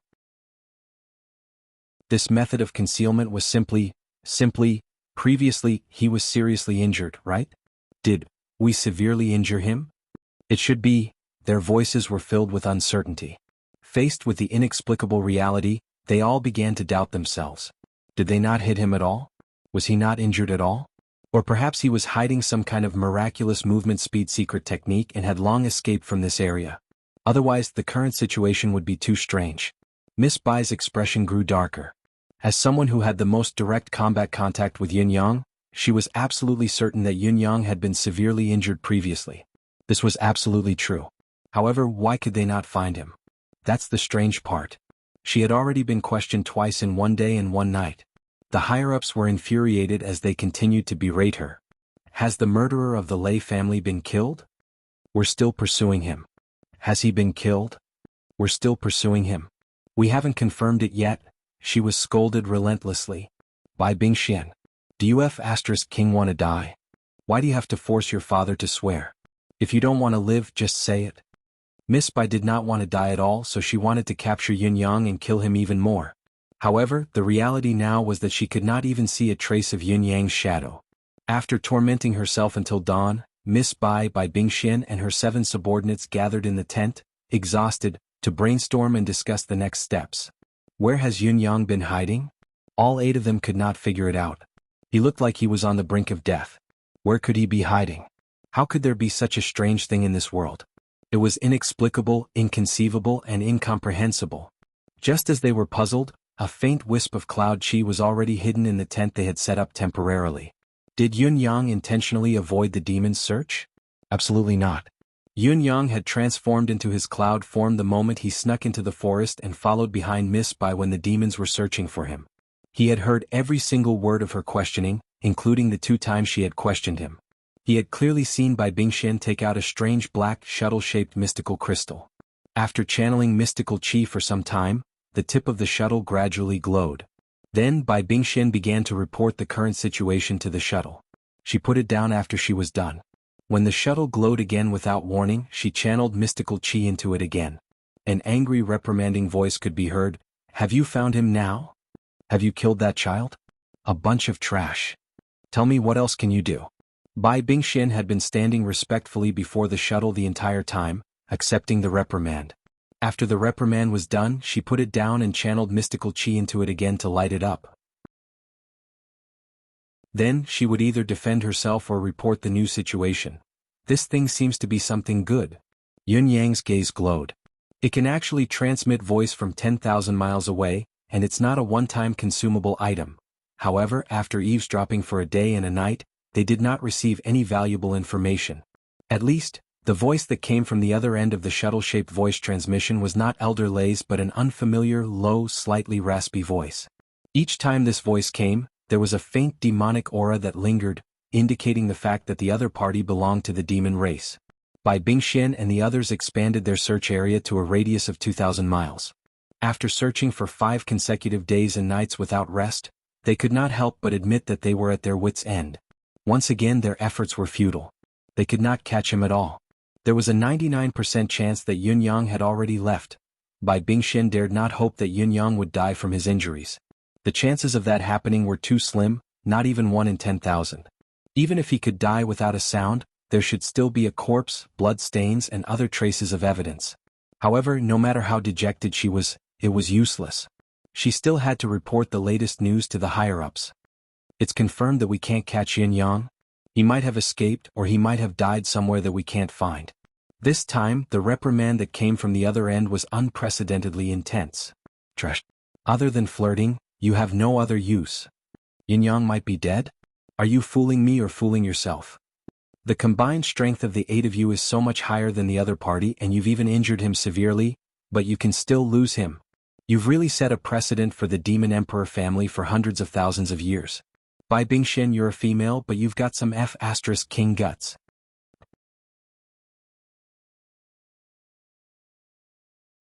This method of concealment was simply, previously, he was seriously injured, right? Did we severely injure him? It should be. Their voices were filled with uncertainty. Faced with the inexplicable reality, they all began to doubt themselves. Did they not hit him at all? Was he not injured at all? Or perhaps he was hiding some kind of miraculous movement speed secret technique and had long escaped from this area. Otherwise, the current situation would be too strange. Miss Bai's expression grew darker. As someone who had the most direct combat contact with Yin Yang, she was absolutely certain that Yin Yang had been severely injured previously. This was absolutely true. However, why could they not find him? That's the strange part. She had already been questioned twice in one day and one night. The higher-ups were infuriated as they continued to berate her. Has the murderer of the Lei family been killed? We're still pursuing him. Has he been killed? We're still pursuing him. We haven't confirmed it yet, she was scolded relentlessly. By Bingxian. Do you King want to die? Why do you have to force your father to swear? If you don't want to live, just say it. Miss Bai did not want to die at all, so she wanted to capture Yin Yang and kill him even more. However, the reality now was that she could not even see a trace of Yin Yang's shadow. After tormenting herself until dawn, Miss Bai Bingxian and her 7 subordinates gathered in the tent, exhausted, to brainstorm and discuss the next steps. Where has Yin Yang been hiding? All 8 of them could not figure it out. He looked like he was on the brink of death. Where could he be hiding? How could there be such a strange thing in this world? It was inexplicable, inconceivable, and incomprehensible. Just as they were puzzled, a faint wisp of cloud chi was already hidden in the tent they had set up temporarily. Did Yin Yang intentionally avoid the demon's search? Absolutely not. Yin Yang had transformed into his cloud form the moment he snuck into the forest and followed behind Miss Bai when the demons were searching for him. He had heard every single word of her questioning, including the 2 times she had questioned him. He had clearly seen Bai Bingxian take out a strange black shuttle-shaped mystical crystal. After channeling mystical chi for some time, the tip of the shuttle gradually glowed. Then Bai Bingxian began to report the current situation to the shuttle. She put it down after she was done. When the shuttle glowed again without warning, she channeled mystical chi into it again. An angry reprimanding voice could be heard. Have you found him now? Have you killed that child? A bunch of trash. Tell me, what else can you do? Bai Bingxian had been standing respectfully before the shuttle the entire time, accepting the reprimand. After the reprimand was done, she put it down and channeled mystical chi into it again to light it up. Then, she would either defend herself or report the new situation. This thing seems to be something good. Yin Yang's gaze glowed. It can actually transmit voice from 10,000 miles away, and it's not a one-time consumable item. However, after eavesdropping for a day and a night, they did not receive any valuable information. At least, the voice that came from the other end of the shuttle-shaped voice transmission was not Elder Lei's but an unfamiliar, low, slightly raspy voice. Each time this voice came, there was a faint demonic aura that lingered, indicating the fact that the other party belonged to the demon race. Bai Bingxian and the others expanded their search area to a radius of 2,000 miles. After searching for 5 consecutive days and nights without rest, they could not help but admit that they were at their wits' end. Once again their efforts were futile. They could not catch him at all. There was a 99% chance that Yin Yang had already left. Bai Bingxian dared not hope that Yin Yang would die from his injuries. The chances of that happening were too slim, not even 1 in 10,000. Even if he could die without a sound, there should still be a corpse, blood stains and other traces of evidence. However, no matter how dejected she was, it was useless. She still had to report the latest news to the higher-ups. It's confirmed that we can't catch Yin Yang. He might have escaped or he might have died somewhere that we can't find. This time, the reprimand that came from the other end was unprecedentedly intense. Trash. Other than flirting, you have no other use. Yin Yang might be dead? Are you fooling me or fooling yourself? The combined strength of the 8 of you is so much higher than the other party and you've even injured him severely, but you can still lose him. You've really set a precedent for the Demon Emperor family for hundreds of thousands of years. Bai Bingxian, you're a female but you've got some king guts.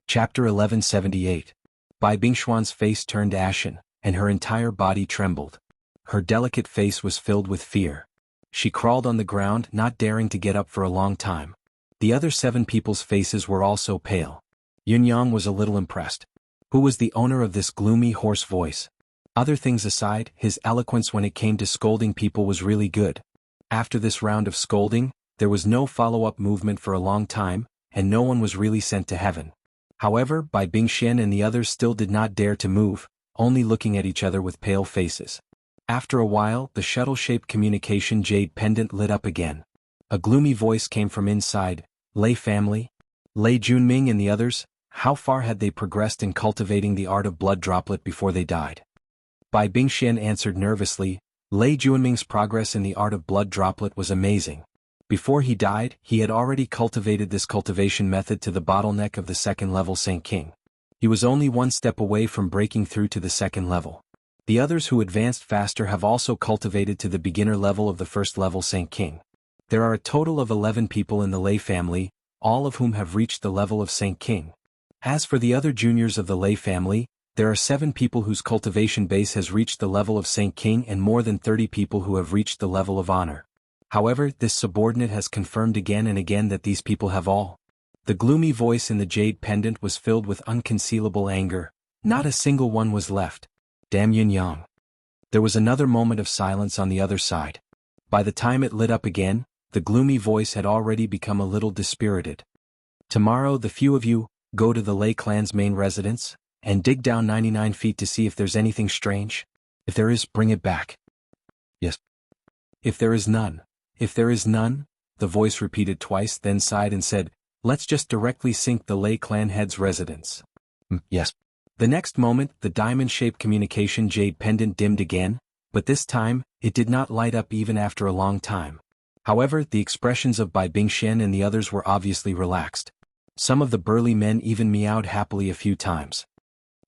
Chapter 1178. Bai Bingxian's face turned ashen, and her entire body trembled. Her delicate face was filled with fear. She crawled on the ground, not daring to get up for a long time. The other 7 people's faces were also pale. Yin Yang was a little impressed. Who was the owner of this gloomy hoarse voice? Other things aside, his eloquence when it came to scolding people was really good. After this round of scolding, there was no follow-up movement for a long time, and no one was really sent to heaven. However, Bai Bingxian and the others still did not dare to move, only looking at each other with pale faces. After a while, the shuttle-shaped communication jade pendant lit up again. A gloomy voice came from inside. Lei family? Lei Junming and the others, how far had they progressed in cultivating the art of blood droplet before they died? Bai Bingxian answered nervously. Lei Junming's progress in the art of blood droplet was amazing. Before he died, he had already cultivated this cultivation method to the bottleneck of the second level Saint King. He was only one step away from breaking through to the second level. The others who advanced faster have also cultivated to the beginner level of the first level Saint King. There are a total of 11 people in the Lei family, all of whom have reached the level of Saint King. As for the other juniors of the Lei family, there are 7 people whose cultivation base has reached the level of Saint King and more than 30 people who have reached the level of honor. However, this subordinate has confirmed again and again that these people have all. The gloomy voice in the jade pendant was filled with unconcealable anger. Not a single one was left. Damn Yin Yang. There was another moment of silence on the other side. By the time it lit up again, the gloomy voice had already become a little dispirited. Tomorrow the few of you, go to the Lei clan's main residence, and dig down 99 feet to see if there's anything strange. If there is, bring it back. Yes. If there is none. If there is none, the voice repeated twice, then sighed and said, let's just directly sink the Lei clan head's residence. Yes. The next moment, the diamond-shaped communication jade pendant dimmed again, but this time, it did not light up even after a long time. However, the expressions of Bai Bingxian and the others were obviously relaxed. Some of the burly men even meowed happily a few times.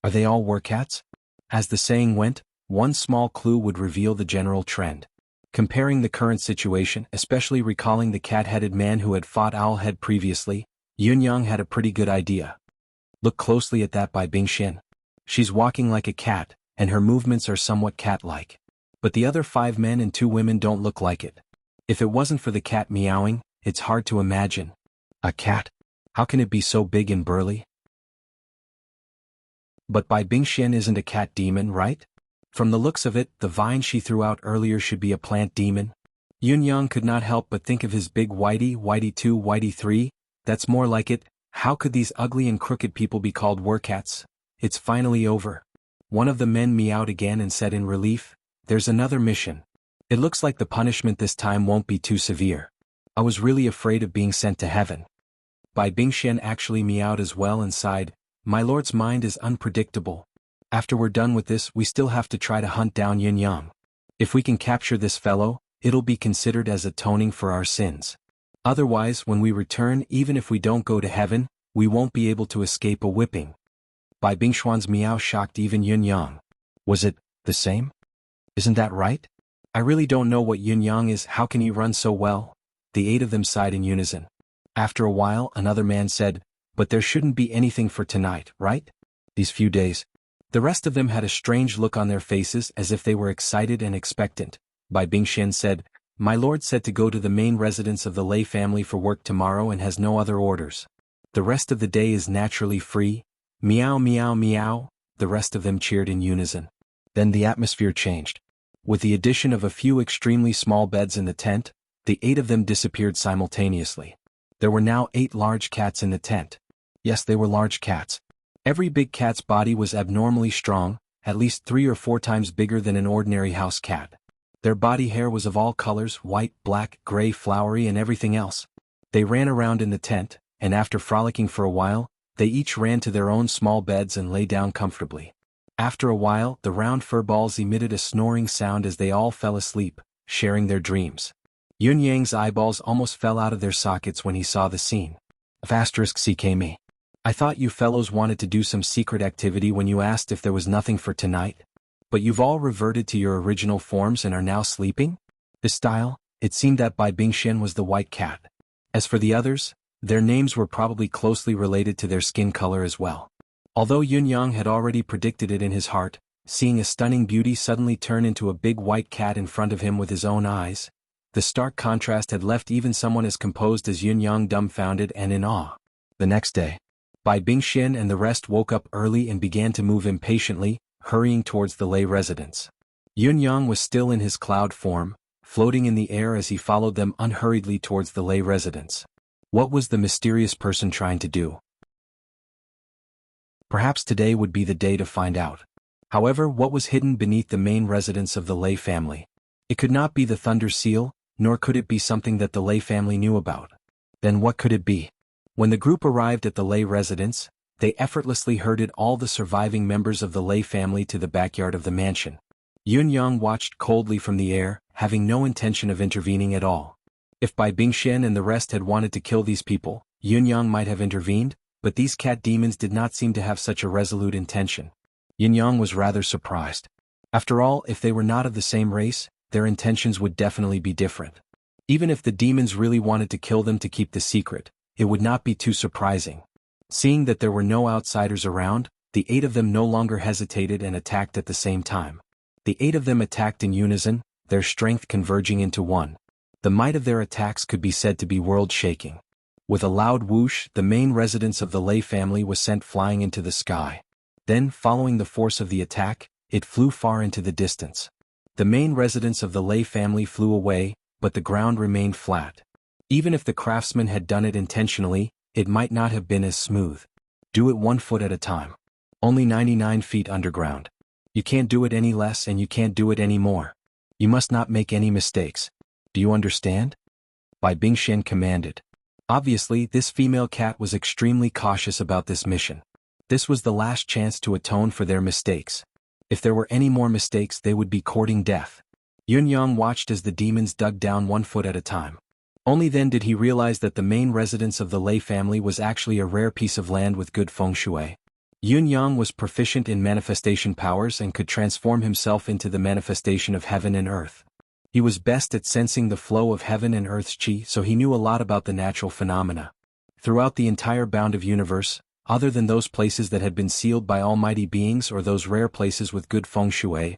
Are they all warcats? As the saying went, one small clue would reveal the general trend. Comparing the current situation, especially recalling the cat-headed man who had fought Owlhead previously, Yunyang had a pretty good idea. Look closely at that Bai Bingxian. She's walking like a cat, and her movements are somewhat cat-like. But the other 5 men and 2 women don't look like it. If it wasn't for the cat meowing, it's hard to imagine. A cat? How can it be so big and burly? But Bai Bingxian isn't a cat demon, right? From the looks of it, the vine she threw out earlier should be a plant demon. Yunyang could not help but think of his big Whitey 2, Whitey 3, that's more like it. How could these ugly and crooked people be called warcats? It's finally over. One of the men meowed again and said in relief, there's another mission. It looks like the punishment this time won't be too severe. I was really afraid of being sent to heaven. Bai Bingxian actually meowed as well and sighed, my lord's mind is unpredictable. After we're done with this, we still have to try to hunt down Yin Yang. If we can capture this fellow, it'll be considered as atoning for our sins. Otherwise, when we return, even if we don't go to heaven, we won't be able to escape a whipping. Bai Bingxian's meow shocked even Yin Yang. Was it the same? Isn't that right? I really don't know what Yin Yang is. How can he run so well? The 8 of them sighed in unison. After a while, another man said, but there shouldn't be anything for tonight, right? These few days. The rest of them had a strange look on their faces as if they were excited and expectant. Bai Bingxian said, my lord said to go to the main residence of the Lei family for work tomorrow and has no other orders. The rest of the day is naturally free. Meow meow meow, the rest of them cheered in unison. Then the atmosphere changed. With the addition of a few extremely small beds in the tent, the 8 of them disappeared simultaneously. There were now 8 large cats in the tent. Yes, they were large cats. Every big cat's body was abnormally strong, at least 3 or 4 times bigger than an ordinary house cat. Their body hair was of all colors, white, black, gray, flowery and everything else. They ran around in the tent, and after frolicking for a while, they each ran to their own small beds and lay down comfortably. After a while, the round fur balls emitted a snoring sound as they all fell asleep, sharing their dreams. Yun Yang's eyeballs almost fell out of their sockets when he saw the scene. *CKME. I thought you fellows wanted to do some secret activity when you asked if there was nothing for tonight. But you've all reverted to your original forms and are now sleeping? This style, it seemed that Bai Bingxian was the white cat. As for the others, their names were probably closely related to their skin color as well. Although Yun Yang had already predicted it in his heart, seeing a stunning beauty suddenly turn into a big white cat in front of him with his own eyes, the stark contrast had left even someone as composed as Yun Yang dumbfounded and in awe. The next day, Bai Bingxian and the rest woke up early and began to move impatiently, hurrying towards the lay residence. Yun-yang was still in his cloud form, floating in the air as he followed them unhurriedly towards the lay residence. What was the mysterious person trying to do? Perhaps today would be the day to find out. However, what was hidden beneath the main residence of the Lei family? It could not be the Thunder Seal, nor could it be something that the Lei family knew about. Then what could it be? When the group arrived at the Lei residence, they effortlessly herded all the surviving members of the Lei family to the backyard of the mansion. Yun-yang watched coldly from the air, having no intention of intervening at all. If Bai Bingxian and the rest had wanted to kill these people, Yun-yang might have intervened, but these cat demons did not seem to have such a resolute intention. Yun-yang was rather surprised. After all, if they were not of the same race, their intentions would definitely be different. Even if the demons really wanted to kill them to keep the secret, it would not be too surprising. Seeing that there were no outsiders around, the 8 of them no longer hesitated and attacked at the same time. The 8 of them attacked in unison, their strength converging into one. The might of their attacks could be said to be world-shaking. With a loud whoosh, the main residence of the Lei family was sent flying into the sky. Then, following the force of the attack, it flew far into the distance. The main residence of the Lei family flew away, but the ground remained flat. Even if the craftsman had done it intentionally, it might not have been as smooth. Do it 1 foot at a time. Only 99 feet underground. You can't do it any less and you can't do it any more. You must not make any mistakes. Do you understand? Bai Bingxian commanded. Obviously, this female cat was extremely cautious about this mission. This was the last chance to atone for their mistakes. If there were any more mistakes, they would be courting death. Yun-yang watched as the demons dug down 1 foot at a time. Only then did he realize that the main residence of the Lei family was actually a rare piece of land with good feng shui. Yun-yang was proficient in manifestation powers and could transform himself into the manifestation of heaven and earth. He was best at sensing the flow of heaven and earth's qi, so he knew a lot about the natural phenomena. Throughout the entire bound of universe, other than those places that had been sealed by almighty beings or those rare places with good feng shui,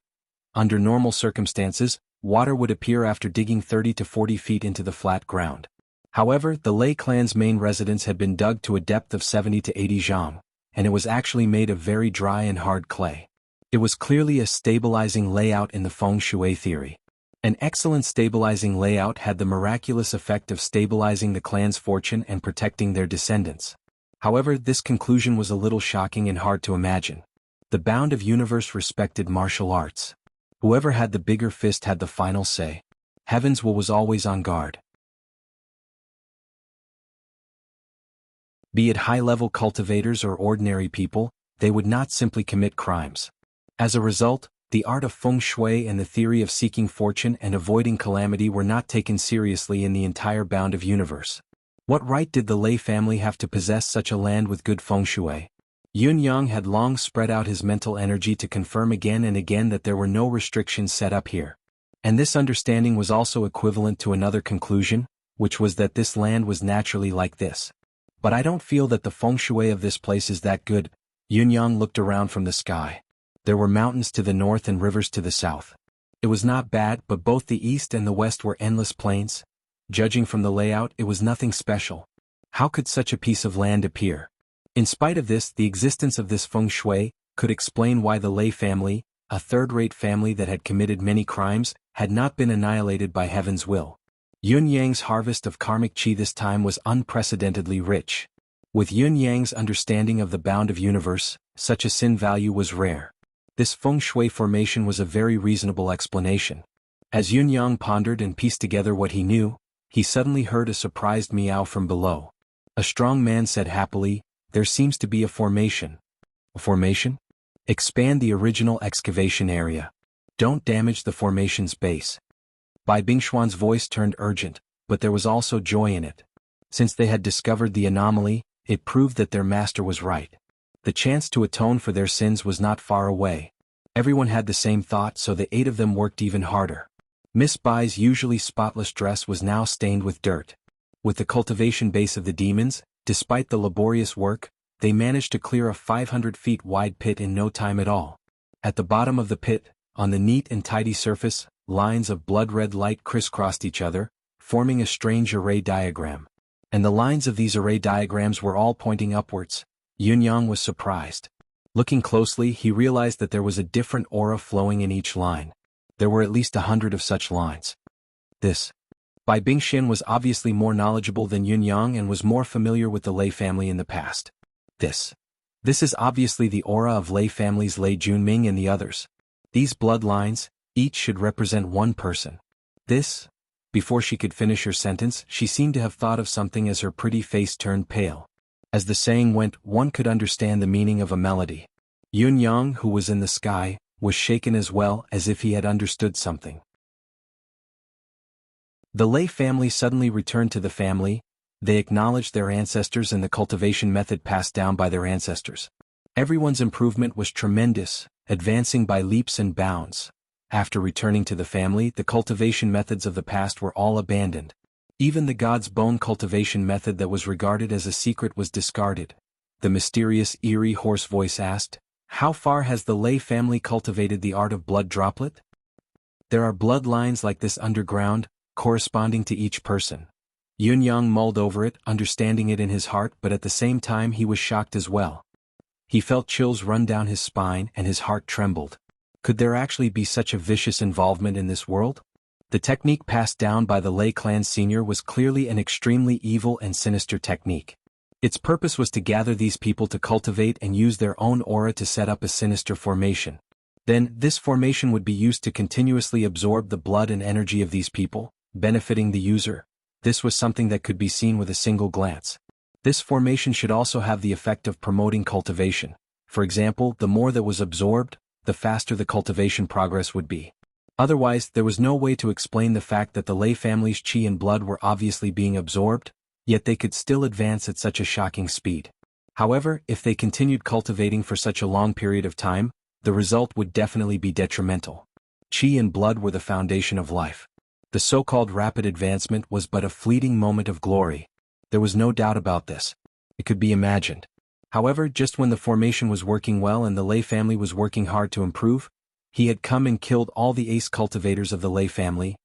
under normal circumstances, water would appear after digging 30 to 40 feet into the flat ground. However, the Lei clan's main residence had been dug to a depth of 70 to 80 zhang, and it was actually made of very dry and hard clay. It was clearly a stabilizing layout in the feng shui theory. An excellent stabilizing layout had the miraculous effect of stabilizing the clan's fortune and protecting their descendants. However, this conclusion was a little shocking and hard to imagine. The bound of universe respected martial arts. Whoever had the bigger fist had the final say. Heaven's will was always on guard. Be it high-level cultivators or ordinary people, they would not simply commit crimes. As a result, the art of feng shui and the theory of seeking fortune and avoiding calamity were not taken seriously in the entire bound of universe. What right did the Lei family have to possess such a land with good feng shui? Yun-yang had long spread out his mental energy to confirm again and again that there were no restrictions set up here. And this understanding was also equivalent to another conclusion, which was that this land was naturally like this. But I don't feel that the feng shui of this place is that good. Yun-yang looked around from the sky. There were mountains to the north and rivers to the south. It was not bad, but both the east and the west were endless plains. Judging from the layout, it was nothing special. How could such a piece of land appear? In spite of this, the existence of this feng shui could explain why the Lei family, a third-rate family that had committed many crimes, had not been annihilated by heaven's will. Yun-yang's harvest of karmic qi this time was unprecedentedly rich. With Yun-yang's understanding of the bound of universe, such a sin value was rare. This feng shui formation was a very reasonable explanation. As Yun-yang pondered and pieced together what he knew, he suddenly heard a surprised meow from below. A strong man said happily, "There seems to be a formation." A formation? Expand the original excavation area. Don't damage the formation's base. Bai Bingxuan's voice turned urgent, but there was also joy in it. Since they had discovered the anomaly, it proved that their master was right. The chance to atone for their sins was not far away. Everyone had the same thought, so the 8 of them worked even harder. Miss Bai's usually spotless dress was now stained with dirt. With the cultivation base of the demons, despite the laborious work, they managed to clear a 500 feet wide pit in no time at all. At the bottom of the pit, on the neat and tidy surface, lines of blood-red light crisscrossed each other, forming a strange array diagram. And the lines of these array diagrams were all pointing upwards. Yun-yang was surprised. Looking closely, he realized that there was a different aura flowing in each line. There were at least 100 of such lines. Bai Bingxian was obviously more knowledgeable than Yun Yang and was more familiar with the Lei family in the past. This is obviously the aura of Lei family's Lei Junming and the others. These bloodlines, each should represent one person. Before she could finish her sentence, she seemed to have thought of something as her pretty face turned pale. As the saying went, one could understand the meaning of a melody. Yun Yang, who was in the sky, was shaken as well, as if he had understood something. The Lei family suddenly returned to the family. They acknowledged their ancestors and the cultivation method passed down by their ancestors. Everyone's improvement was tremendous, advancing by leaps and bounds. After returning to the family, the cultivation methods of the past were all abandoned. Even the god's bone cultivation method that was regarded as a secret was discarded. The mysterious, eerie hoarse voice asked, "How far has the Lei family cultivated the art of blood droplet?" "There are bloodlines like this underground, corresponding to each person." Yun Yang mulled over it, understanding it in his heart, but at the same time he was shocked as well. He felt chills run down his spine and his heart trembled. Could there actually be such a vicious involvement in this world? The technique passed down by the Lei clan senior was clearly an extremely evil and sinister technique. Its purpose was to gather these people to cultivate and use their own aura to set up a sinister formation. Then, this formation would be used to continuously absorb the blood and energy of these people, benefiting the user. This was something that could be seen with a single glance. This formation should also have the effect of promoting cultivation. For example, the more that was absorbed, the faster the cultivation progress would be. Otherwise, there was no way to explain the fact that the Lei family's qi and blood were obviously being absorbed, yet they could still advance at such a shocking speed. However, if they continued cultivating for such a long period of time, the result would definitely be detrimental. Qi and blood were the foundation of life. The so-called rapid advancement was but a fleeting moment of glory. There was no doubt about this. It could be imagined. However, just when the formation was working well and the Lei family was working hard to improve, he had come and killed all the ace cultivators of the Lei family.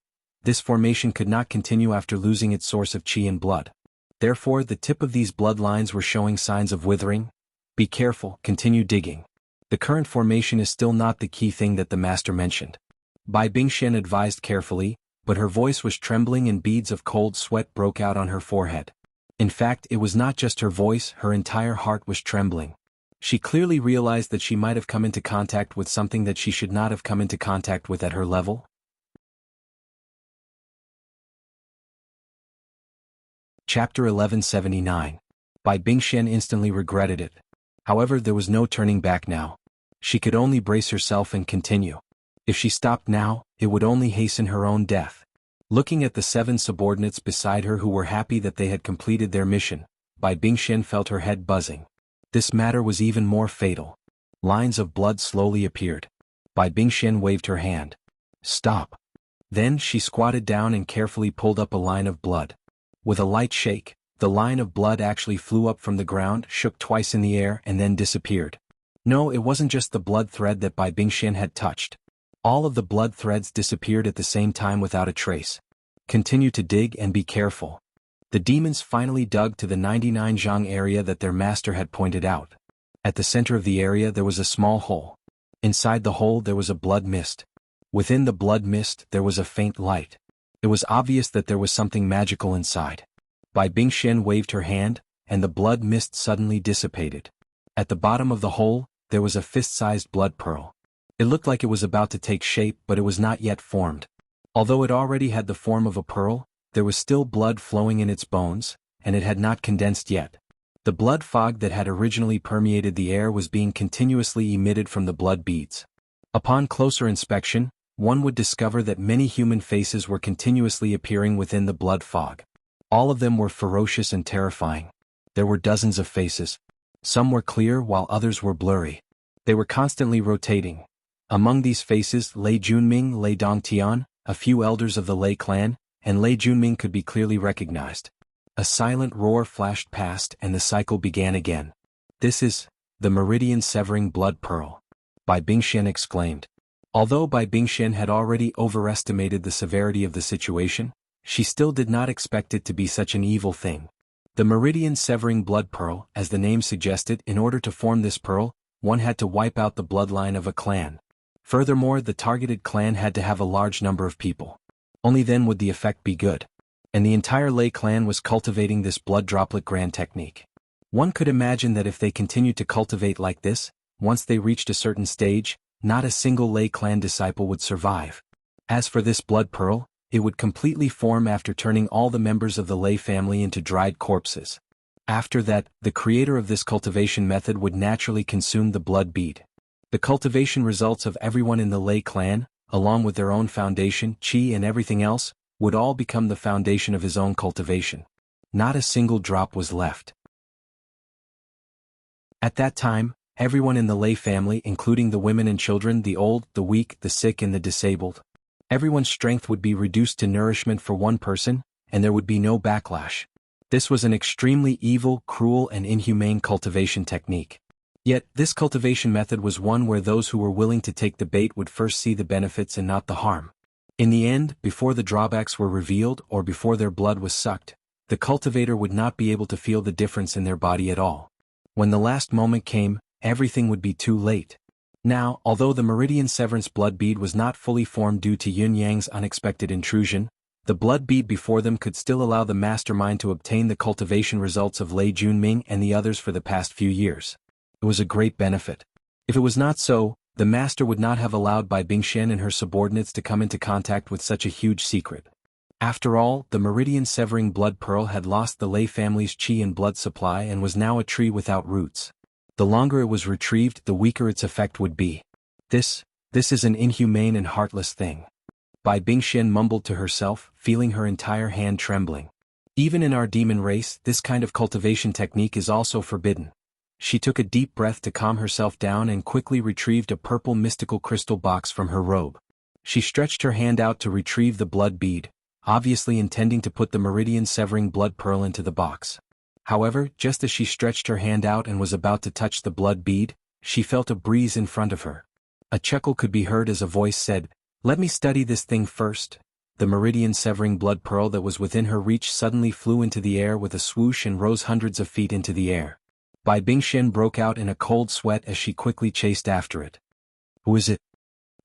This formation could not continue after losing its source of qi and blood. Therefore, the tip of these bloodlines were showing signs of withering. Be careful, continue digging. The current formation is still not the key thing that the master mentioned. Bai Bingxian advised carefully, but her voice was trembling and beads of cold sweat broke out on her forehead. In fact, it was not just her voice, her entire heart was trembling. She clearly realized that she might have come into contact with something that she should not have come into contact with at her level. Chapter 1179. Bai Bingxian instantly regretted it. However, there was no turning back now. She could only brace herself and continue. If she stopped now, it would only hasten her own death. Looking at the 7 subordinates beside her who were happy that they had completed their mission, Bai Bingxian felt her head buzzing. This matter was even more fatal. Lines of blood slowly appeared. Bai Bingxian waved her hand. "Stop." Then she squatted down and carefully pulled up a line of blood. With a light shake, the line of blood actually flew up from the ground, shook twice in the air and then disappeared. No, it wasn't just the blood thread that Bai Bingxian had touched. All of the blood threads disappeared at the same time without a trace. Continue to dig and be careful. The demons finally dug to the 99 zhang area that their master had pointed out. At the center of the area there was a small hole. Inside the hole there was a blood mist. Within the blood mist there was a faint light. It was obvious that there was something magical inside. Bai Bingxian waved her hand, and the blood mist suddenly dissipated. At the bottom of the hole, there was a fist-sized blood pearl. It looked like it was about to take shape, but it was not yet formed. Although it already had the form of a pearl, there was still blood flowing in its bones, and it had not condensed yet. The blood fog that had originally permeated the air was being continuously emitted from the blood beads. Upon closer inspection, one would discover that many human faces were continuously appearing within the blood fog. All of them were ferocious and terrifying. There were dozens of faces. Some were clear while others were blurry. They were constantly rotating. Among these faces, Lei Junming, Lei Dongtian, a few elders of the Lei clan, and Lei Junming could be clearly recognized. A silent roar flashed past and the cycle began again. "This is the meridian-severing blood pearl," Bai Bingxian exclaimed. Although Bai Bingxian had already overestimated the severity of the situation, she still did not expect it to be such an evil thing. The meridian-severing blood pearl, as the name suggested, in order to form this pearl, one had to wipe out the bloodline of a clan. Furthermore, the targeted clan had to have a large number of people. Only then would the effect be good. And the entire Lei clan was cultivating this blood droplet grand technique. One could imagine that if they continued to cultivate like this, once they reached a certain stage, not a single Lei clan disciple would survive. As for this blood pearl, it would completely form after turning all the members of the Lei family into dried corpses. After that, the creator of this cultivation method would naturally consume the blood bead. The cultivation results of everyone in the Lei clan, along with their own foundation, chi and everything else, would all become the foundation of his own cultivation. Not a single drop was left. At that time, everyone in the Lei family, including the women and children, the old, the weak, the sick and the disabled, everyone's strength would be reduced to nourishment for one person, and there would be no backlash. This was an extremely evil, cruel and inhumane cultivation technique. Yet, this cultivation method was one where those who were willing to take the bait would first see the benefits and not the harm. In the end, before the drawbacks were revealed or before their blood was sucked, the cultivator would not be able to feel the difference in their body at all. When the last moment came, everything would be too late. Now, although the meridian severance blood bead was not fully formed due to Yin Yang's unexpected intrusion, the blood bead before them could still allow the mastermind to obtain the cultivation results of Lei Junming and the others for the past few years. It was a great benefit. If it was not so, the master would not have allowed Bai Bingxian and her subordinates to come into contact with such a huge secret. After all, the meridian-severing blood pearl had lost the Lei family's qi and blood supply and was now a tree without roots. The longer it was retrieved, the weaker its effect would be. This is an inhumane and heartless thing. Bai Bingxian mumbled to herself, feeling her entire hand trembling. Even in our demon race, this kind of cultivation technique is also forbidden. She took a deep breath to calm herself down and quickly retrieved a purple mystical crystal box from her robe. She stretched her hand out to retrieve the blood bead, obviously intending to put the meridian-severing blood pearl into the box. However, just as she stretched her hand out and was about to touch the blood bead, she felt a breeze in front of her. A chuckle could be heard as a voice said, "Let me study this thing first." The meridian-severing blood pearl that was within her reach suddenly flew into the air with a swoosh and rose hundreds of feet into the air. Bai Bingxian broke out in a cold sweat as she quickly chased after it. Who is it?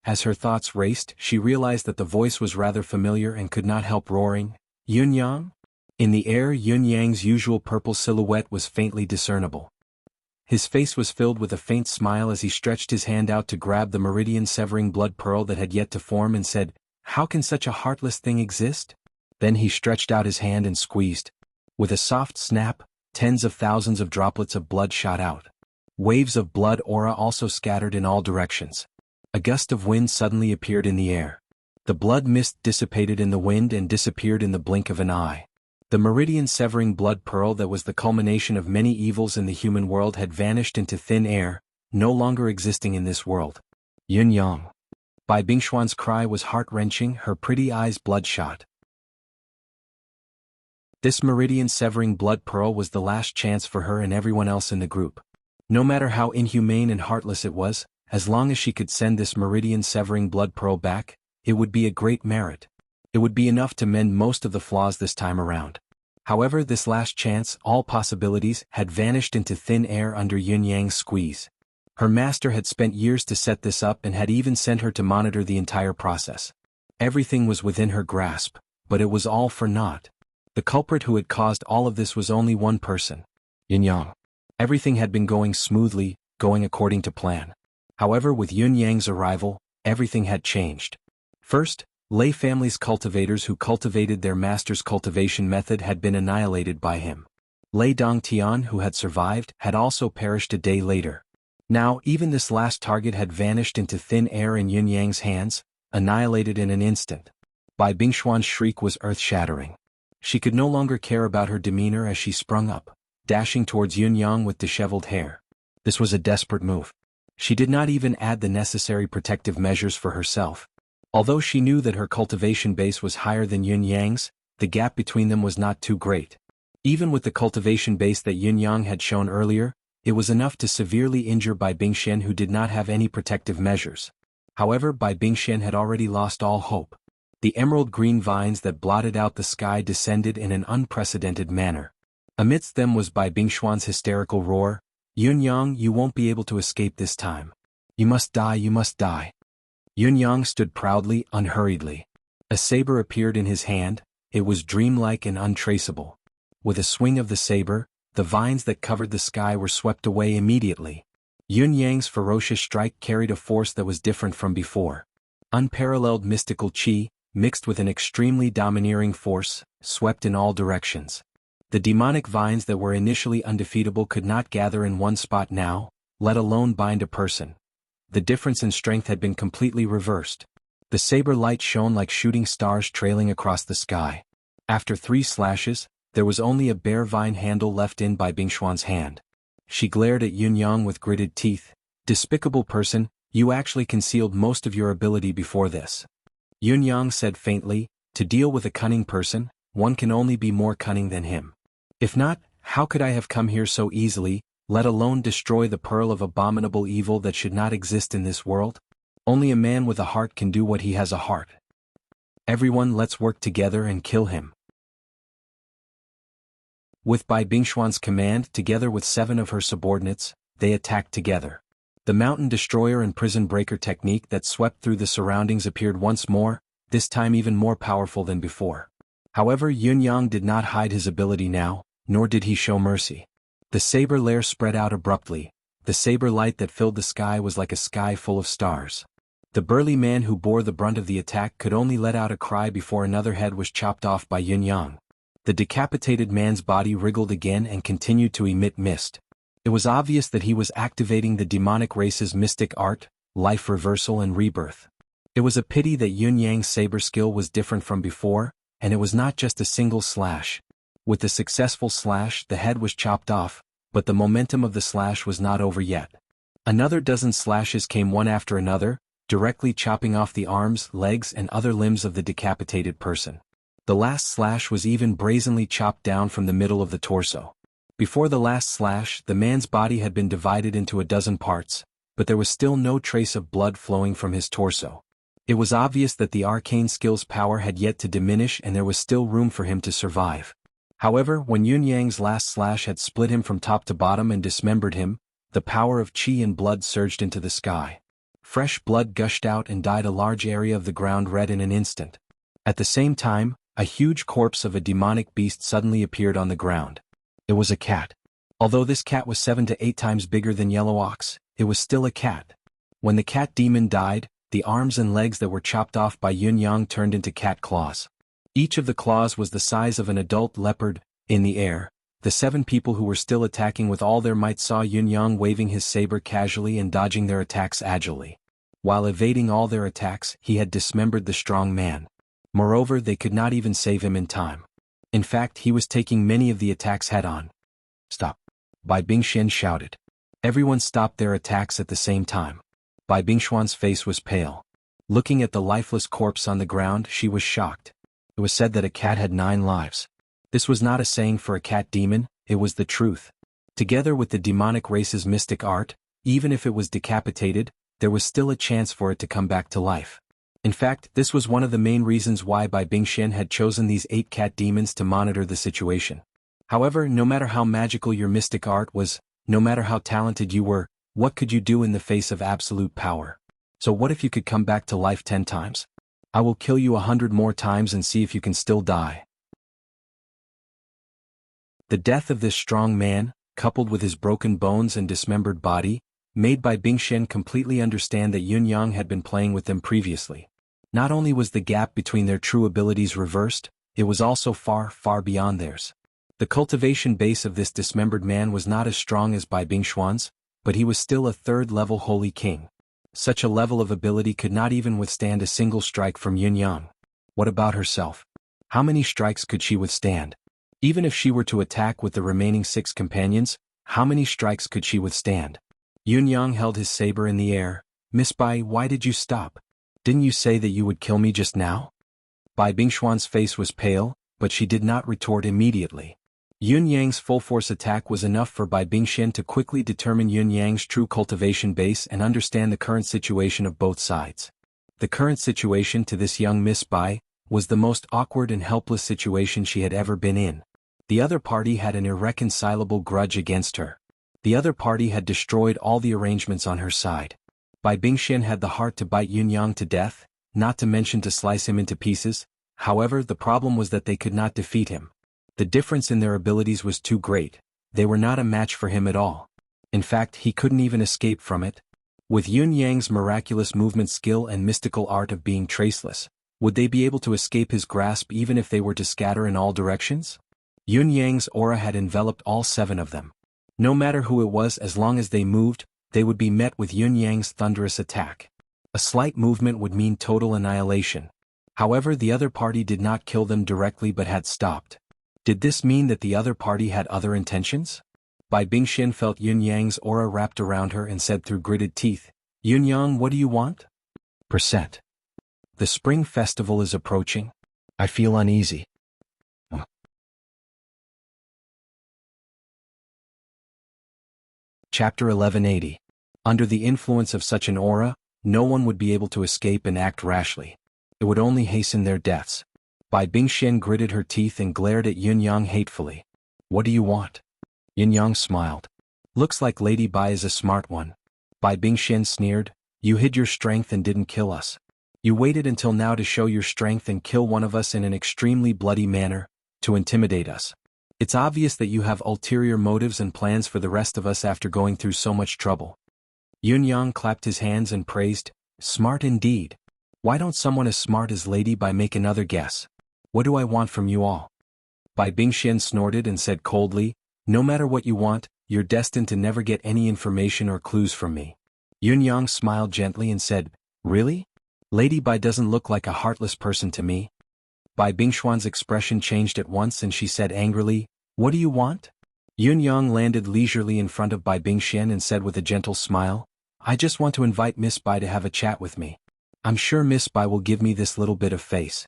As her thoughts raced, she realized that the voice was rather familiar and could not help roaring, "Yun Yang?" In the air, Yun Yang's usual purple silhouette was faintly discernible. His face was filled with a faint smile as he stretched his hand out to grab the meridian-severing blood pearl that had yet to form and said, "How can such a heartless thing exist?" Then he stretched out his hand and squeezed. With a soft snap, tens of thousands of droplets of blood shot out. Waves of blood aura also scattered in all directions. A gust of wind suddenly appeared in the air. The blood mist dissipated in the wind and disappeared in the blink of an eye. The meridian-severing blood pearl that was the culmination of many evils in the human world had vanished into thin air, no longer existing in this world. Yun Yang. Bai Bingxuan's cry was heart-wrenching, her pretty eyes bloodshot. This meridian-severing blood pearl was the last chance for her and everyone else in the group. No matter how inhumane and heartless it was, as long as she could send this meridian-severing blood pearl back, it would be a great merit. It would be enough to mend most of the flaws this time around. However, this last chance, all possibilities, had vanished into thin air under Yun Yang's squeeze. Her master had spent years to set this up and had even sent her to monitor the entire process. Everything was within her grasp, but it was all for naught. The culprit who had caused all of this was only one person. Yun Yang. Everything had been going smoothly, going according to plan. However, with Yun Yang's arrival, everything had changed. First, Lei family's cultivators who cultivated their master's cultivation method had been annihilated by him. Lei Dongtian, who had survived, had also perished a day later. Now, even this last target had vanished into thin air in Yun Yang's hands, annihilated in an instant. Bai Bingxuan's shriek was earth-shattering. She could no longer care about her demeanor as she sprung up, dashing towards Yun Yang with disheveled hair. This was a desperate move. She did not even add the necessary protective measures for herself. Although she knew that her cultivation base was higher than Yun Yang's, the gap between them was not too great. Even with the cultivation base that Yun Yang had shown earlier, it was enough to severely injure Bai Bingxian, who did not have any protective measures. However, Bai Bingxian had already lost all hope. The emerald-green vines that blotted out the sky descended in an unprecedented manner. Amidst them was Bai Bingxuan's hysterical roar, Yun Yang, you won't be able to escape this time. You must die, you must die. Yun Yang stood proudly, unhurriedly. A saber appeared in his hand. It was dreamlike and untraceable. With a swing of the saber, the vines that covered the sky were swept away immediately. Yun Yang's ferocious strike carried a force that was different from before. Unparalleled mystical qi, mixed with an extremely domineering force, swept in all directions. The demonic vines that were initially undefeatable could not gather in one spot now, let alone bind a person. The difference in strength had been completely reversed. The saber light shone like shooting stars trailing across the sky. After 3 slashes, there was only a bare vine handle left in Bai Bingshuan's hand. She glared at Yun Yang with gritted teeth. Despicable person, you actually concealed most of your ability before this. Yun Yang said faintly, to deal with a cunning person, one can only be more cunning than him. If not, how could I have come here so easily, let alone destroy the pearl of abominable evil that should not exist in this world? Only a man with a heart can do what he has a heart. Everyone, let's work together and kill him. With Bai Bingshuan's command, together with 7 of her subordinates, they attacked together. The mountain destroyer and prison breaker technique that swept through the surroundings appeared once more, this time even more powerful than before. However, Yun Yang did not hide his ability now, nor did he show mercy. The saber lair spread out abruptly. The saber light that filled the sky was like a sky full of stars. The burly man who bore the brunt of the attack could only let out a cry before another head was chopped off by Yun Yang. The decapitated man's body wriggled again and continued to emit mist. It was obvious that he was activating the demonic race's mystic art, life reversal and rebirth. It was a pity that Yun Yang's saber skill was different from before, and it was not just a single slash. With the successful slash, the head was chopped off, but the momentum of the slash was not over yet. Another dozen slashes came one after another, directly chopping off the arms, legs and other limbs of the decapitated person. The last slash was even brazenly chopped down from the middle of the torso. Before the last slash, the man's body had been divided into a dozen parts, but there was still no trace of blood flowing from his torso. It was obvious that the arcane skill's power had yet to diminish and there was still room for him to survive. However, when Yun Yang's last slash had split him from top to bottom and dismembered him, the power of qi and blood surged into the sky. Fresh blood gushed out and dyed a large area of the ground red in an instant. At the same time, a huge corpse of a demonic beast suddenly appeared on the ground. It was a cat. Although this cat was 7 to 8 times bigger than Yellow Ox, it was still a cat. When the cat demon died, the arms and legs that were chopped off by Yun Yang turned into cat claws. Each of the claws was the size of an adult leopard. In the air, the 7 people who were still attacking with all their might saw Yun Yang waving his saber casually and dodging their attacks agilely. While evading all their attacks, he had dismembered the strong man. Moreover, they could not even save him in time. In fact, he was taking many of the attacks head-on. Stop! Bai Bingshuan shouted. Everyone stopped their attacks at the same time. Bai Bingshuan's face was pale. Looking at the lifeless corpse on the ground, she was shocked. It was said that a cat had 9 lives. This was not a saying for a cat demon, it was the truth. Together with the demonic race's mystic art, even if it was decapitated, there was still a chance for it to come back to life. In fact, this was one of the main reasons why Bai Bingshuan had chosen these 8 cat demons to monitor the situation. However, no matter how magical your mystic art was, no matter how talented you were, what could you do in the face of absolute power? So what if you could come back to life 10 times? I will kill you 100 more times and see if you can still die. The death of this strong man, coupled with his broken bones and dismembered body, made Bai Bingshuan completely understand that Yun Yang had been playing with them previously. Not only was the gap between their true abilities reversed, it was also far, far beyond theirs. The cultivation base of this dismembered man was not as strong as Bai Bingshuan's, but he was still a 3rd-level holy king. Such a level of ability could not even withstand a single strike from Yun Yang. What about herself? How many strikes could she withstand? Even if she were to attack with the remaining 6 companions, how many strikes could she withstand? Yun Yang held his saber in the air. Miss Bai, why did you stop? Didn't you say that you would kill me just now? Bai Bingshuan's face was pale, but she did not retort immediately. Yun Yang's full-force attack was enough for Bai Bingshuan to quickly determine Yun Yang's true cultivation base and understand the current situation of both sides. The current situation to this young Miss Bai was the most awkward and helpless situation she had ever been in. The other party had an irreconcilable grudge against her. The other party had destroyed all the arrangements on her side. Bai Bingxian had the heart to bite Yunyang to death, not to mention to slice him into pieces. However, the problem was that they could not defeat him. The difference in their abilities was too great. They were not a match for him at all. In fact, he couldn't even escape from it. With Yunyang's miraculous movement skill and mystical art of being traceless, would they be able to escape his grasp even if they were to scatter in all directions? Yunyang's aura had enveloped all 7 of them. No matter who it was, as long as they moved, they would be met with Yunyang's thunderous attack. A slight movement would mean total annihilation. However, the other party did not kill them directly but had stopped. Did this mean that the other party had other intentions? Bai Bingxian felt Yunyang's aura wrapped around her and said through gritted teeth, "Yunyang, what do you want?" Percent. The spring festival is approaching. I feel uneasy. Chapter 1180. Under the influence of such an aura, no one would be able to escape and act rashly. It would only hasten their deaths. Bai Bingxian gritted her teeth and glared at Yunyang hatefully. "What do you want?" Yunyang smiled. "Looks like Lady Bai is a smart one." Bai Bingxian sneered, "You hid your strength and didn't kill us. You waited until now to show your strength and kill one of us in an extremely bloody manner, to intimidate us. It's obvious that you have ulterior motives and plans for the rest of us after going through so much trouble." Yunyang clapped his hands and praised, "Smart indeed. Why don't someone as smart as Lady Bai make another guess? What do I want from you all?" Bai Bingxian snorted and said coldly, "No matter what you want, you're destined to never get any information or clues from me." Yunyang smiled gently and said, "Really? Lady Bai doesn't look like a heartless person to me." Bai Bingxuan's expression changed at once and she said angrily, "What do you want?" Yunyang landed leisurely in front of Bai Bingxian and said with a gentle smile, "I just want to invite Miss Bai to have a chat with me. I'm sure Miss Bai will give me this little bit of face."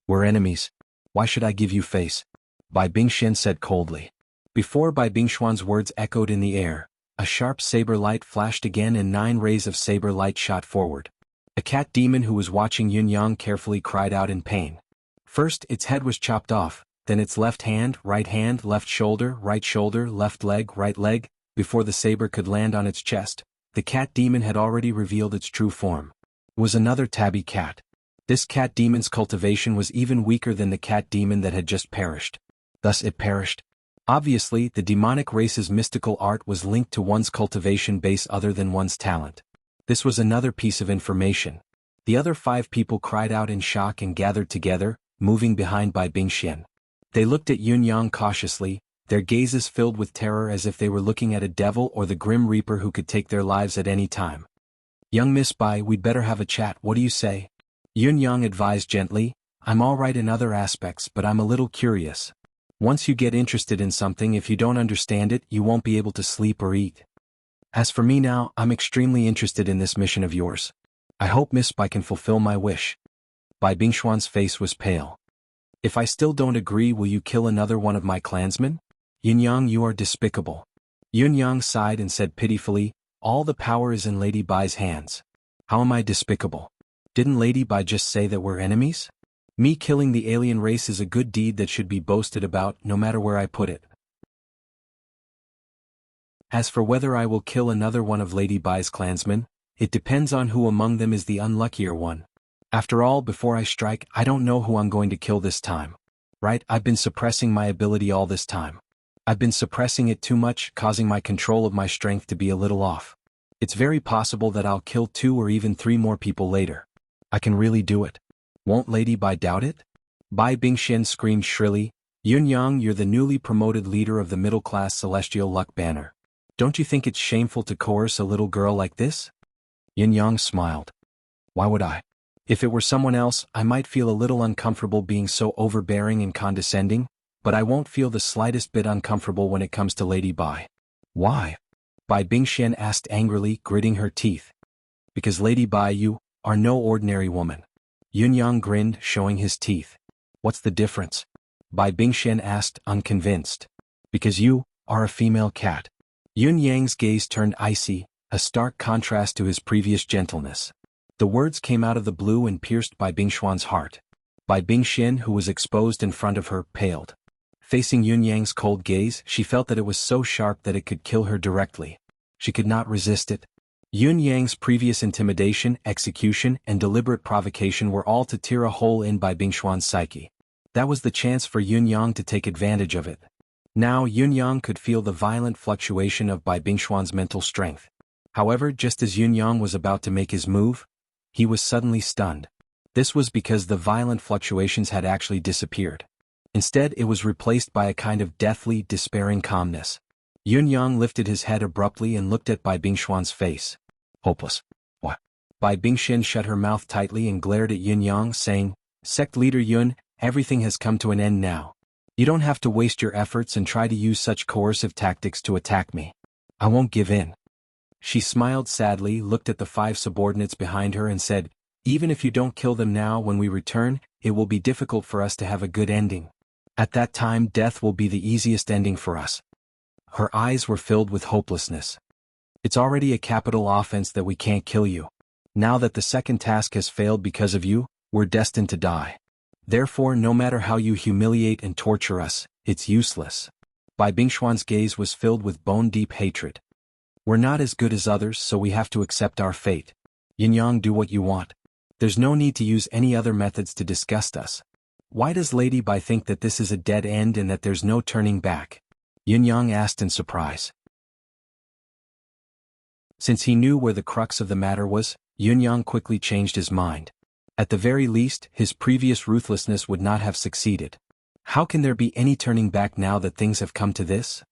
"We're enemies. Why should I give you face?" Bai Bingxian said coldly. Before Bai Bingxuan's words echoed in the air, a sharp saber light flashed again and 9 rays of saber light shot forward. A cat demon who was watching Yunyang carefully cried out in pain. First, its head was chopped off, then its left hand, left shoulder, left leg, right leg. Before the saber could land on its chest, the cat demon had already revealed its true form. It was another tabby cat. This cat demon's cultivation was even weaker than the cat demon that had just perished. Thus it perished. Obviously, the demonic race's mystical art was linked to one's cultivation base other than one's talent. This was another piece of information. The other 5 people cried out in shock and gathered together, moving behind Bai Bingxian. They looked at Yunyang cautiously, their gazes filled with terror as if they were looking at a devil or the Grim Reaper who could take their lives at any time. "Young Miss Bai, we'd better have a chat, what do you say?" Yunyang advised gently, "I'm all right in other aspects but I'm a little curious. Once you get interested in something, if you don't understand it, you won't be able to sleep or eat. As for me now, I'm extremely interested in this mission of yours. I hope Miss Bai can fulfill my wish." Bai Bingxuan's face was pale. "If I still don't agree, will you kill another one of my clansmen? Yunyang, you are despicable." Yunyang sighed and said pitifully, "All the power is in Lady Bai's hands. How am I despicable? Didn't Lady Bai just say that we're enemies? Me killing the alien race is a good deed that should be boasted about, no matter where I put it. As for whether I will kill another one of Lady Bai's clansmen, it depends on who among them is the unluckier one. After all, before I strike, I don't know who I'm going to kill this time. Right, I've been suppressing my ability all this time. I've been suppressing it too much, causing my control of my strength to be a little off. It's very possible that I'll kill 2 or even 3 more people later. I can really do it. Won't Lady Bai doubt it?" Bai Bingxian screamed shrilly, "Yunyang, you're the newly promoted leader of the middle-class Celestial Luck Banner. Don't you think it's shameful to coerce a little girl like this?" Yunyang smiled. "Why would I? If it were someone else, I might feel a little uncomfortable being so overbearing and condescending, but I won't feel the slightest bit uncomfortable when it comes to Lady Bai." "Why?" Bai Bingxian asked angrily, gritting her teeth. "Because Lady Bai, you are no ordinary woman." Yunyang grinned, showing his teeth. "What's the difference?" Bai Bingxian asked, unconvinced. "Because you are a female cat." Yunyang's gaze turned icy, a stark contrast to his previous gentleness. The words came out of the blue and pierced Bai Bingxuan's heart. Bai Bingxian, who was exposed in front of her, paled. Facing Yunyang's cold gaze, she felt that it was so sharp that it could kill her directly. She could not resist it. Yunyang's previous intimidation, execution, and deliberate provocation were all to tear a hole in Bai Bingshuan's psyche. That was the chance for Yunyang to take advantage of it. Now Yunyang could feel the violent fluctuation of Bai Bingshuan's mental strength. However, just as Yunyang was about to make his move, he was suddenly stunned. This was because the violent fluctuations had actually disappeared. Instead, it was replaced by a kind of deathly, despairing calmness. Yunyang lifted his head abruptly and looked at Bai Bingshuan's face. Hopeless. What? Bai Bingshan shut her mouth tightly and glared at Yunyang, saying, "Sect leader Yun, everything has come to an end now. You don't have to waste your efforts and try to use such coercive tactics to attack me. I won't give in." She smiled sadly, looked at the 5 subordinates behind her and said, "Even if you don't kill them now, when we return, it will be difficult for us to have a good ending. At that time, death will be the easiest ending for us." Her eyes were filled with hopelessness. "It's already a capital offense that we can't kill you. Now that the second task has failed because of you, we're destined to die. Therefore, no matter how you humiliate and torture us, it's useless." Bai Bingshuan's gaze was filled with bone-deep hatred. "We're not as good as others, so we have to accept our fate. Yunyang, do what you want. There's no need to use any other methods to disgust us. Why does Lady Bai think that this is a dead end and that there's no turning back?" Yunyang asked in surprise. Since he knew where the crux of the matter was, Yunyang quickly changed his mind. At the very least, his previous ruthlessness would not have succeeded. How can there be any turning back now that things have come to this?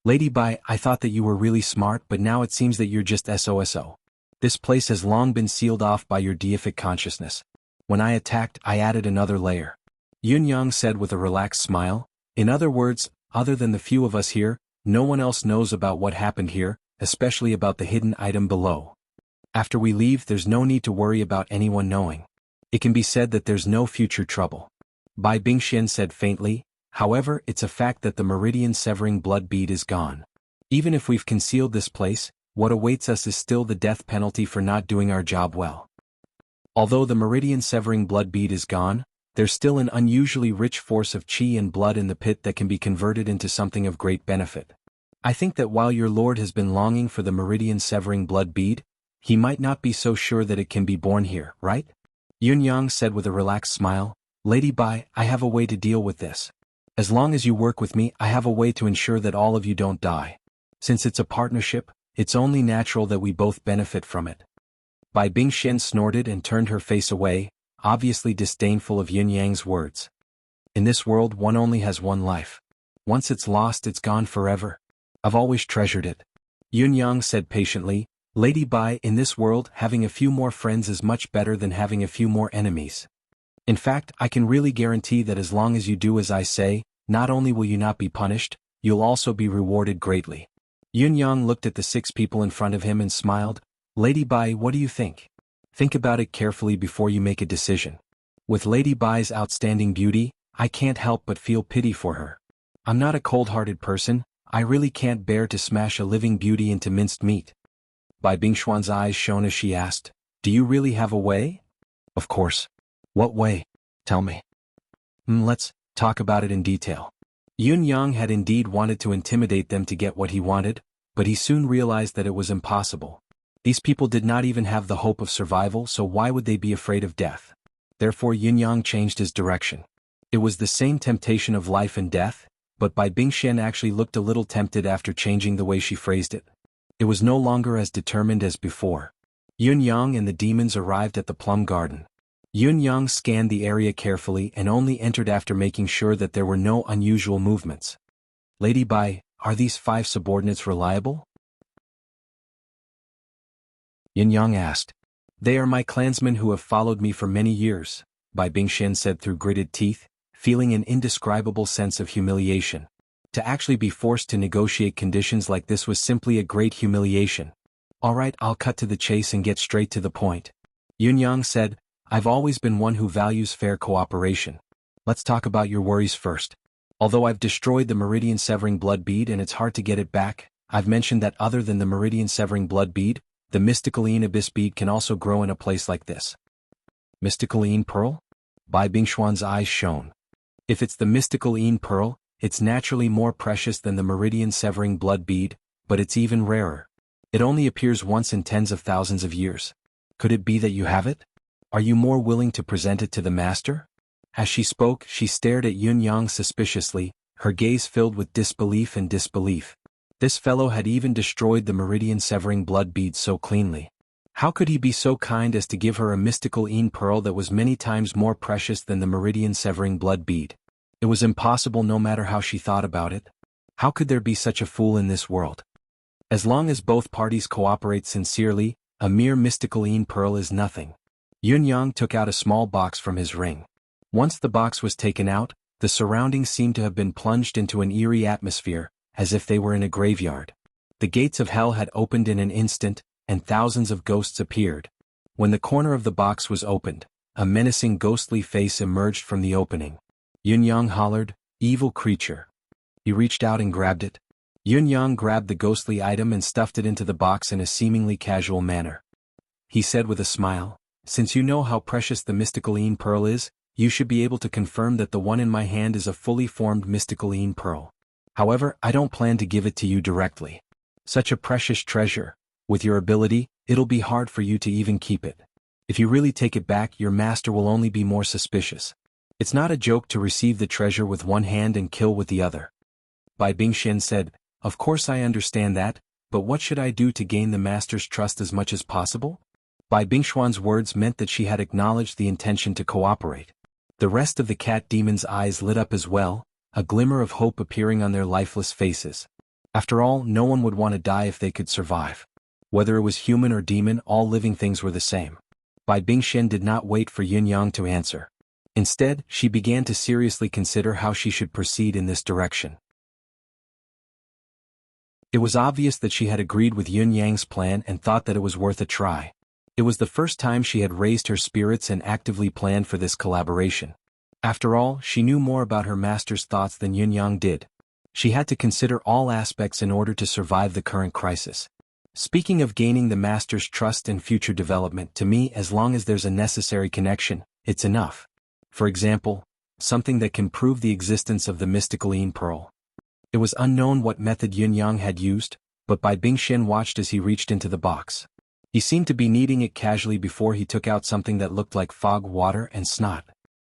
"Lady Bai, I thought that you were really smart, but now it seems that you're just SOSO. This place has long been sealed off by your deific consciousness. When I attacked, I added another layer," Yunyang said with a relaxed smile. "In other words, other than the few of us here, no one else knows about what happened here, especially about the hidden item below. After we leave, there's no need to worry about anyone knowing. It can be said that there's no future trouble." Bai Bingshan said faintly, "However, it's a fact that the meridian-severing blood bead is gone. Even if we've concealed this place, what awaits us is still the death penalty for not doing our job well. Although the meridian-severing blood bead is gone, there's still an unusually rich force of qi and blood in the pit that can be converted into something of great benefit. I think that while your lord has been longing for the meridian-severing blood bead, he might not be so sure that it can be born here, right?" Yunyang said with a relaxed smile, "Lady Bai, I have a way to deal with this. As long as you work with me, I have a way to ensure that all of you don't die. Since it's a partnership, it's only natural that we both benefit from it." Bai Bingshan snorted and turned her face away, obviously disdainful of Yunyang's words. "In this world, one only has one life. Once it's lost, it's gone forever. I've always treasured it." Yunyang said patiently, "Lady Bai, in this world, having a few more friends is much better than having a few more enemies. In fact, I can really guarantee that as long as you do as I say, not only will you not be punished, you'll also be rewarded greatly." Yunyang looked at the 6 people in front of him and smiled. "Lady Bai, what do you think? Think about it carefully before you make a decision. With Lady Bai's outstanding beauty, I can't help but feel pity for her. I'm not a cold-hearted person, I really can't bear to smash a living beauty into minced meat." Bai Bingshuan's eyes shone as she asked, "Do you really have a way?" "Of course. What way? Tell me." Let's talk about it in detail." Yunyang had indeed wanted to intimidate them to get what he wanted, but he soon realized that it was impossible. These people did not even have the hope of survival, so why would they be afraid of death? Therefore Yunyang changed his direction. It was the same temptation of life and death, but Bai Bingshan actually looked a little tempted after changing the way she phrased it. It was no longer as determined as before. Yunyang and the demons arrived at the plum garden. Yunyang scanned the area carefully and only entered after making sure that there were no unusual movements. "Lady Bai, are these 5 subordinates reliable?" Yunyang asked. "They are my clansmen who have followed me for many years," Bai Bingshan said through gritted teeth, feeling an indescribable sense of humiliation. To actually be forced to negotiate conditions like this was simply a great humiliation. "All right, I'll cut to the chase and get straight to the point," Yunyang said. "I've always been one who values fair cooperation. Let's talk about your worries first. Although I've destroyed the meridian-severing blood bead and it's hard to get it back, I've mentioned that other than the meridian-severing blood bead, the mysticaline abyss bead can also grow in a place like this." "Mysticaline pearl?" Bai Bingshuan's eyes shone. "If it's the mysticaline pearl, it's naturally more precious than the meridian-severing blood bead, but it's even rarer. It only appears once in tens of thousands of years. Could it be that you have it? Are you more willing to present it to the master? As she spoke, she stared at Yun Yang suspiciously, her gaze filled with disbelief and disbelief. This fellow had even destroyed the meridian-severing blood bead so cleanly. How could he be so kind as to give her a mystical pearl that was many times more precious than the meridian-severing blood bead? It was impossible no matter how she thought about it. How could there be such a fool in this world? As long as both parties cooperate sincerely, a mere mystical pearl is nothing. Yun Yang took out a small box from his ring. Once the box was taken out, the surroundings seemed to have been plunged into an eerie atmosphere, as if they were in a graveyard. The gates of hell had opened in an instant, and thousands of ghosts appeared. When the corner of the box was opened, a menacing ghostly face emerged from the opening. Yun Yang hollered, "Evil creature." He reached out and grabbed it. Yun Yang grabbed the ghostly item and stuffed it into the box in a seemingly casual manner. He said with a smile, "Since you know how precious the mystical pearl is, you should be able to confirm that the one in my hand is a fully formed mystical pearl. However, I don't plan to give it to you directly. Such a precious treasure, with your ability, it'll be hard for you to even keep it. If you really take it back, your master will only be more suspicious. It's not a joke to receive the treasure with one hand and kill with the other." Bai Bingxian said, "Of course I understand that, but what should I do to gain the master's trust as much as possible?" Bai Bingxuan's words meant that she had acknowledged the intention to cooperate. The rest of the cat demons' eyes lit up as well, a glimmer of hope appearing on their lifeless faces. After all, no one would want to die if they could survive. Whether it was human or demon, all living things were the same. Bai Bingxian did not wait for Yun Yang to answer. Instead, she began to seriously consider how she should proceed in this direction. It was obvious that she had agreed with Yun Yang's plan and thought that it was worth a try. It was the first time she had raised her spirits and actively planned for this collaboration. After all, she knew more about her master's thoughts than Yun Yang did. She had to consider all aspects in order to survive the current crisis. Speaking of gaining the master's trust and future development, to me, as long as there's a necessary connection, it's enough. For example, something that can prove the existence of the mystical pearl. It was unknown what method Yun Yang had used, but Bai Bingxian watched as he reached into the box. He seemed to be kneading it casually before he took out something that looked like fog, water, and snot.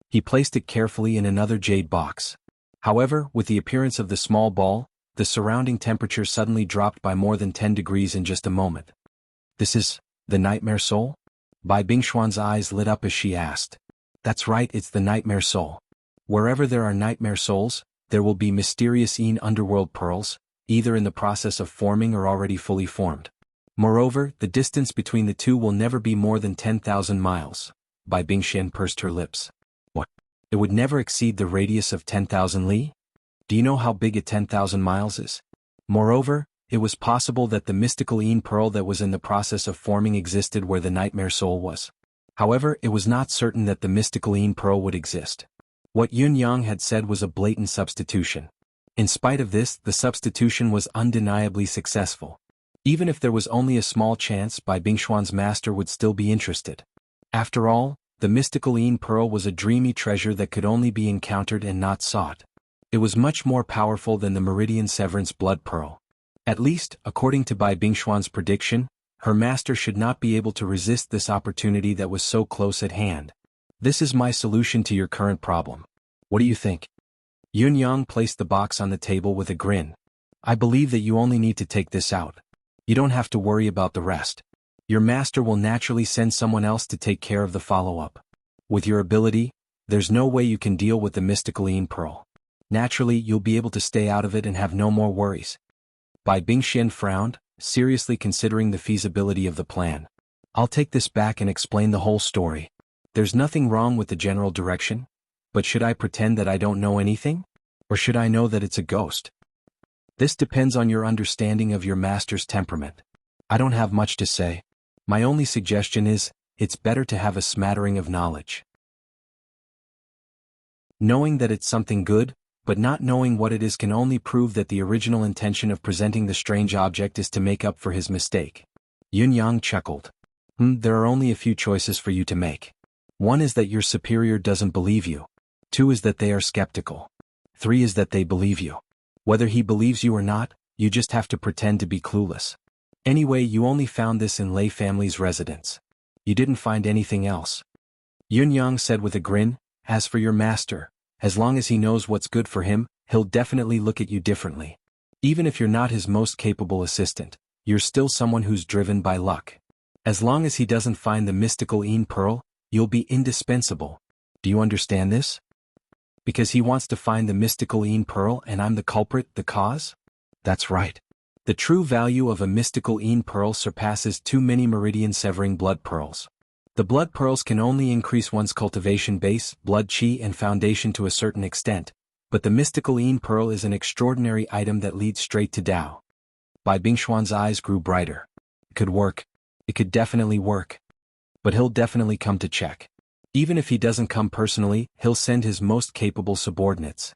He placed it carefully in another jade box. However, with the appearance of the small ball, the surrounding temperature suddenly dropped by more than 10 degrees in just a moment. "This is the nightmare soul?" Bai Bingxuan's eyes lit up as she asked. "That's right, it's the nightmare soul. Wherever there are nightmare souls, there will be mysterious underworld pearls, either in the process of forming or already fully formed. Moreover, the distance between the two will never be more than 10,000 miles. Bai Bingxian pursed her lips. "What? It would never exceed the radius of 10,000 li? Do you know how big a 10,000 miles is? Moreover, it was possible that the mystical pearl that was in the process of forming existed where the nightmare soul was. However, it was not certain that the mystical pearl would exist. What Yun Yang had said was a blatant substitution. In spite of this, the substitution was undeniably successful. Even if there was only a small chance, Bai Bingxuan's master would still be interested. After all, the mystical pearl was a dreamy treasure that could only be encountered and not sought. It was much more powerful than the meridian severance blood pearl. At least, according to Bai Bingxuan's prediction, her master should not be able to resist this opportunity that was so close at hand. This is my solution to your current problem. What do you think? Yun Yang placed the box on the table with a grin. I believe that you only need to take this out. You don't have to worry about the rest. Your master will naturally send someone else to take care of the follow-up. With your ability, there's no way you can deal with the mystical pearl. Naturally, you'll be able to stay out of it and have no more worries. Bai Bingxian frowned, seriously considering the feasibility of the plan. I'll take this back and explain the whole story. There's nothing wrong with the general direction, but should I pretend that I don't know anything? Or should I know that it's a ghost? This depends on your understanding of your master's temperament. I don't have much to say. My only suggestion is, it's better to have a smattering of knowledge. Knowing that it's something good, but not knowing what it is can only prove that the original intention of presenting the strange object is to make up for his mistake. Yun Yang chuckled. There are only a few choices for you to make. One is that your superior doesn't believe you. Two is that they are skeptical. 3 is that they believe you. Whether he believes you or not, you just have to pretend to be clueless. Anyway, you only found this in Lei family's residence. You didn't find anything else. Yunyang said with a grin, as for your master, as long as he knows what's good for him, he'll definitely look at you differently. Even if you're not his most capable assistant, you're still someone who's driven by luck. As long as he doesn't find the mystical Een Pearl, you'll be indispensable. Do you understand this? Because he wants to find the mystical Een Pearl and I'm the culprit, the cause? That's right. The true value of a mystical Een Pearl surpasses too many meridian-severing blood pearls. The blood pearls can only increase one's cultivation base, blood chi and foundation to a certain extent, but the mystical Een Pearl is an extraordinary item that leads straight to Tao. Bai Bingshuan's eyes grew brighter. It could work. It could definitely work. But he'll definitely come to check. Even if he doesn't come personally, he'll send his most capable subordinates.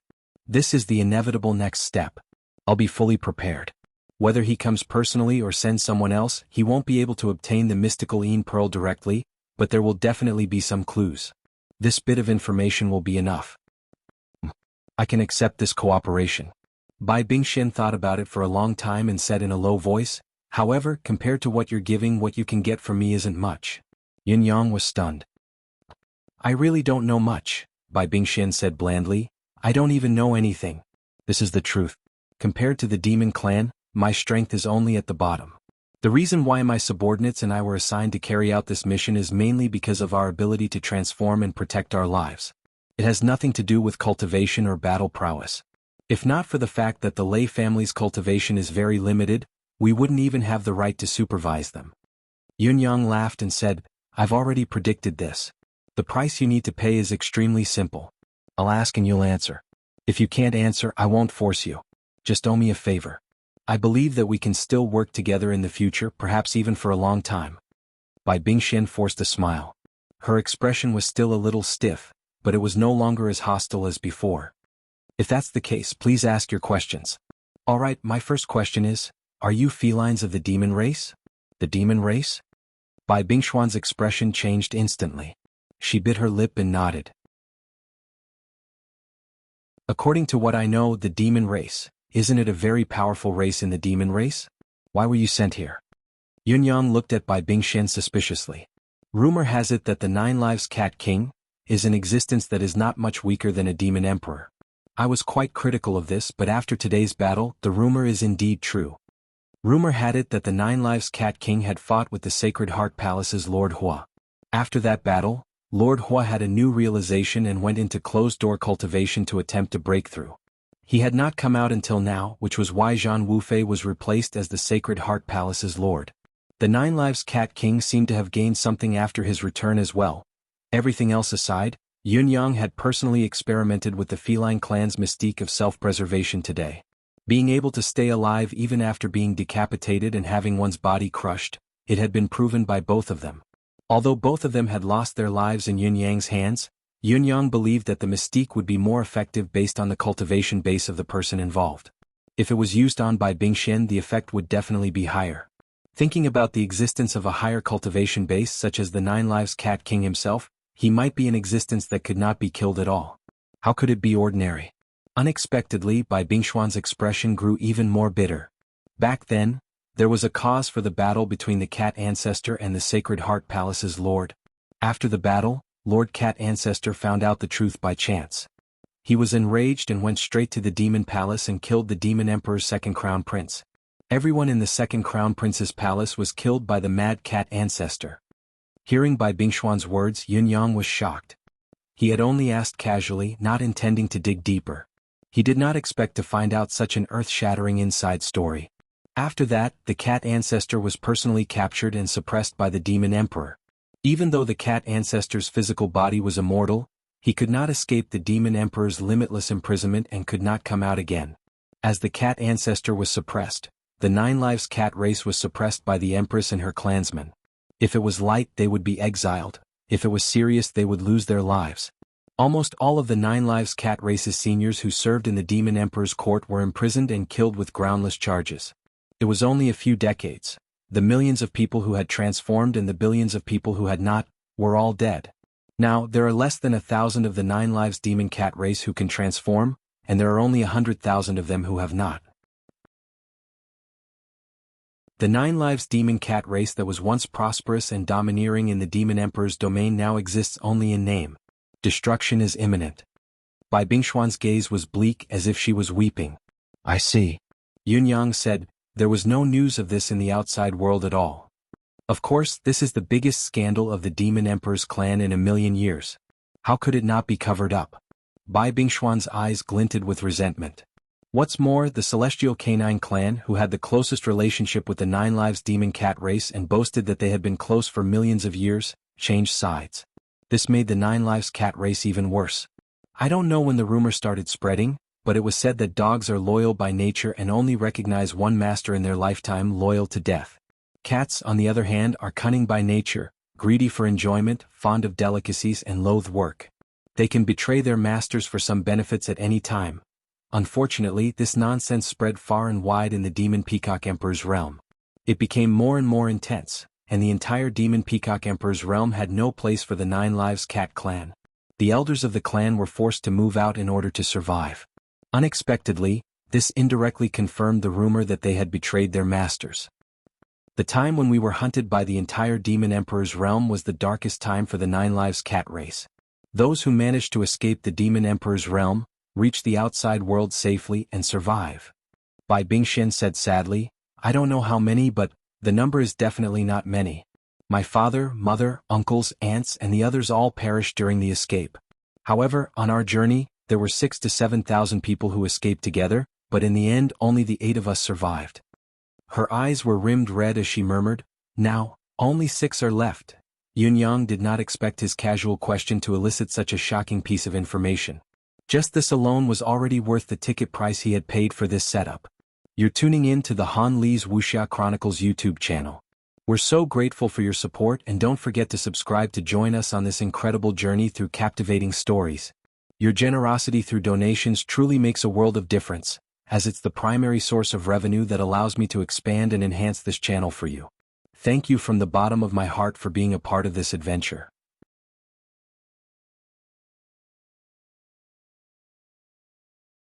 This is the inevitable next step. I'll be fully prepared. Whether he comes personally or sends someone else, he won't be able to obtain the mystical Een Pearl directly, but there will definitely be some clues. This bit of information will be enough. I can accept this cooperation. Bai Bingxian thought about it for a long time and said in a low voice, however, compared to what you're giving, what you can get from me isn't much. Yin Yang was stunned. I really don't know much, Bai Bingxian said blandly. I don't even know anything. This is the truth. Compared to the demon clan, my strength is only at the bottom. The reason why my subordinates and I were assigned to carry out this mission is mainly because of our ability to transform and protect our lives. It has nothing to do with cultivation or battle prowess. If not for the fact that the Lei family's cultivation is very limited, we wouldn't even have the right to supervise them. Yunyang laughed and said, I've already predicted this. The price you need to pay is extremely simple. I'll ask and you'll answer. If you can't answer, I won't force you. Just owe me a favor. I believe that we can still work together in the future, perhaps even for a long time. Bai Bingxian forced a smile. Her expression was still a little stiff, but it was no longer as hostile as before. If that's the case, please ask your questions. All right, my first question is, are you felines of the demon race? The demon race? Bai Bingshuan's expression changed instantly. She bit her lip and nodded. According to what I know, the demon race, isn't it a very powerful race in the demon race? Why were you sent here? Yunyang looked at Bai Bingxian suspiciously. Rumor has it that the 9 Lives Cat King is an existence that is not much weaker than a demon emperor. I was quite critical of this, but after today's battle, the rumor is indeed true. Rumor had it that the 9 Lives Cat King had fought with the Sacred Heart Palace's Lord Hua. After that battle, Lord Hua had a new realization and went into closed-door cultivation to attempt to break through. He had not come out until now, which was why Zhan Wufei was replaced as the Sacred Heart Palace's lord. The 9 Lives Cat King seemed to have gained something after his return as well. Everything else aside, Yunyang had personally experimented with the feline clan's mystique of self-preservation today. Being able to stay alive even after being decapitated and having one's body crushed, it had been proven by both of them. Although both of them had lost their lives in Yunyang's hands, Yunyang believed that the mystique would be more effective based on the cultivation base of the person involved. If it was used on Bai Bingxian, the effect would definitely be higher. Thinking about the existence of a higher cultivation base such as the 9 Lives Cat King himself, he might be an existence that could not be killed at all. How could it be ordinary? Unexpectedly, Bai Bingshuan's expression grew even more bitter. Back then, there was a cause for the battle between the Cat Ancestor and the Sacred Heart Palace's lord. After the battle, Lord Cat Ancestor found out the truth by chance. He was enraged and went straight to the Demon Palace and killed the Demon Emperor's second Crown Prince. Everyone in the second Crown Prince's palace was killed by the Mad Cat Ancestor. Hearing Bai Bingshuan's words, Yunyang was shocked. He had only asked casually, not intending to dig deeper. He did not expect to find out such an earth-shattering inside story. After that, the Cat Ancestor was personally captured and suppressed by the Demon Emperor. Even though the Cat Ancestor's physical body was immortal, he could not escape the Demon Emperor's limitless imprisonment and could not come out again. As the Cat Ancestor was suppressed, the 9 Lives Cat race was suppressed by the Empress and her clansmen. If it was light, they would be exiled. If it was serious, they would lose their lives. Almost all of the 9 Lives Cat race's seniors who served in the Demon Emperor's court were imprisoned and killed with groundless charges. It was only a few decades. The millions of people who had transformed and the billions of people who had not, were all dead. Now, there are less than 1,000 of the 9 Lives Demon Cat race who can transform, and there are only 100,000 of them who have not. The 9 Lives demon cat race that was once prosperous and domineering in the Demon Emperor's domain now exists only in name. Destruction is imminent. Bai Bingshuan's gaze was bleak as if she was weeping. I see. Yunyang said, there was no news of this in the outside world at all. Of course, this is the biggest scandal of the Demon Emperor's clan in a million years. How could it not be covered up? Bai Bingshuan's eyes glinted with resentment. What's more, the Celestial Canine clan, who had the closest relationship with the 9 Lives demon cat race and boasted that they had been close for millions of years, changed sides. This made the 9 Lives cat race even worse. I don't know when the rumor started spreading, but it was said that dogs are loyal by nature and only recognize one master in their lifetime, loyal to death. Cats, on the other hand, are cunning by nature, greedy for enjoyment, fond of delicacies and loathe work. They can betray their masters for some benefits at any time. Unfortunately, this nonsense spread far and wide in the Demon Peacock Emperor's realm. It became more and more intense, and the entire Demon Peacock Emperor's realm had no place for the 9 Lives cat clan. The elders of the clan were forced to move out in order to survive. Unexpectedly, this indirectly confirmed the rumor that they had betrayed their masters. The time when we were hunted by the entire Demon Emperor's realm was the darkest time for the 9 Lives cat race. Those who managed to escape the Demon Emperor's realm, reach the outside world safely and survive. Bai Bingshen said sadly, I don't know how many, but the number is definitely not many. My father, mother, uncles, aunts and the others all perished during the escape. However, on our journey, there were 6,000 to 7,000 people who escaped together, but in the end only the 8 of us survived. Her eyes were rimmed red as she murmured, now, only 6 are left. Yunyang did not expect his casual question to elicit such a shocking piece of information. Just this alone was already worth the ticket price he had paid for this setup. You're tuning in to the Han Li's Wuxia Chronicles YouTube channel. We're so grateful for your support and don't forget to subscribe to join us on this incredible journey through captivating stories. Your generosity through donations truly makes a world of difference, as it's the primary source of revenue that allows me to expand and enhance this channel for you. Thank you from the bottom of my heart for being a part of this adventure.